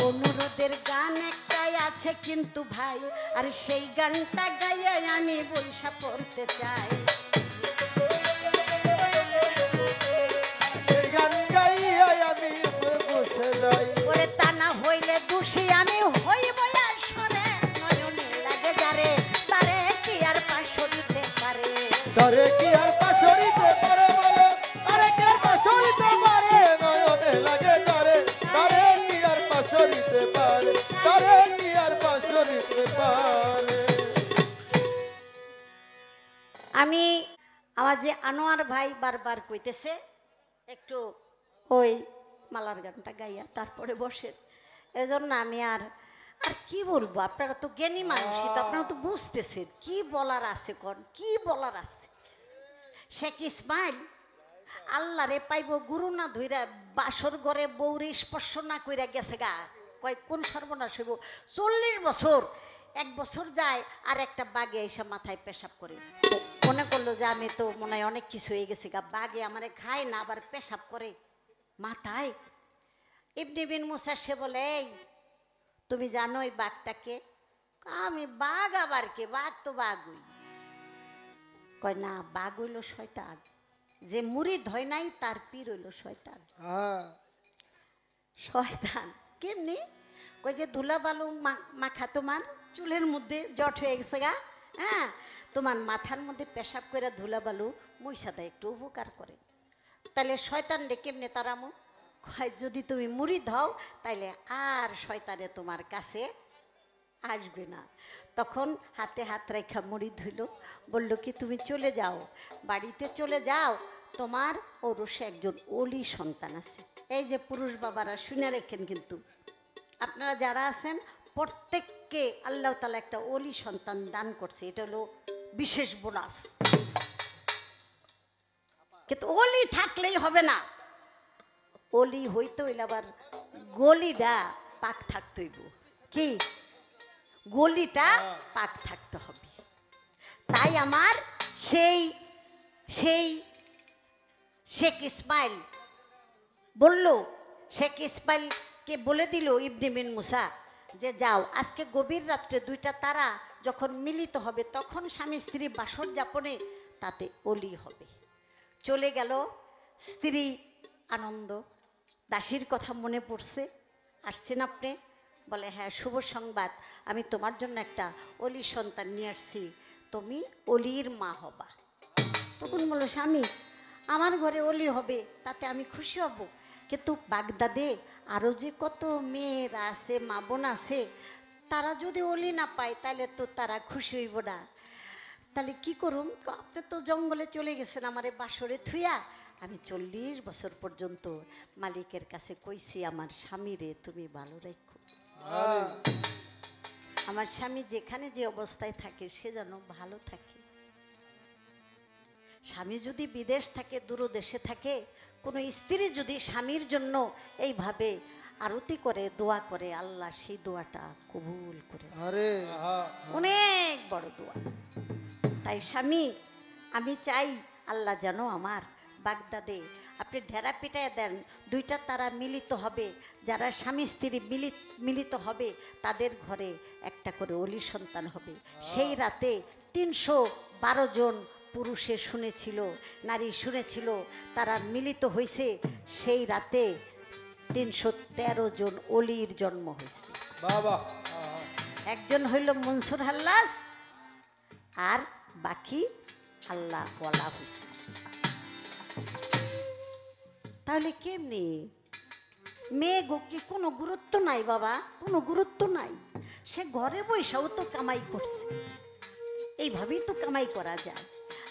S3: অনুরোধের গান একটাই আছে কিন্তু ভাই, আর সেই গানটা গাইয়ে আমি বৈশা পড়তে চাই। ওরে তা না হইলে দোষী আমি হইব আসরে, নয়নে লাগে যারে, তারে কি আর পাশরিতে পারে,
S2: তারে কি আর পাশরিতে পারে বলো, তারে কি আর পাশরিতে পারে, নয়নে লাগে তারে, তারে কি আর পাশরিতে পারে, তারে কি আর পাশরিতে পারে।
S3: আমি আমার যে আনোয়ার ভাই বারবার কইতেছে একটু ওই মালার গানটা গাইয়া তারপরে বসেন, এজন্য আমি আর কি বলবো। আপনারা তো জ্ঞানী মানুষই, তো আপনারা তো বুঝতেছেন কি বলার আছে, কোন কি বলার আছে। শেখ ইসমাইল আল্লাহ রে পাইব গুরু না ধইরা, বাসর ঘরে বৌরে স্পর্শ না কইরা গেছে গা, কয় কোন সর্বনাশ হইব। 40 বছর, 1 বছর যায় আর একটা বাঘে এসে মাথায় পেশাব করে। মনে করলো যে আমি তো মনে হয় অনেক কিছু হয়ে গেছি গা, বাঘে আমারে খায় না, আবার পেশাব করে মাথায়। ইবনে বিন মুসা সে বলে, এই তুমি জানো এই বাঘটাকে? আমি বাঘ আবার কে, বাঘ তো বাঘই। কয় না, বাঘ হইল শয়তান, যে মুরিদ হয় নাই তার পীর হইল শয়তান। শয়তান কেমনি? কই যে ধুলা বালু মাখা তোমার চুলের মধ্যে জট হয়ে গেছে গা, হ্যাঁ, তোমার মাথার মধ্যে পেশাব করে ধুলা বালু মুইসা দেয়, একটু উপকার করে। তাহলে শয়তান রে কেমনে তারামো? কয় যদি তুমি মুরিদ হও তাইলে আর শয়তানে তোমার কাছে আসবে না। তখন হাতে হাত রেখা মুরিদ হইল, বলল কি তুমি চলে যাও, বাড়িতে চলে যাও, তোমার ওরসে একজন ওলি সন্তান আছে। এই যে পুরুষ বাবারা শুনে রেখেন, কিন্তু আপনারা যারা আছেন প্রত্যেককে আল্লাহ তাআলা একটা ওলি সন্তান দান করছে, এটা হলো বিশেষ বোনাস। কিন্তু ওলি থাকলেই হবে না, ওলি হইতে হইলে আবার গলিডা পাক থাকতে হইব। কি গলিটা পাক থাকতে হবে। তাই আমার সেই সেই শেখ ইসমাইল বলল, শেখ ইসমাইলকে বলে দিল ইবনে বিন মুসা যে যাও, আজকে গভীর রাত্রে দুইটা তারা যখন মিলিত হবে তখন স্বামী স্ত্রী বাসর যাপনে তাতে অলি হবে। চলে গেল। স্ত্রী আনন্দ, দাসীর কথা মনে পড়ছে, আসছেন আপনি? বলে হ্যাঁ, শুভ সংবাদ, আমি তোমার জন্য একটা অলি সন্তান নিয়ে আসছি, তুমি অলির মা হবা। তখন বললো স্বামী, আমার ঘরে অলি হবে তাতে আমি খুশি হব, কিন্তু বাগদাদে আরও যে কত মেয়েরা আছে, মা বোন আছে, তারা যদি অলি না পায় তাহলে তো তারা খুশি হইব না। তাহলে কি করুম? আপনি তো জঙ্গলে চলে গেছেন আমারে বাসরে থুইয়া, আমি 40 বছর পর্যন্ত মালিকের কাছে কইছি আমার স্বামীরে তুমি ভালো রাখো, আমার স্বামী যেখানে যে অবস্থায় থাকে সে যেন ভালো থাকে। স্বামী যদি বিদেশ থাকে, দূরদেশে থাকে, কোনো স্ত্রী যদি স্বামীর জন্য এইভাবে আরতি করে, দোয়া করে, আল্লাহ সেই দোয়াটা কবুল করে। অনেক বড় দোয়া। তাই স্বামী, আমি চাই আল্লাহ যেন আমার বাগদাদে আপনি ঢেরা পিটায় দেন, দুইটা তারা মিলিত হবে, যারা স্বামী স্ত্রী মিলিত হবে তাদের ঘরে একটা করে অলি সন্তান হবে। সেই রাতে 312 জন পুরুষে শুনেছিল, নারী শুনেছিল, তারা মিলিত হয়েছে। সেই রাতে 313 জন অলির জন্ম হয়েছে। একজন হইল মনসুর হাল্লাস, আর বাকি আল্লাহ ওয়ালা হয়েছে। তাহলে কেমনি মেয়ে গো কি কোনো গুরুত্ব নাই বাবা? কোনো গুরুত্ব নাই। সে ঘরে বৈশাও তো কামাই করছে, এইভাবেই তো কামাই করা যায়।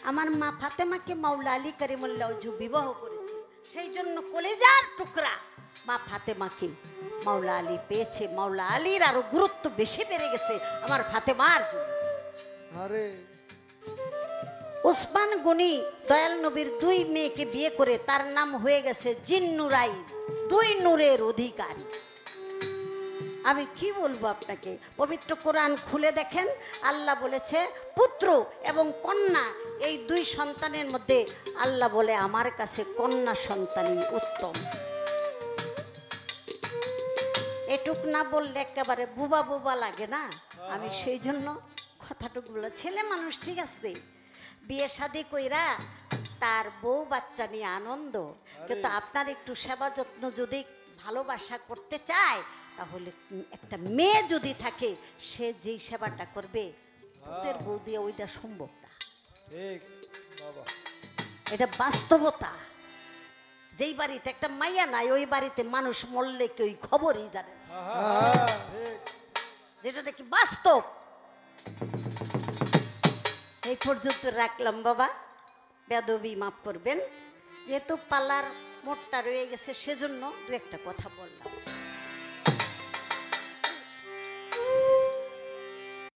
S3: আমার মা ফাতেমাকে মাওলা আলী করিমুল্লাহ বিবাহ করেছে, সেই জন্য কলেজার টুকরা মা ফাতেমাকে মাওলা আলী পেয়েছে। মাওলা আলীর আরো গুরুত্ব বেশি বেড়ে গেছে আমার ফাতেমার জন্য। ওসমান গনি দয়াল নবীর 2 মেয়েকে বিয়ে করে তার নাম হয়ে গেছে জিন্নুরাই, 2 নূরের অধিকারী। আমি কি বলবো আপনাকে, পবিত্র কোরআন খুলে দেখেন, আল্লাহ বলেছে পুত্র এবং কন্যা, এই 2 সন্তানের মধ্যে আল্লাহ বলে আমার কাছে কন্যা সন্তানই উত্তম। এটুক না বললে একেবারে বুবা বুবা লাগে না? আমি সেই জন্য কথাটুকু বললাম। ছেলে মানুষ ঠিক আছে, বিয়ে শাদী কইরা তার বউ বাচ্চা নিয়ে আনন্দ, কিন্তু আপনার একটু সেবা যত্ন যদি ভালোবাসা করতে চায়, তাহলে একটা মেয়ে যদি থাকে সে যেই সেবাটা করবে পুতের বউ দিয়ে ওইটা সম্ভব না। এটা বাস্তবতা। যেই বাড়িতে একটা মাইয়া নাই ওই বাড়িতে মানুষ মরলে কেউ খবরই জানে না, যেটা নাকি বাস্তব। এই পর্যন্ত রাখলাম বাবা, বেদবি মাফ করবেন, যেহেতু পালার মোটটা রয়ে গেছে সেজন্য 2 একটা কথা বললাম।